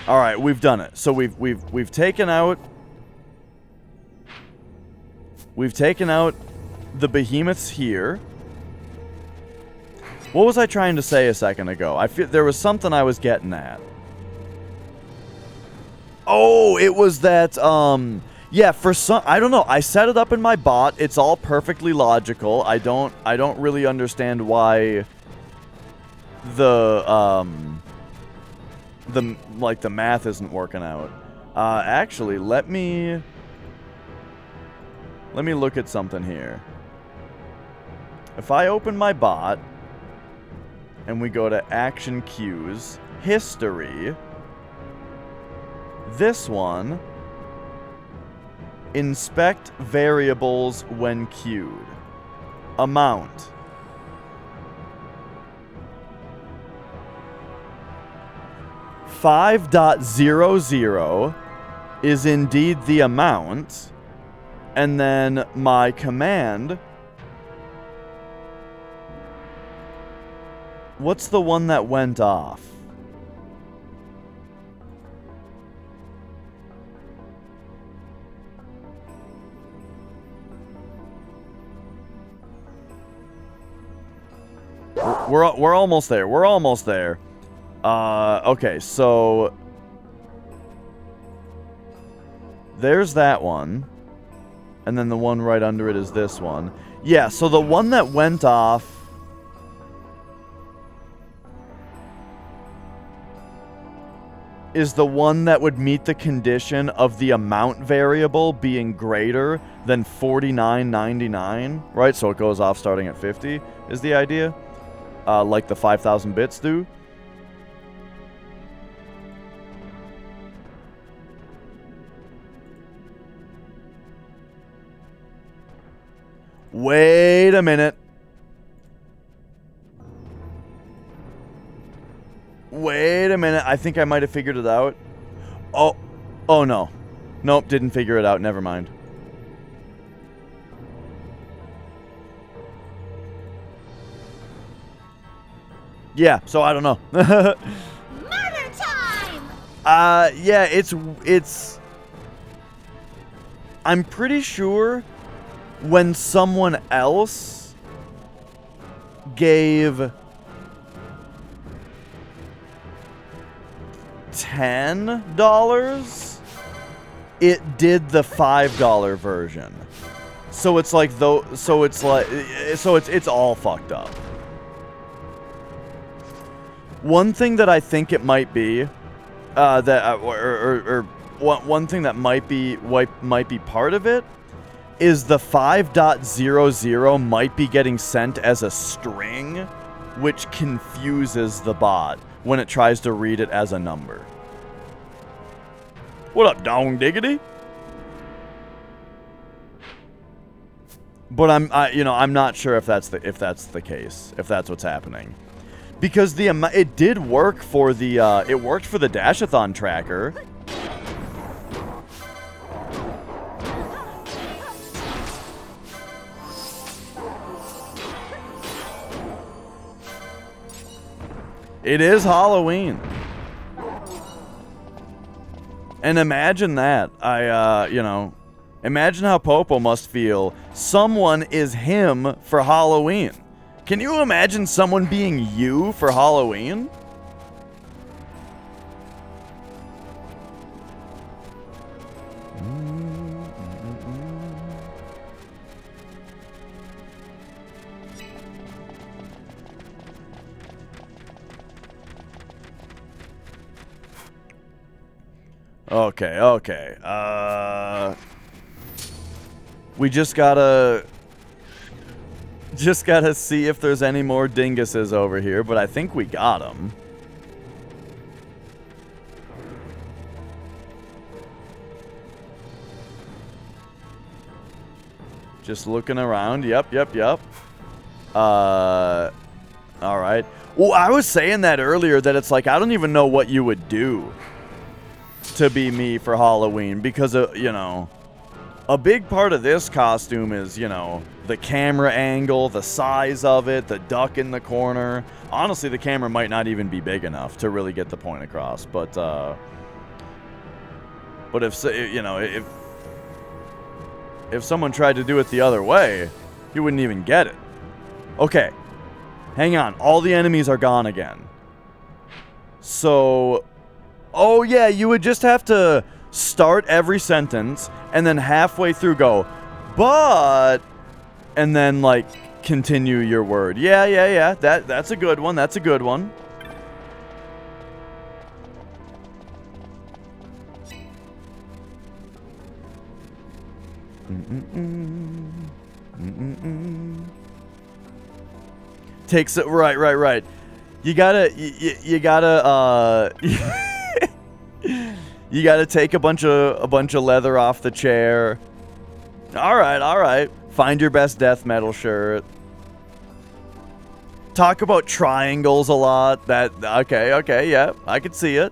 all right, we've done it. So we've taken out the behemoths here. What was I trying to say a second ago? I feel there was something I was getting at. Oh, it was that yeah, for some I don't know. I set it up in my bot. It's all perfectly logical. I don't really understand why the math isn't working out. Actually, let me look at something here. If I open my bot and we go to action queues, history, this one, inspect variables when queued, amount. $5.00 is indeed the amount, and then my command. What's the one that went off? We're almost there. We're almost there. Okay, so there's that one. And then the one right under it is this one. Yeah, so the one that went off is the one that would meet the condition of the amount variable being greater than $49.99, right? So it goes off starting at 50 is the idea. Like the 5,000 bits do. Wait a minute. Wait a minute. I think I might have figured it out. Oh no. Nope, didn't figure it out. Never mind. Yeah, so I don't know. Murder time! Yeah, it's I'm pretty sure when someone else gave $10, it did the $5 version. So it's like it's all fucked up. One thing that I think it might be, one thing that might be part of it, is the 5.00 might be getting sent as a string, which confuses the bot when it tries to read it as a number. What up, dong diggity? But I'm not sure if that's the case, if that's what's happening. Because it did work for the it worked for the Dashathon tracker. It is Halloween. And imagine that. Imagine how Popo must feel. Someone is him for Halloween. Can you imagine someone being you for Halloween? Okay. We just gotta see if there's any more dinguses over here, but I think we got them. Just looking around. Yep. All right. Well, I was saying that earlier that it's like I don't even know what you would do to be me for Halloween because, you know, a big part of this costume is, you know, the camera angle, the size of it, the duck in the corner. Honestly, the camera might not even be big enough to really get the point across. But if, you know, if someone tried to do it the other way, you wouldn't even get it. Okay. Hang on. All the enemies are gone again. So, oh yeah, you would just have to start every sentence and then halfway through go, but, and then like continue your word. Yeah. That's a good one. That's a good one. Takes it right. You gotta you gotta take a bunch of leather off the chair. All right. Find your best death metal shirt. Talk about triangles a lot. That okay, yeah, I could see it.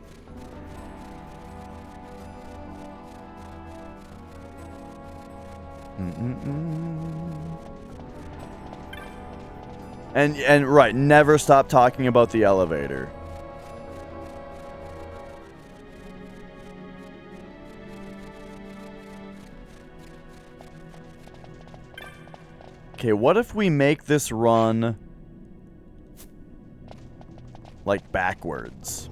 And right, never stop talking about the elevator. Okay, what if we make this run like backwards?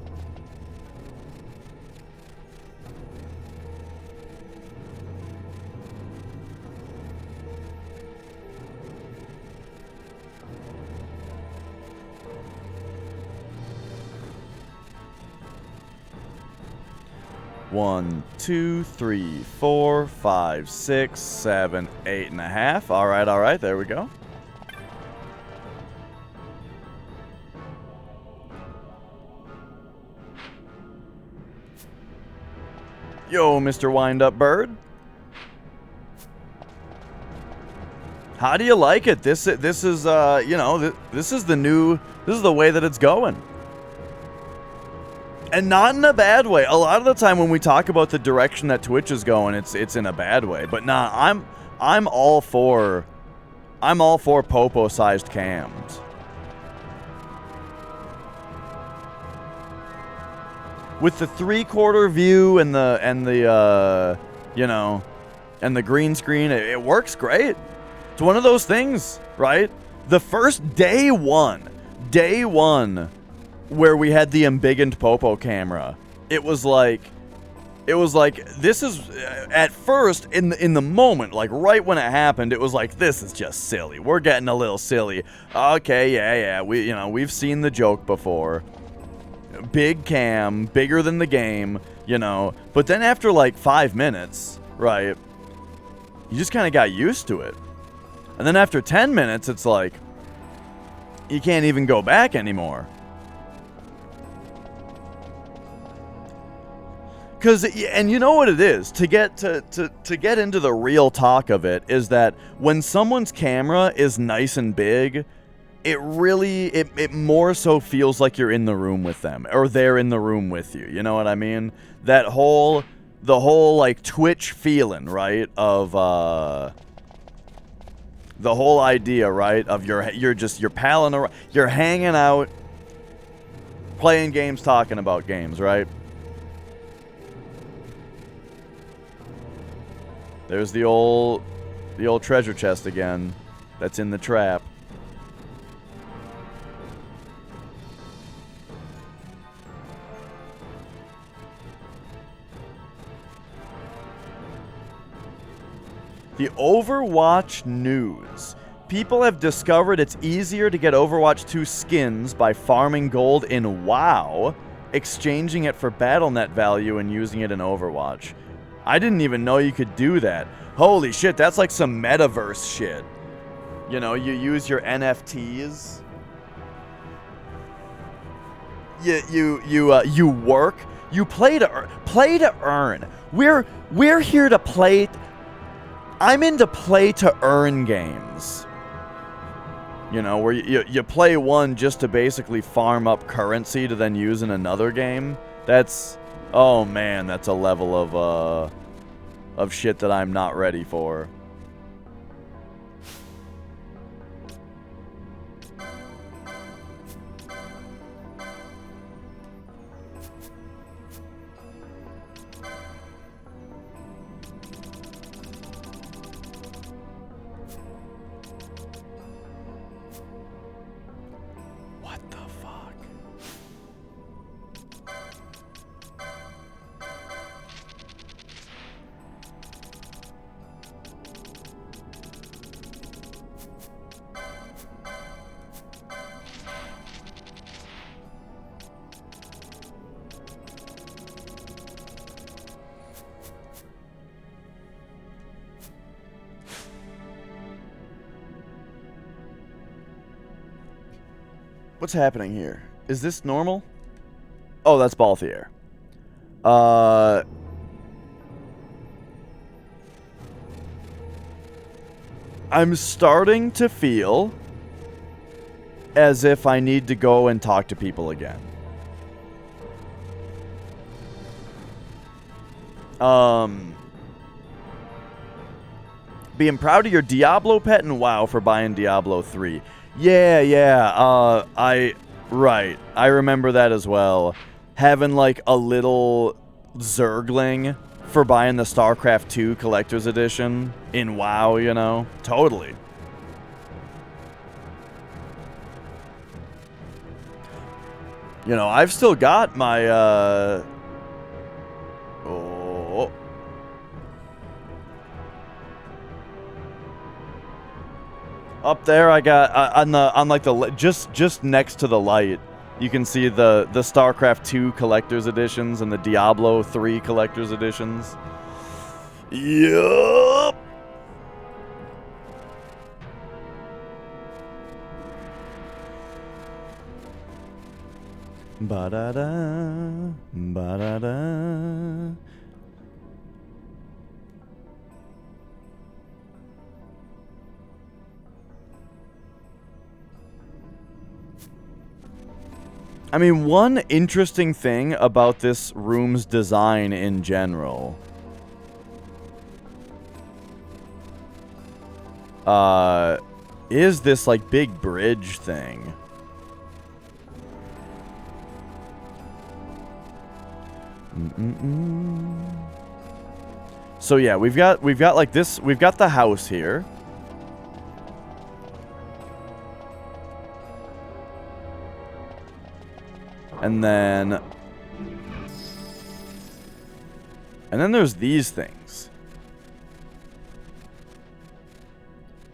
One, 2, 3, 4, 5, 6, 7, 8.5. All right. There we go. Yo, Mr. Wind-Up Bird. How do you like it? This is you know, this is the way that it's going. And not in a bad way. A lot of the time when we talk about the direction that Twitch is going, it's in a bad way. But nah, I'm all for popo-sized cams. With the 3/4 view and the you know, and the green screen, it works great. It's one of those things, right? The first day one where we had the embiggened popo camera, it was like this is at first in the moment, like right when it happened, it was like, this is just silly. We're getting a little silly. Okay, yeah, we've seen the joke before. Big cam, bigger than the game, you know. But then after like 5 minutes, right, you just kind of got used to it. And then after 10 minutes, it's like you can't even go back anymore. And you know what it is, to get into the real talk of it, is that when someone's camera is nice and big, it more so feels like you're in the room with them, or they're in the room with you. You know what I mean? The whole like Twitch feeling, right? Of the whole idea, right? Of you're palling around, you're hanging out, playing games, talking about games, right? There's the old treasure chest again. That's in the trap. The Overwatch news. People have discovered it's easier to get Overwatch 2 skins by farming gold in WoW, exchanging it for Battle.net value and using it in Overwatch. I didn't even know you could do that. Holy shit, that's like some metaverse shit. You know, you use your NFTs. You work. You play to earn. We're here to play. I'm into play-to-earn games. You know, where you play one just to basically farm up currency to then use in another game. That's... Oh, man, that's a level of shit that I'm not ready for. What the fuck? What's happening here? Is this normal? Oh, that's Balthier. I'm starting to feel as if I need to go and talk to people again. Being proud of your Diablo pet and WoW for buying Diablo 3. Yeah, right. I remember that as well. Having like a little Zergling for buying the StarCraft 2 Collector's Edition in WoW, you know? Totally. You know, I've still got my, Oh. Up there, I got just next to the light. You can see the StarCraft 2 Collector's Editions and the Diablo 3 Collector's Editions. Yup. Ba-da-da, ba-da-da. I mean, one interesting thing about this room's design in general is this, like, big bridge thing. So yeah, we've got like this, we've got the house here. And then there's these things.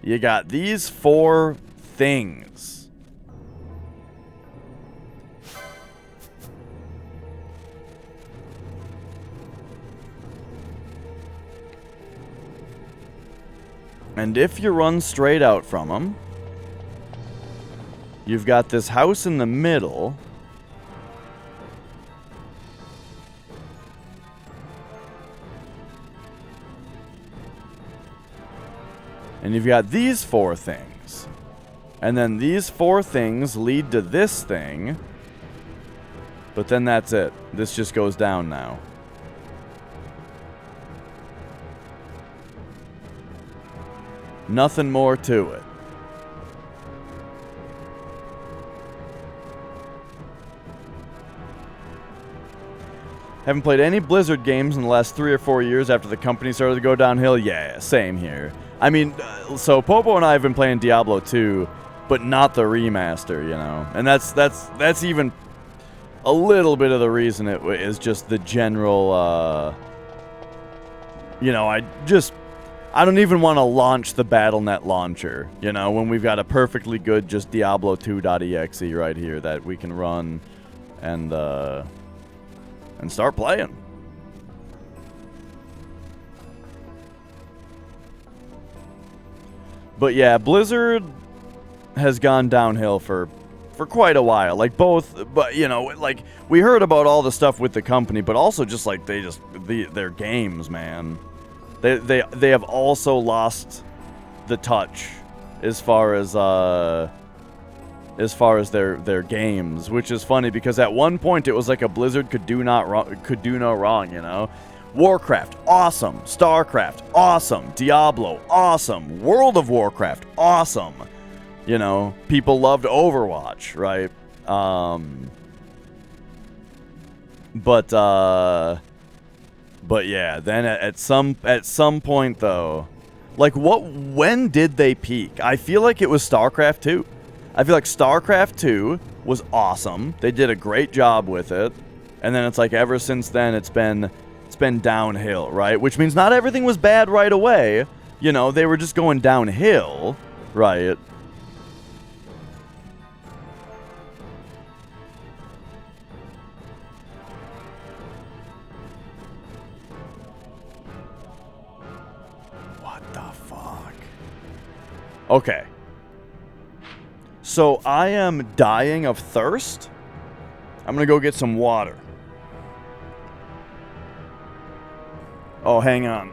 You got these 4 things. And if you run straight out from them, you've got this house in the middle. And you've got these 4 things. And then these 4 things lead to this thing. But then that's it. This just goes down now. Nothing more to it. Haven't played any Blizzard games in the last 3 or 4 years after the company started to go downhill. Yeah, same here. I mean, so Popo and I have been playing Diablo 2, but not the remaster, you know. And that's even a little bit of the reason it is just the general, you know, I don't even want to launch the Battle.net launcher, you know, when we've got a perfectly good just Diablo2.exe right here that we can run and start playing. But yeah, Blizzard has gone downhill for quite a while. Like both, but you know, like we heard about all the stuff with the company, but also just like their games, man. They have also lost the touch as far as their games, which is funny because at one point it was like a Blizzard could do no wrong, you know. Warcraft, awesome. Starcraft, awesome. Diablo, awesome. World of Warcraft, awesome. You know, people loved Overwatch, right? But yeah, then at some point though, like when did they peak? I feel like it was StarCraft 2. I feel like StarCraft 2 was awesome. They did a great job with it. And then it's like ever since then it's been downhill, right? Which means not everything was bad right away. You know, they were just going downhill, right? What the fuck? Okay. So I am dying of thirst. I'm gonna go get some water. Oh, hang on.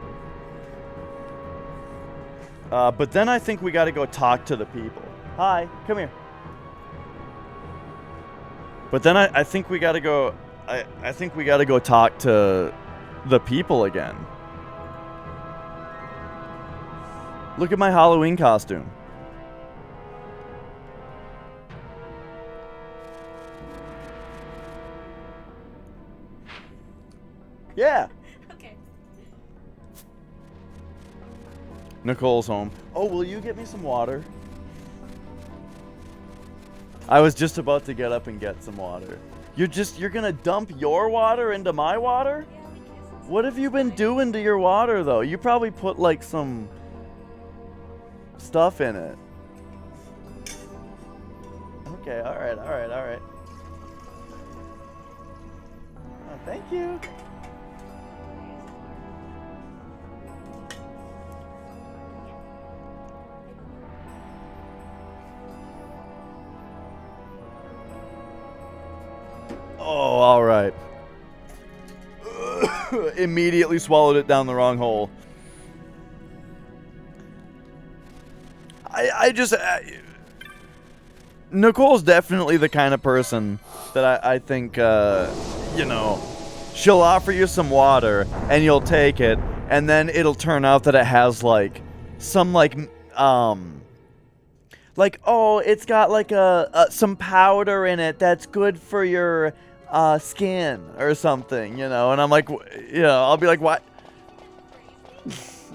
But then I think we gotta go talk to the people. Hi, come here. But then I think we gotta go. I think we gotta go talk to the people again. Look at my Halloween costume. Yeah. Okay. Nicole's home. Oh, will you get me some water? I was just about to get up and get some water. You're gonna dump your water into my water? Yeah, because What have you been doing to your water though? You probably put like some stuff in it. Okay, alright. Oh, thank you. Oh, alright. Immediately swallowed it down the wrong hole. Nicole's definitely the kind of person that I think, you know, she'll offer you some water and you'll take it, and then it'll turn out that it has like some oh, it's got like some powder in it that's good for your skin or something, you know, and I'm like, you know, I'll be like, what?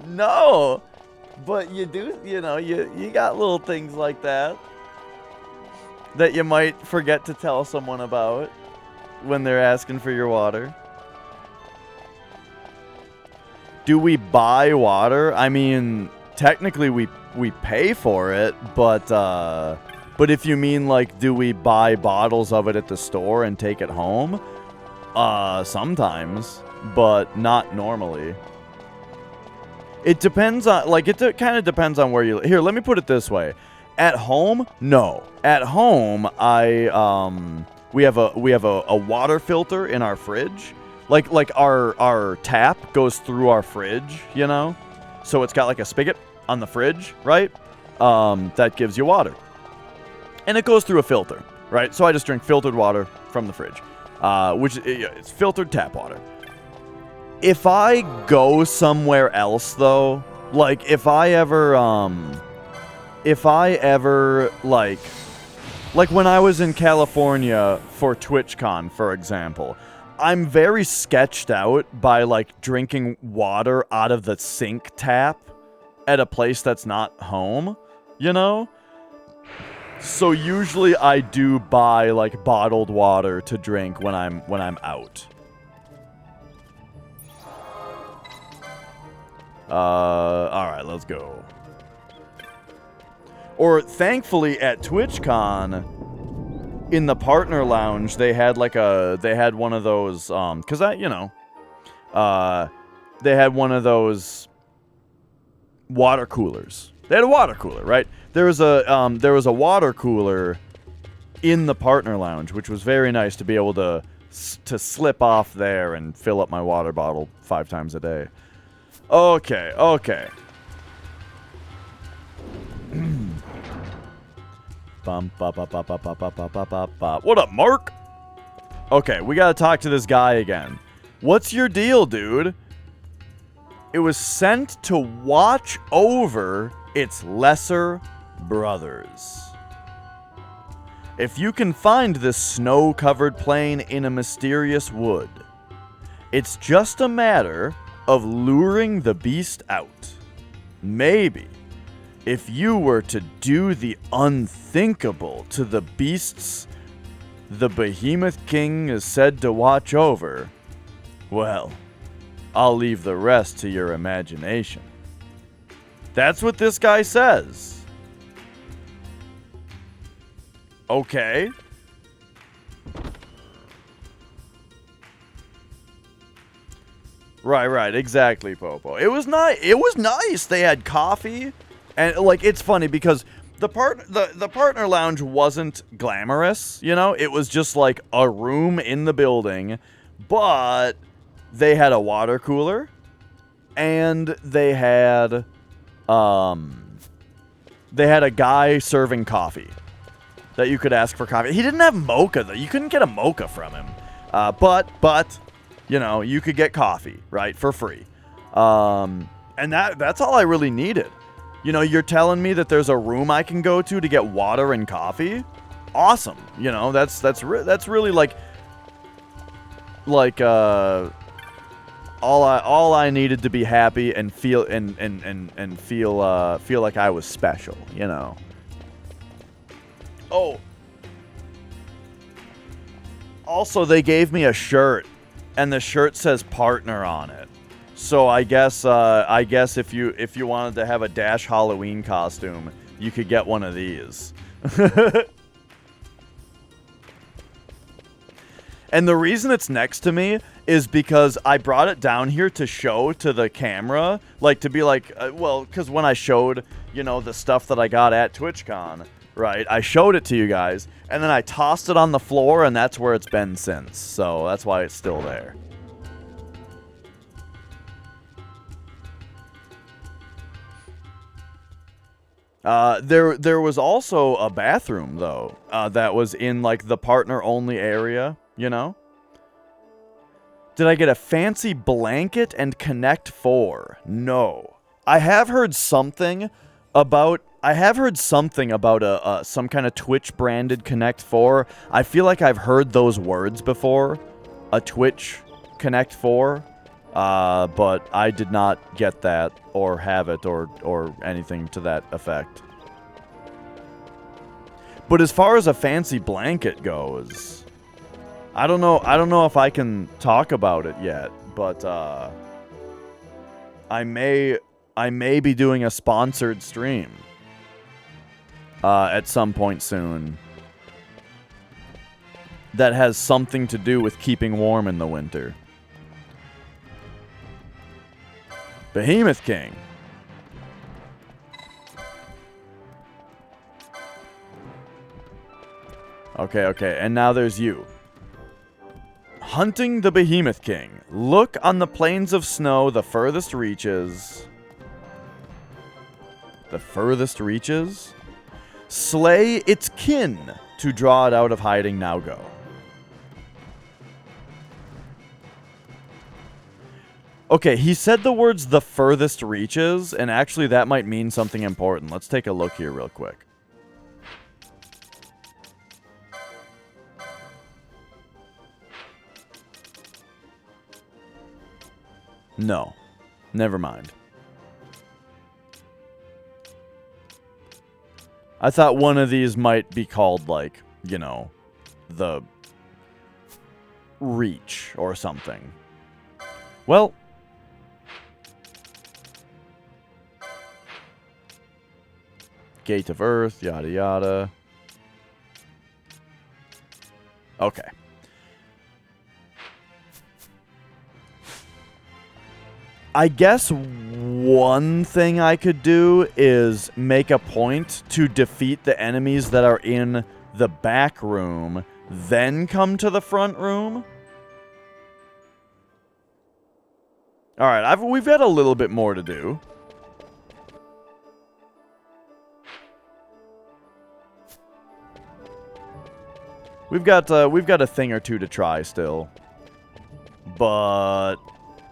No, but you do, you know, you got little things like that you might forget to tell someone about when they're asking for your water. Do we buy water? I mean, technically we pay for it, but if you mean like, do we buy bottles of it at the store and take it home? Sometimes, but not normally. It depends on, like, it kind of depends on where you live. Here, let me put it this way. At home, no. At home, we have a water filter in our fridge. Like our tap goes through our fridge, you know? So it's got like a spigot on the fridge, right? That gives you water. And it goes through a filter, right? So I just drink filtered water from the fridge, which it's filtered tap water. If I go somewhere else, though, like if I ever like when I was in California for TwitchCon, for example, I'm very sketched out by like drinking water out of the sink tap at a place that's not home, you know? So usually I do buy like bottled water to drink when I'm out. Alright, let's go. Or thankfully at TwitchCon in the partner lounge they had one of those cuz they had one of those water coolers. They had a water cooler, right? There was a water cooler in the partner lounge, which was very nice to be able to slip off there and fill up my water bottle 5 times a day. Okay, okay. Bum, ba, ba, ba, ba, ba, ba, ba, ba, ba, ba. What up, Mark? Okay, we gotta talk to this guy again. What's your deal, dude? It was sent to watch over its lesser brothers. If you can find this snow-covered plane in a mysterious wood, it's just a matter of luring the beast out. Maybe, if you were to do the unthinkable to the beasts the Behemoth King is said to watch over, well, I'll leave the rest to your imagination. That's what this guy says. Okay. Right, exactly, Popo. It was nice. They had coffee, and like it's funny because the partner lounge wasn't glamorous, you know? It was just like a room in the building, but they had a water cooler and they had a guy serving coffee that you could ask for coffee. He didn't have mocha though. You couldn't get a mocha from him. But you know, you could get coffee, right, for free. And that's all I really needed. You know, you're telling me that there's a room I can go to get water and coffee? Awesome. You know, that's really like all I needed to be happy and feel and feel like I was special, you know. Oh. Also, they gave me a shirt, and the shirt says partner on it. So I guess if you wanted to have a Dash Halloween costume, you could get one of these. And the reason it's next to me is because I brought it down here to show to the camera, like to be like, well, because when I showed, you know, the stuff that I got at TwitchCon, right, I showed it to you guys, and then I tossed it on the floor, and that's where it's been since. So that's why it's still there. There was also a bathroom, though, that was in, like, the partner-only area, you know? Did I get a fancy blanket and Connect 4? No. I have heard something about some kind of Twitch-branded Connect 4. I feel like I've heard those words before. A Twitch Connect 4. But I did not get that or have it or anything to that effect. But as far as a fancy blanket goes, I don't know if I can talk about it yet, but I may be doing a sponsored stream at some point soon that has something to do with keeping warm in the winter. Behemoth King. Okay, and now there's you. Hunting the Behemoth King. Look on the plains of snow, the furthest reaches. The furthest reaches? Slay its kin to draw it out of hiding. Now go. Okay, he said the words the furthest reaches, and actually that might mean something important. Let's take a look here real quick. No. Never mind. I thought one of these might be called, like, you know, the reach or something. Well, Gate of Earth, yada yada. Okay. I guess one thing I could do is make a point to defeat the enemies that are in the back room, then come to the front room. All right, we've got a little bit more to do. We've got a thing or two to try still. But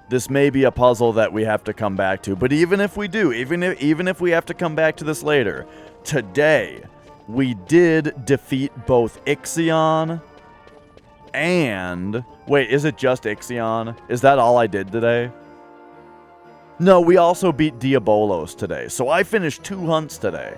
this may be a puzzle that we have to come back to. But even if we do, even if we have to come back to this later, today we did defeat both Ixion and... Wait, is it just Ixion? Is that all I did today? No, we also beat Diabolos today. So I finished 2 hunts today.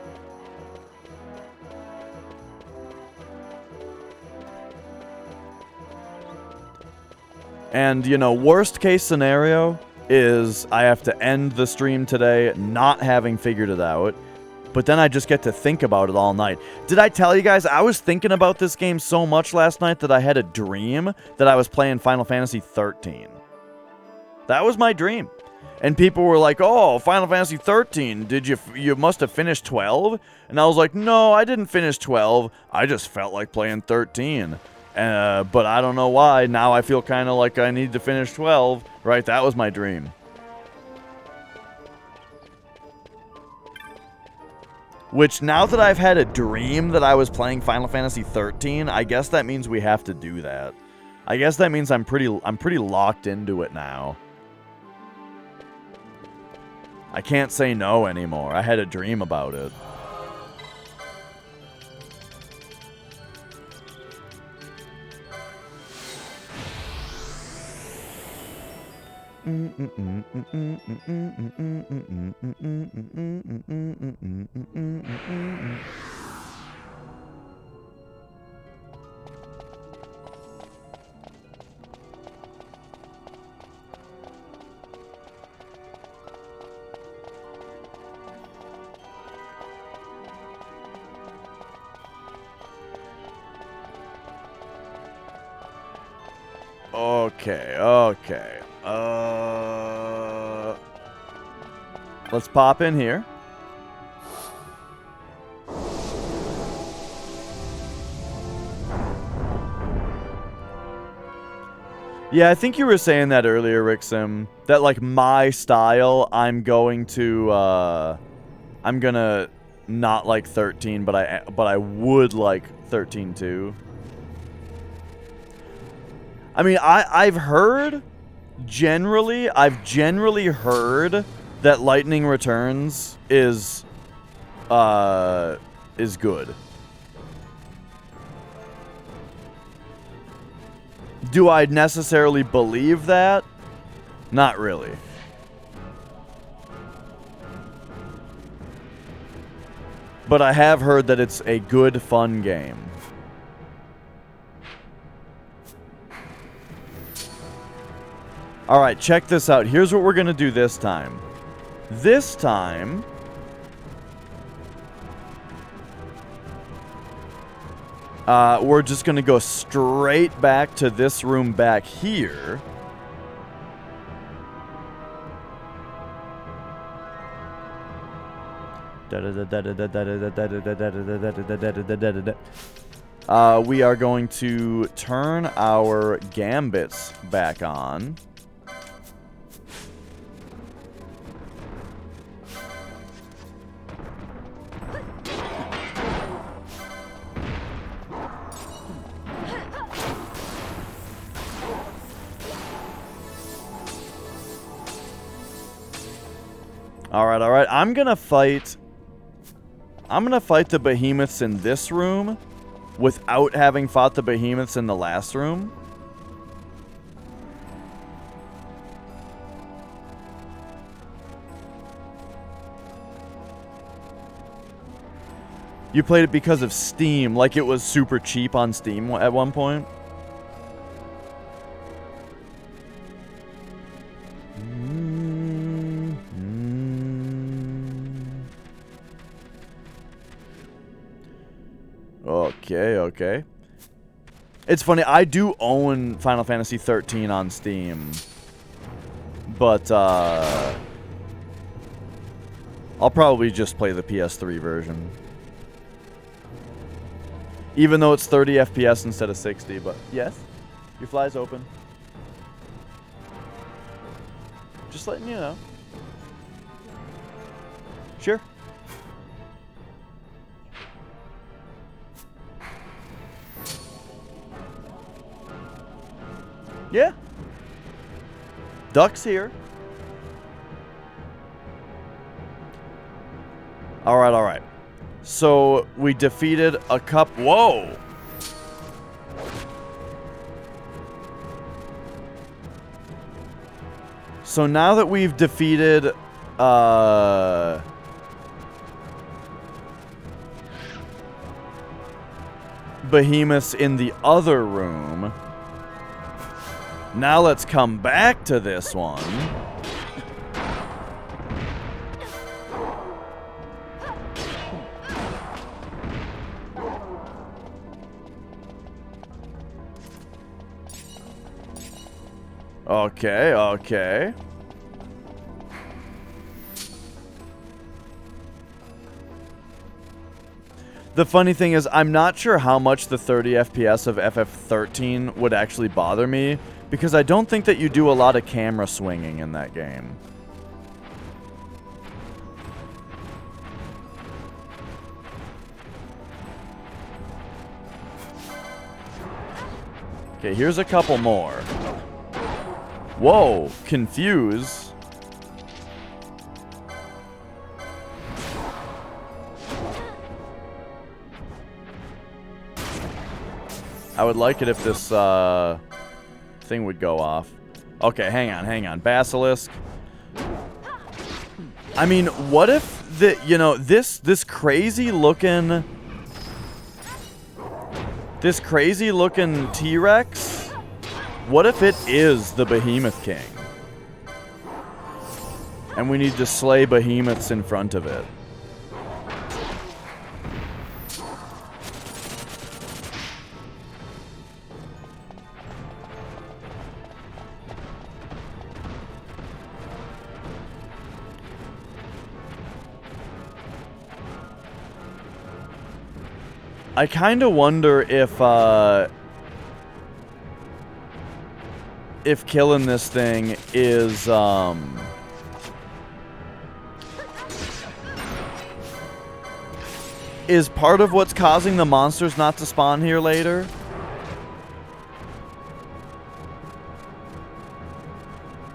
And, you know, worst case scenario is I have to end the stream today not having figured it out. But then I just get to think about it all night. Did I tell you guys, I was thinking about this game so much last night that I had a dream that I was playing Final Fantasy 13. That was my dream. And people were like, oh, Final Fantasy 13, you must have finished 12? And I was like, no, I didn't finish 12. I just felt like playing 13. But I don't know why. Now I feel kind of like I need to finish 12. Right, that was my dream. Which, now that I've had a dream that I was playing Final Fantasy 13, I guess that means we have to do that. I guess that means I'm pretty locked into it now. I can't say no anymore. I had a dream about it. Okay. Let's pop in here. Yeah, I think you were saying that earlier, Rixim. That, like, my style, I'm gonna not like 13, but I would like 13 too. I mean, I've generally heard that Lightning Returns is good. Do I necessarily believe that? Not really. But I have heard that it's a good, fun game. Alright, check this out. Here's what we're going to do this time. This time... we're just going to go straight back to this room back here. We are going to turn our gambits back on. Alright. I'm gonna fight the behemoths in this room without having fought the behemoths in the last room. You played it because of Steam, like it was super cheap on Steam at one point. Okay. It's funny, I do own Final Fantasy 13 on Steam. But, I'll probably just play the PS3 version. Even though it's 30 FPS instead of 60, but... Yes? Your fly's open. Just letting you know. Sure. Yeah. Duck's here. Alright, alright. So, we defeated a cup. Whoa! So now that we've defeated, behemoths in the other room, now let's come back to this one. Okay, okay. The funny thing is, I'm not sure how much the 30 FPS of FF13 would actually bother me, because I don't think that you do a lot of camera swinging in that game. Okay, here's a couple more. Whoa, confuse. I would like it if this thing would go off. Okay, hang on. Basilisk. I mean, what if the, you know, this crazy looking T-Rex, what if it is the Behemoth King? And we need to slay behemoths in front of it. I kind of wonder if killing this thing is part of what's causing the monsters not to spawn here later.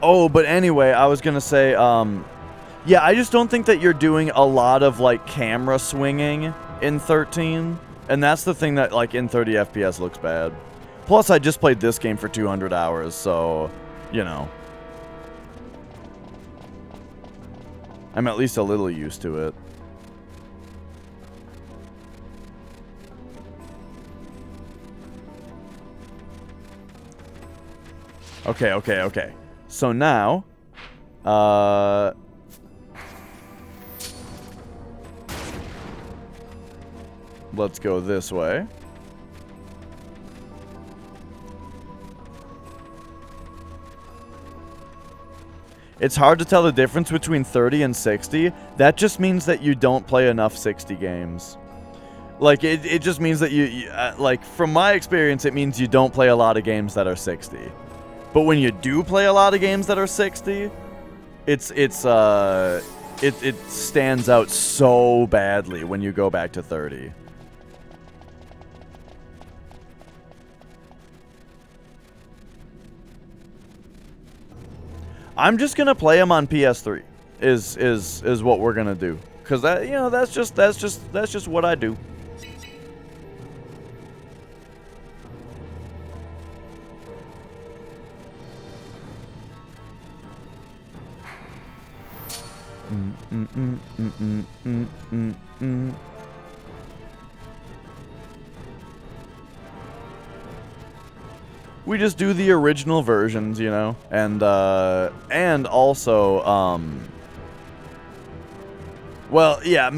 Oh, but anyway, I was gonna say, yeah, I just don't think that you're doing a lot of like camera swinging in 13. And that's the thing that, like, in 30 FPS looks bad. Plus, I just played this game for 200 hours, so, you know. I'm at least a little used to it. Okay. So now, let's go this way. It's hard to tell the difference between 30 and 60. That just means that you don't play enough 60 games. Like, it just means that you like, from my experience, it means you don't play a lot of games that are 60. But when you do play a lot of games that are 60, it stands out so badly when you go back to 30. I'm just gonna play them on PS3. Is what we're gonna do, cause that, you know, that's just what I do. We just do the original versions, you know, and also, well, yeah,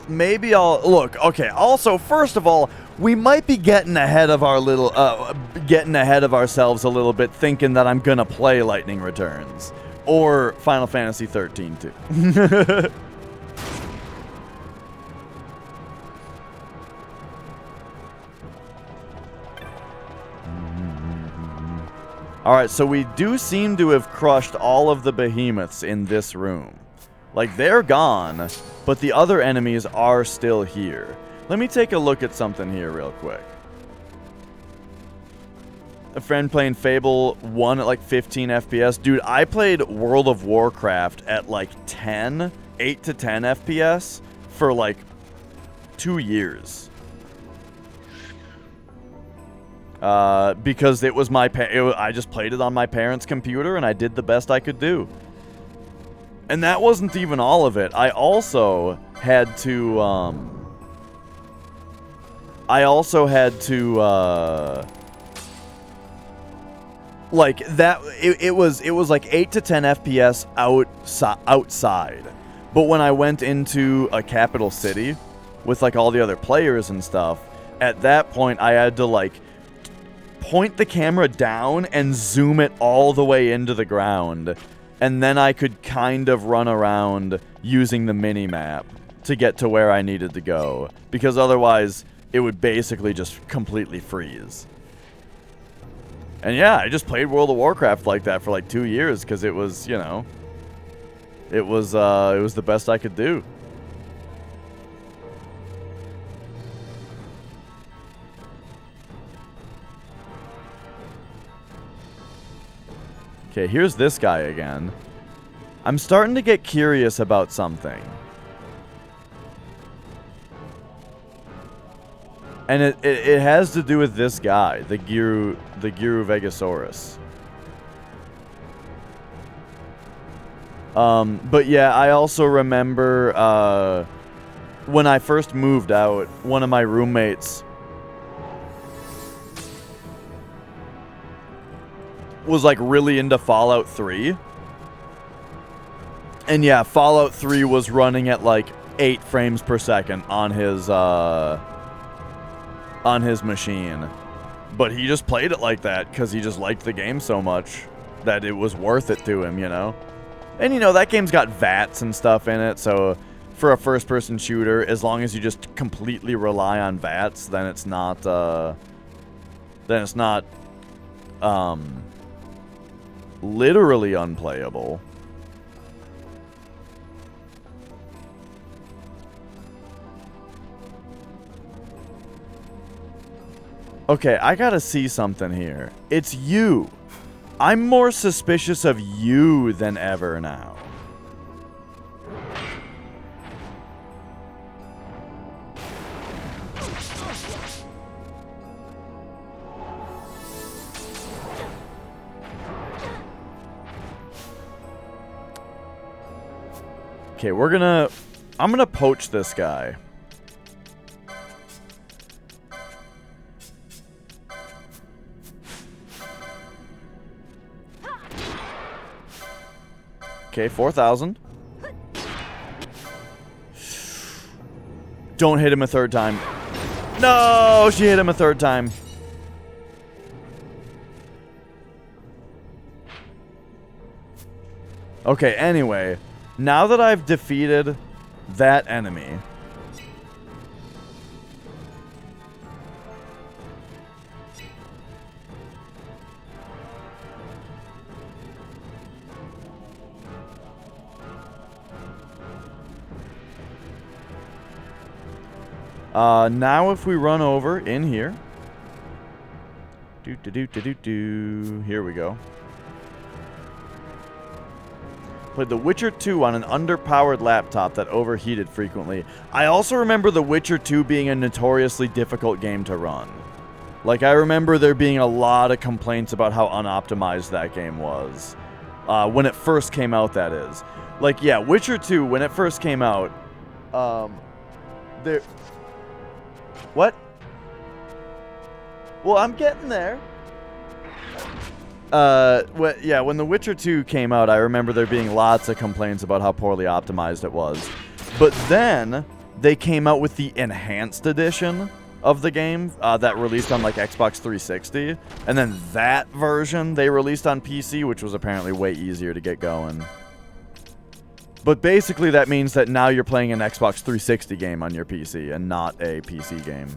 maybe I'll look. Okay. Also, first of all, we might be getting ahead of our ourselves a little bit, thinking that I'm gonna play Lightning Returns or Final Fantasy 13 too. Alright, so we do seem to have crushed all of the behemoths in this room. Like, they're gone, but the other enemies are still here. Let me take a look at something here real quick. A friend playing Fable 1 at like 15 FPS. Dude, I played World of Warcraft at like 8 to 10 FPS for like 2 years. Because it was I just played it on my parents' computer and I did the best I could do. And that wasn't even all of it. I also had to, like that, it was like 8 to 10 FPS outside. But when I went into a capital city with like all the other players and stuff, at that point I had to like point the camera down and zoom it all the way into the ground. And then I could kind of run around using the mini-map to get to where I needed to go. Because otherwise, it would basically just completely freeze. And yeah, I just played World of Warcraft like that for like 2 years because it was, you know, it was the best I could do. Okay, here's this guy again. I'm starting to get curious about something. And it has to do with this guy, the Giru Vegasaurus. But yeah, I also remember when I first moved out, one of my roommates was like really into Fallout 3. And yeah, Fallout 3 was running at like 8 frames per second on his machine. But he just played it like that because he just liked the game so much that it was worth it to him, you know? And you know, that game's got VATs and stuff in it, so for a first-person shooter, as long as you just completely rely on VATs, then it's not, literally unplayable. Okay, I gotta see something here. It's you. I'm more suspicious of you than ever now. Okay, I'm gonna poach this guy. Okay, 4,000. Don't hit him a third time. No, she hit him a third time. Okay, anyway. Now that I've defeated that enemy, now if we run over in here, here we go. Played The Witcher 2 on an underpowered laptop that overheated frequently. I also remember The Witcher 2 being a notoriously difficult game to run. Like, I remember there being a lot of complaints about how unoptimized that game was. When it first came out, that is. Like, yeah, Witcher 2, when it first came out, there... What? Well, I'm getting there. Yeah, when The Witcher 2 came out, I remember there being lots of complaints about how poorly optimized it was. But then, they came out with the Enhanced Edition of the game that released on, like, Xbox 360. And then that version they released on PC, which was apparently way easier to get going. But basically, that means that now you're playing an Xbox 360 game on your PC and not a PC game.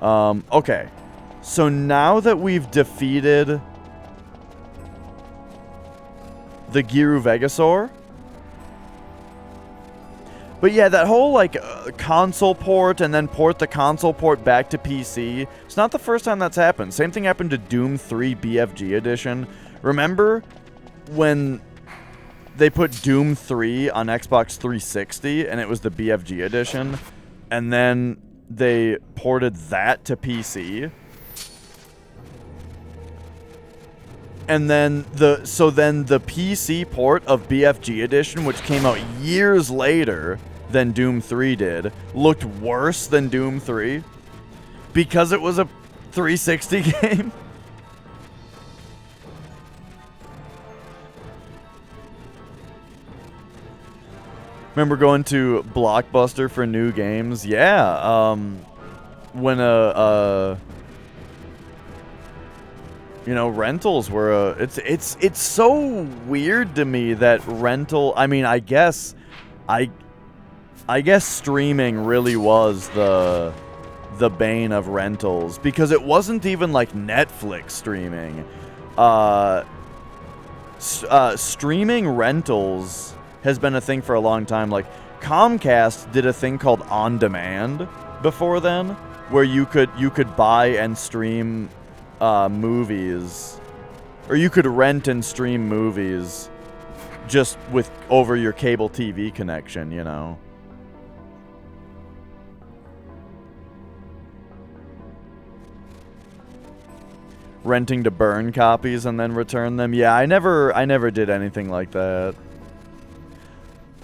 Okay. So now that we've defeated the Giru Vegasaur. But yeah, that whole like console port and then port the console port back to PC. It's not the first time that's happened. Same thing happened to Doom 3 BFG edition. Remember when they put Doom 3 on Xbox 360 and it was the BFG edition, and then they ported that to PC? And then the PC port of BFG edition, which came out years later than Doom 3 did, looked worse than Doom 3 because it was a 360 game. Remember going to Blockbuster for new games? Yeah, when you know, rentals were it's so weird to me that rental, I mean, I guess streaming really was the bane of rentals, because it wasn't even like Netflix streaming. Streaming rentals has been a thing for a long time. Like Comcast did a thing called On Demand before then, where you could buy and stream movies, or you could rent and stream movies just over your cable TV connection, you know. Renting to burn copies and then return them. Yeah, I never did anything like that.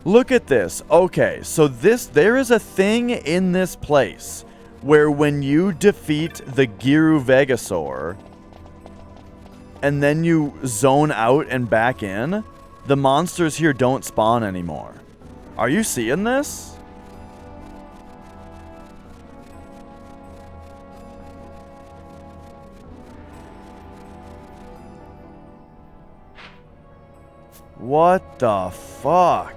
Look at this. Okay, so there is a thing in this place where when you defeat the Giru Vegasaur and then you zone out and back in, the monsters here don't spawn anymore. Are you seeing this? What the fuck?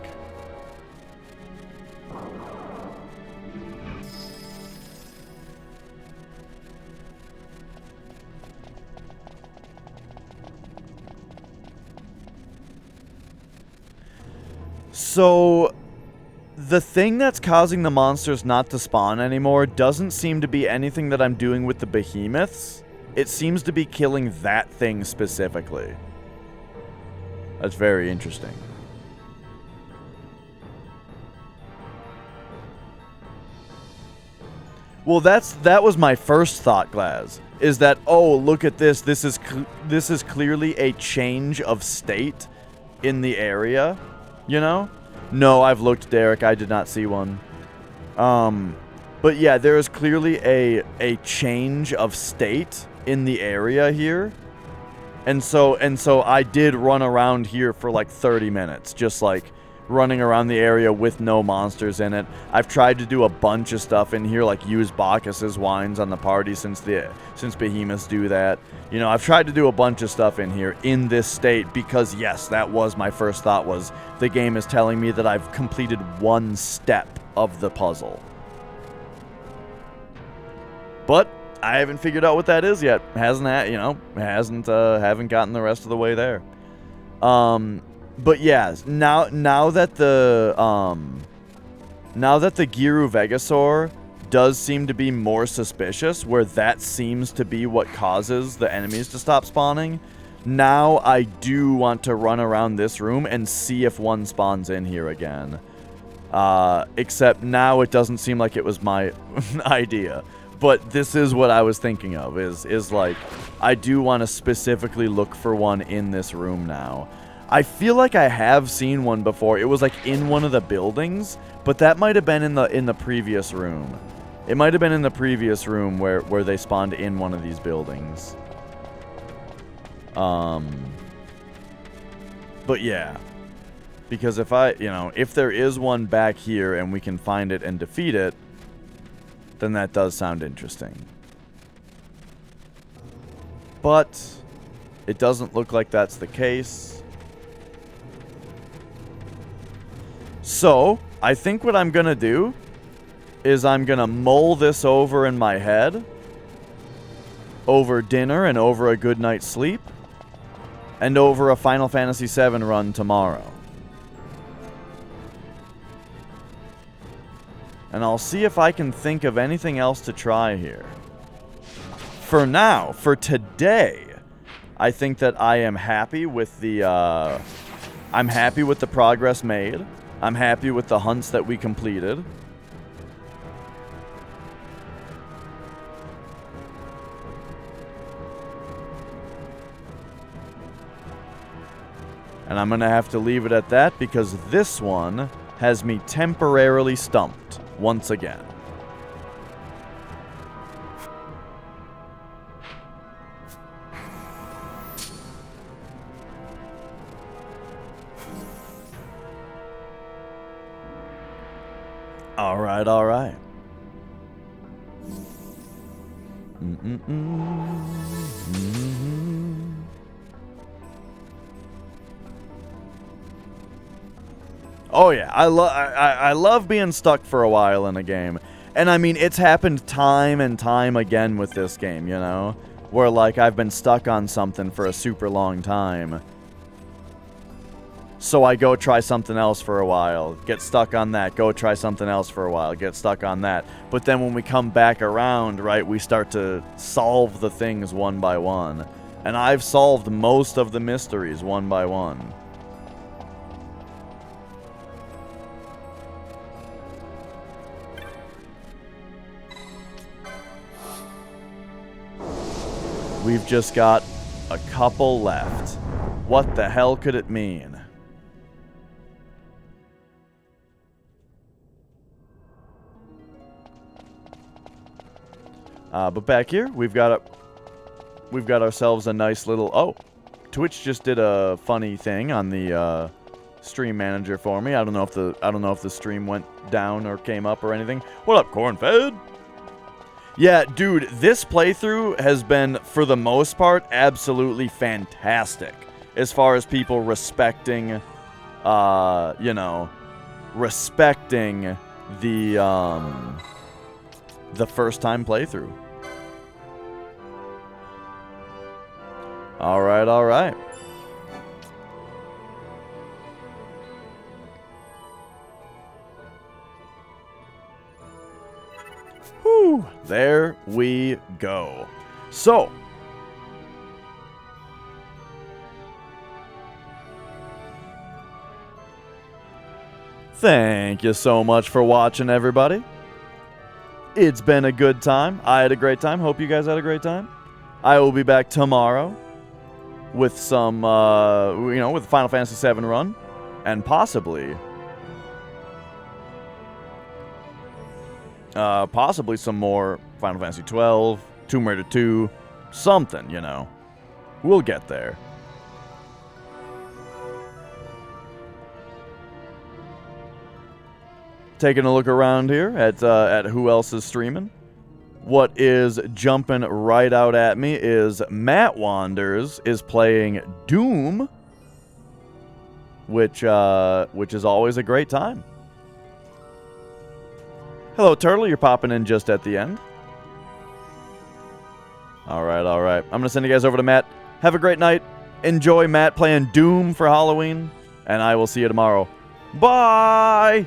So, the thing that's causing the monsters not to spawn anymore doesn't seem to be anything that I'm doing with the behemoths. It seems to be killing that thing specifically. That's very interesting. Well, that was my first thought, Glaz. Is that, oh, look at this. This is clearly a change of state in the area, you know? No, I've looked, Derek. I did not see one. But yeah, there is clearly a change of state in the area here. And so I did run around here for like 30 minutes, just like running around the area with no monsters in it. I've tried to do a bunch of stuff in here, like use Bacchus's wines on the party since behemoths do that. You know, I've tried to do a bunch of stuff in here in this state because, yes, that was my first thought, was the game is telling me that I've completed one step of the puzzle. But I haven't figured out what that is yet. Haven't gotten the rest of the way there. But yeah, now that the Giru Vegasaur does seem to be more suspicious, where that seems to be what causes the enemies to stop spawning, now I do want to run around this room and see if one spawns in here again. Except now it doesn't seem like it was my idea. But this is what I was thinking of, is like, I do want to specifically look for one in this room now. I feel like I have seen one before. It was like in one of the buildings, but that might have been in the previous room. It might have been in the previous room where they spawned in one of these buildings. But yeah. Because if if there is one back here and we can find it and defeat it, then that does sound interesting. But it doesn't look like that's the case. So, I think what I'm gonna do is I'm gonna mull this over in my head over dinner and over a good night's sleep, and over a Final Fantasy VII run tomorrow. And I'll see if I can think of anything else to try here. For now, for today, I think that I am happy with the I'm happy with the progress made. I'm happy with the hunts that we completed. And I'm going to have to leave it at that because this one has me temporarily stumped once again. All right, all right. Oh yeah, I love being stuck for a while in a game. And I mean, it's happened time and time again with this game, you know? Where like I've been stuck on something for a super long time. So I go try something else for a while, get stuck on that, go try something else for a while, get stuck on that. But then when we come back around, right, we start to solve the things one by one. And I've solved most of the mysteries one by one. We've just got a couple left. What the hell could it mean? But back here, we've got ourselves a nice little... Oh, Twitch just did a funny thing on the stream manager for me. I don't know if the stream went down or came up or anything. What up, Cornfed? Yeah, dude, this playthrough has been, for the most part, absolutely fantastic. As far as people respecting, you know, respecting the first-time playthrough. All right, all right. Whew, there we go. So, thank you so much for watching, everybody. It's been a good time. I had a great time. Hope you guys had a great time. I will be back tomorrow with some, you know, with the Final Fantasy VII run, and possibly some more Final Fantasy 12, Tomb Raider 2, something, you know. We'll get there. Taking a look around here at who else is streaming. What is jumping right out at me is Matt Wanders is playing Doom, which is always a great time. Hello, Turtle. You're popping in just at the end. All right, all right. I'm going to send you guys over to Matt. Have a great night. Enjoy Matt playing Doom for Halloween, and I will see you tomorrow. Bye!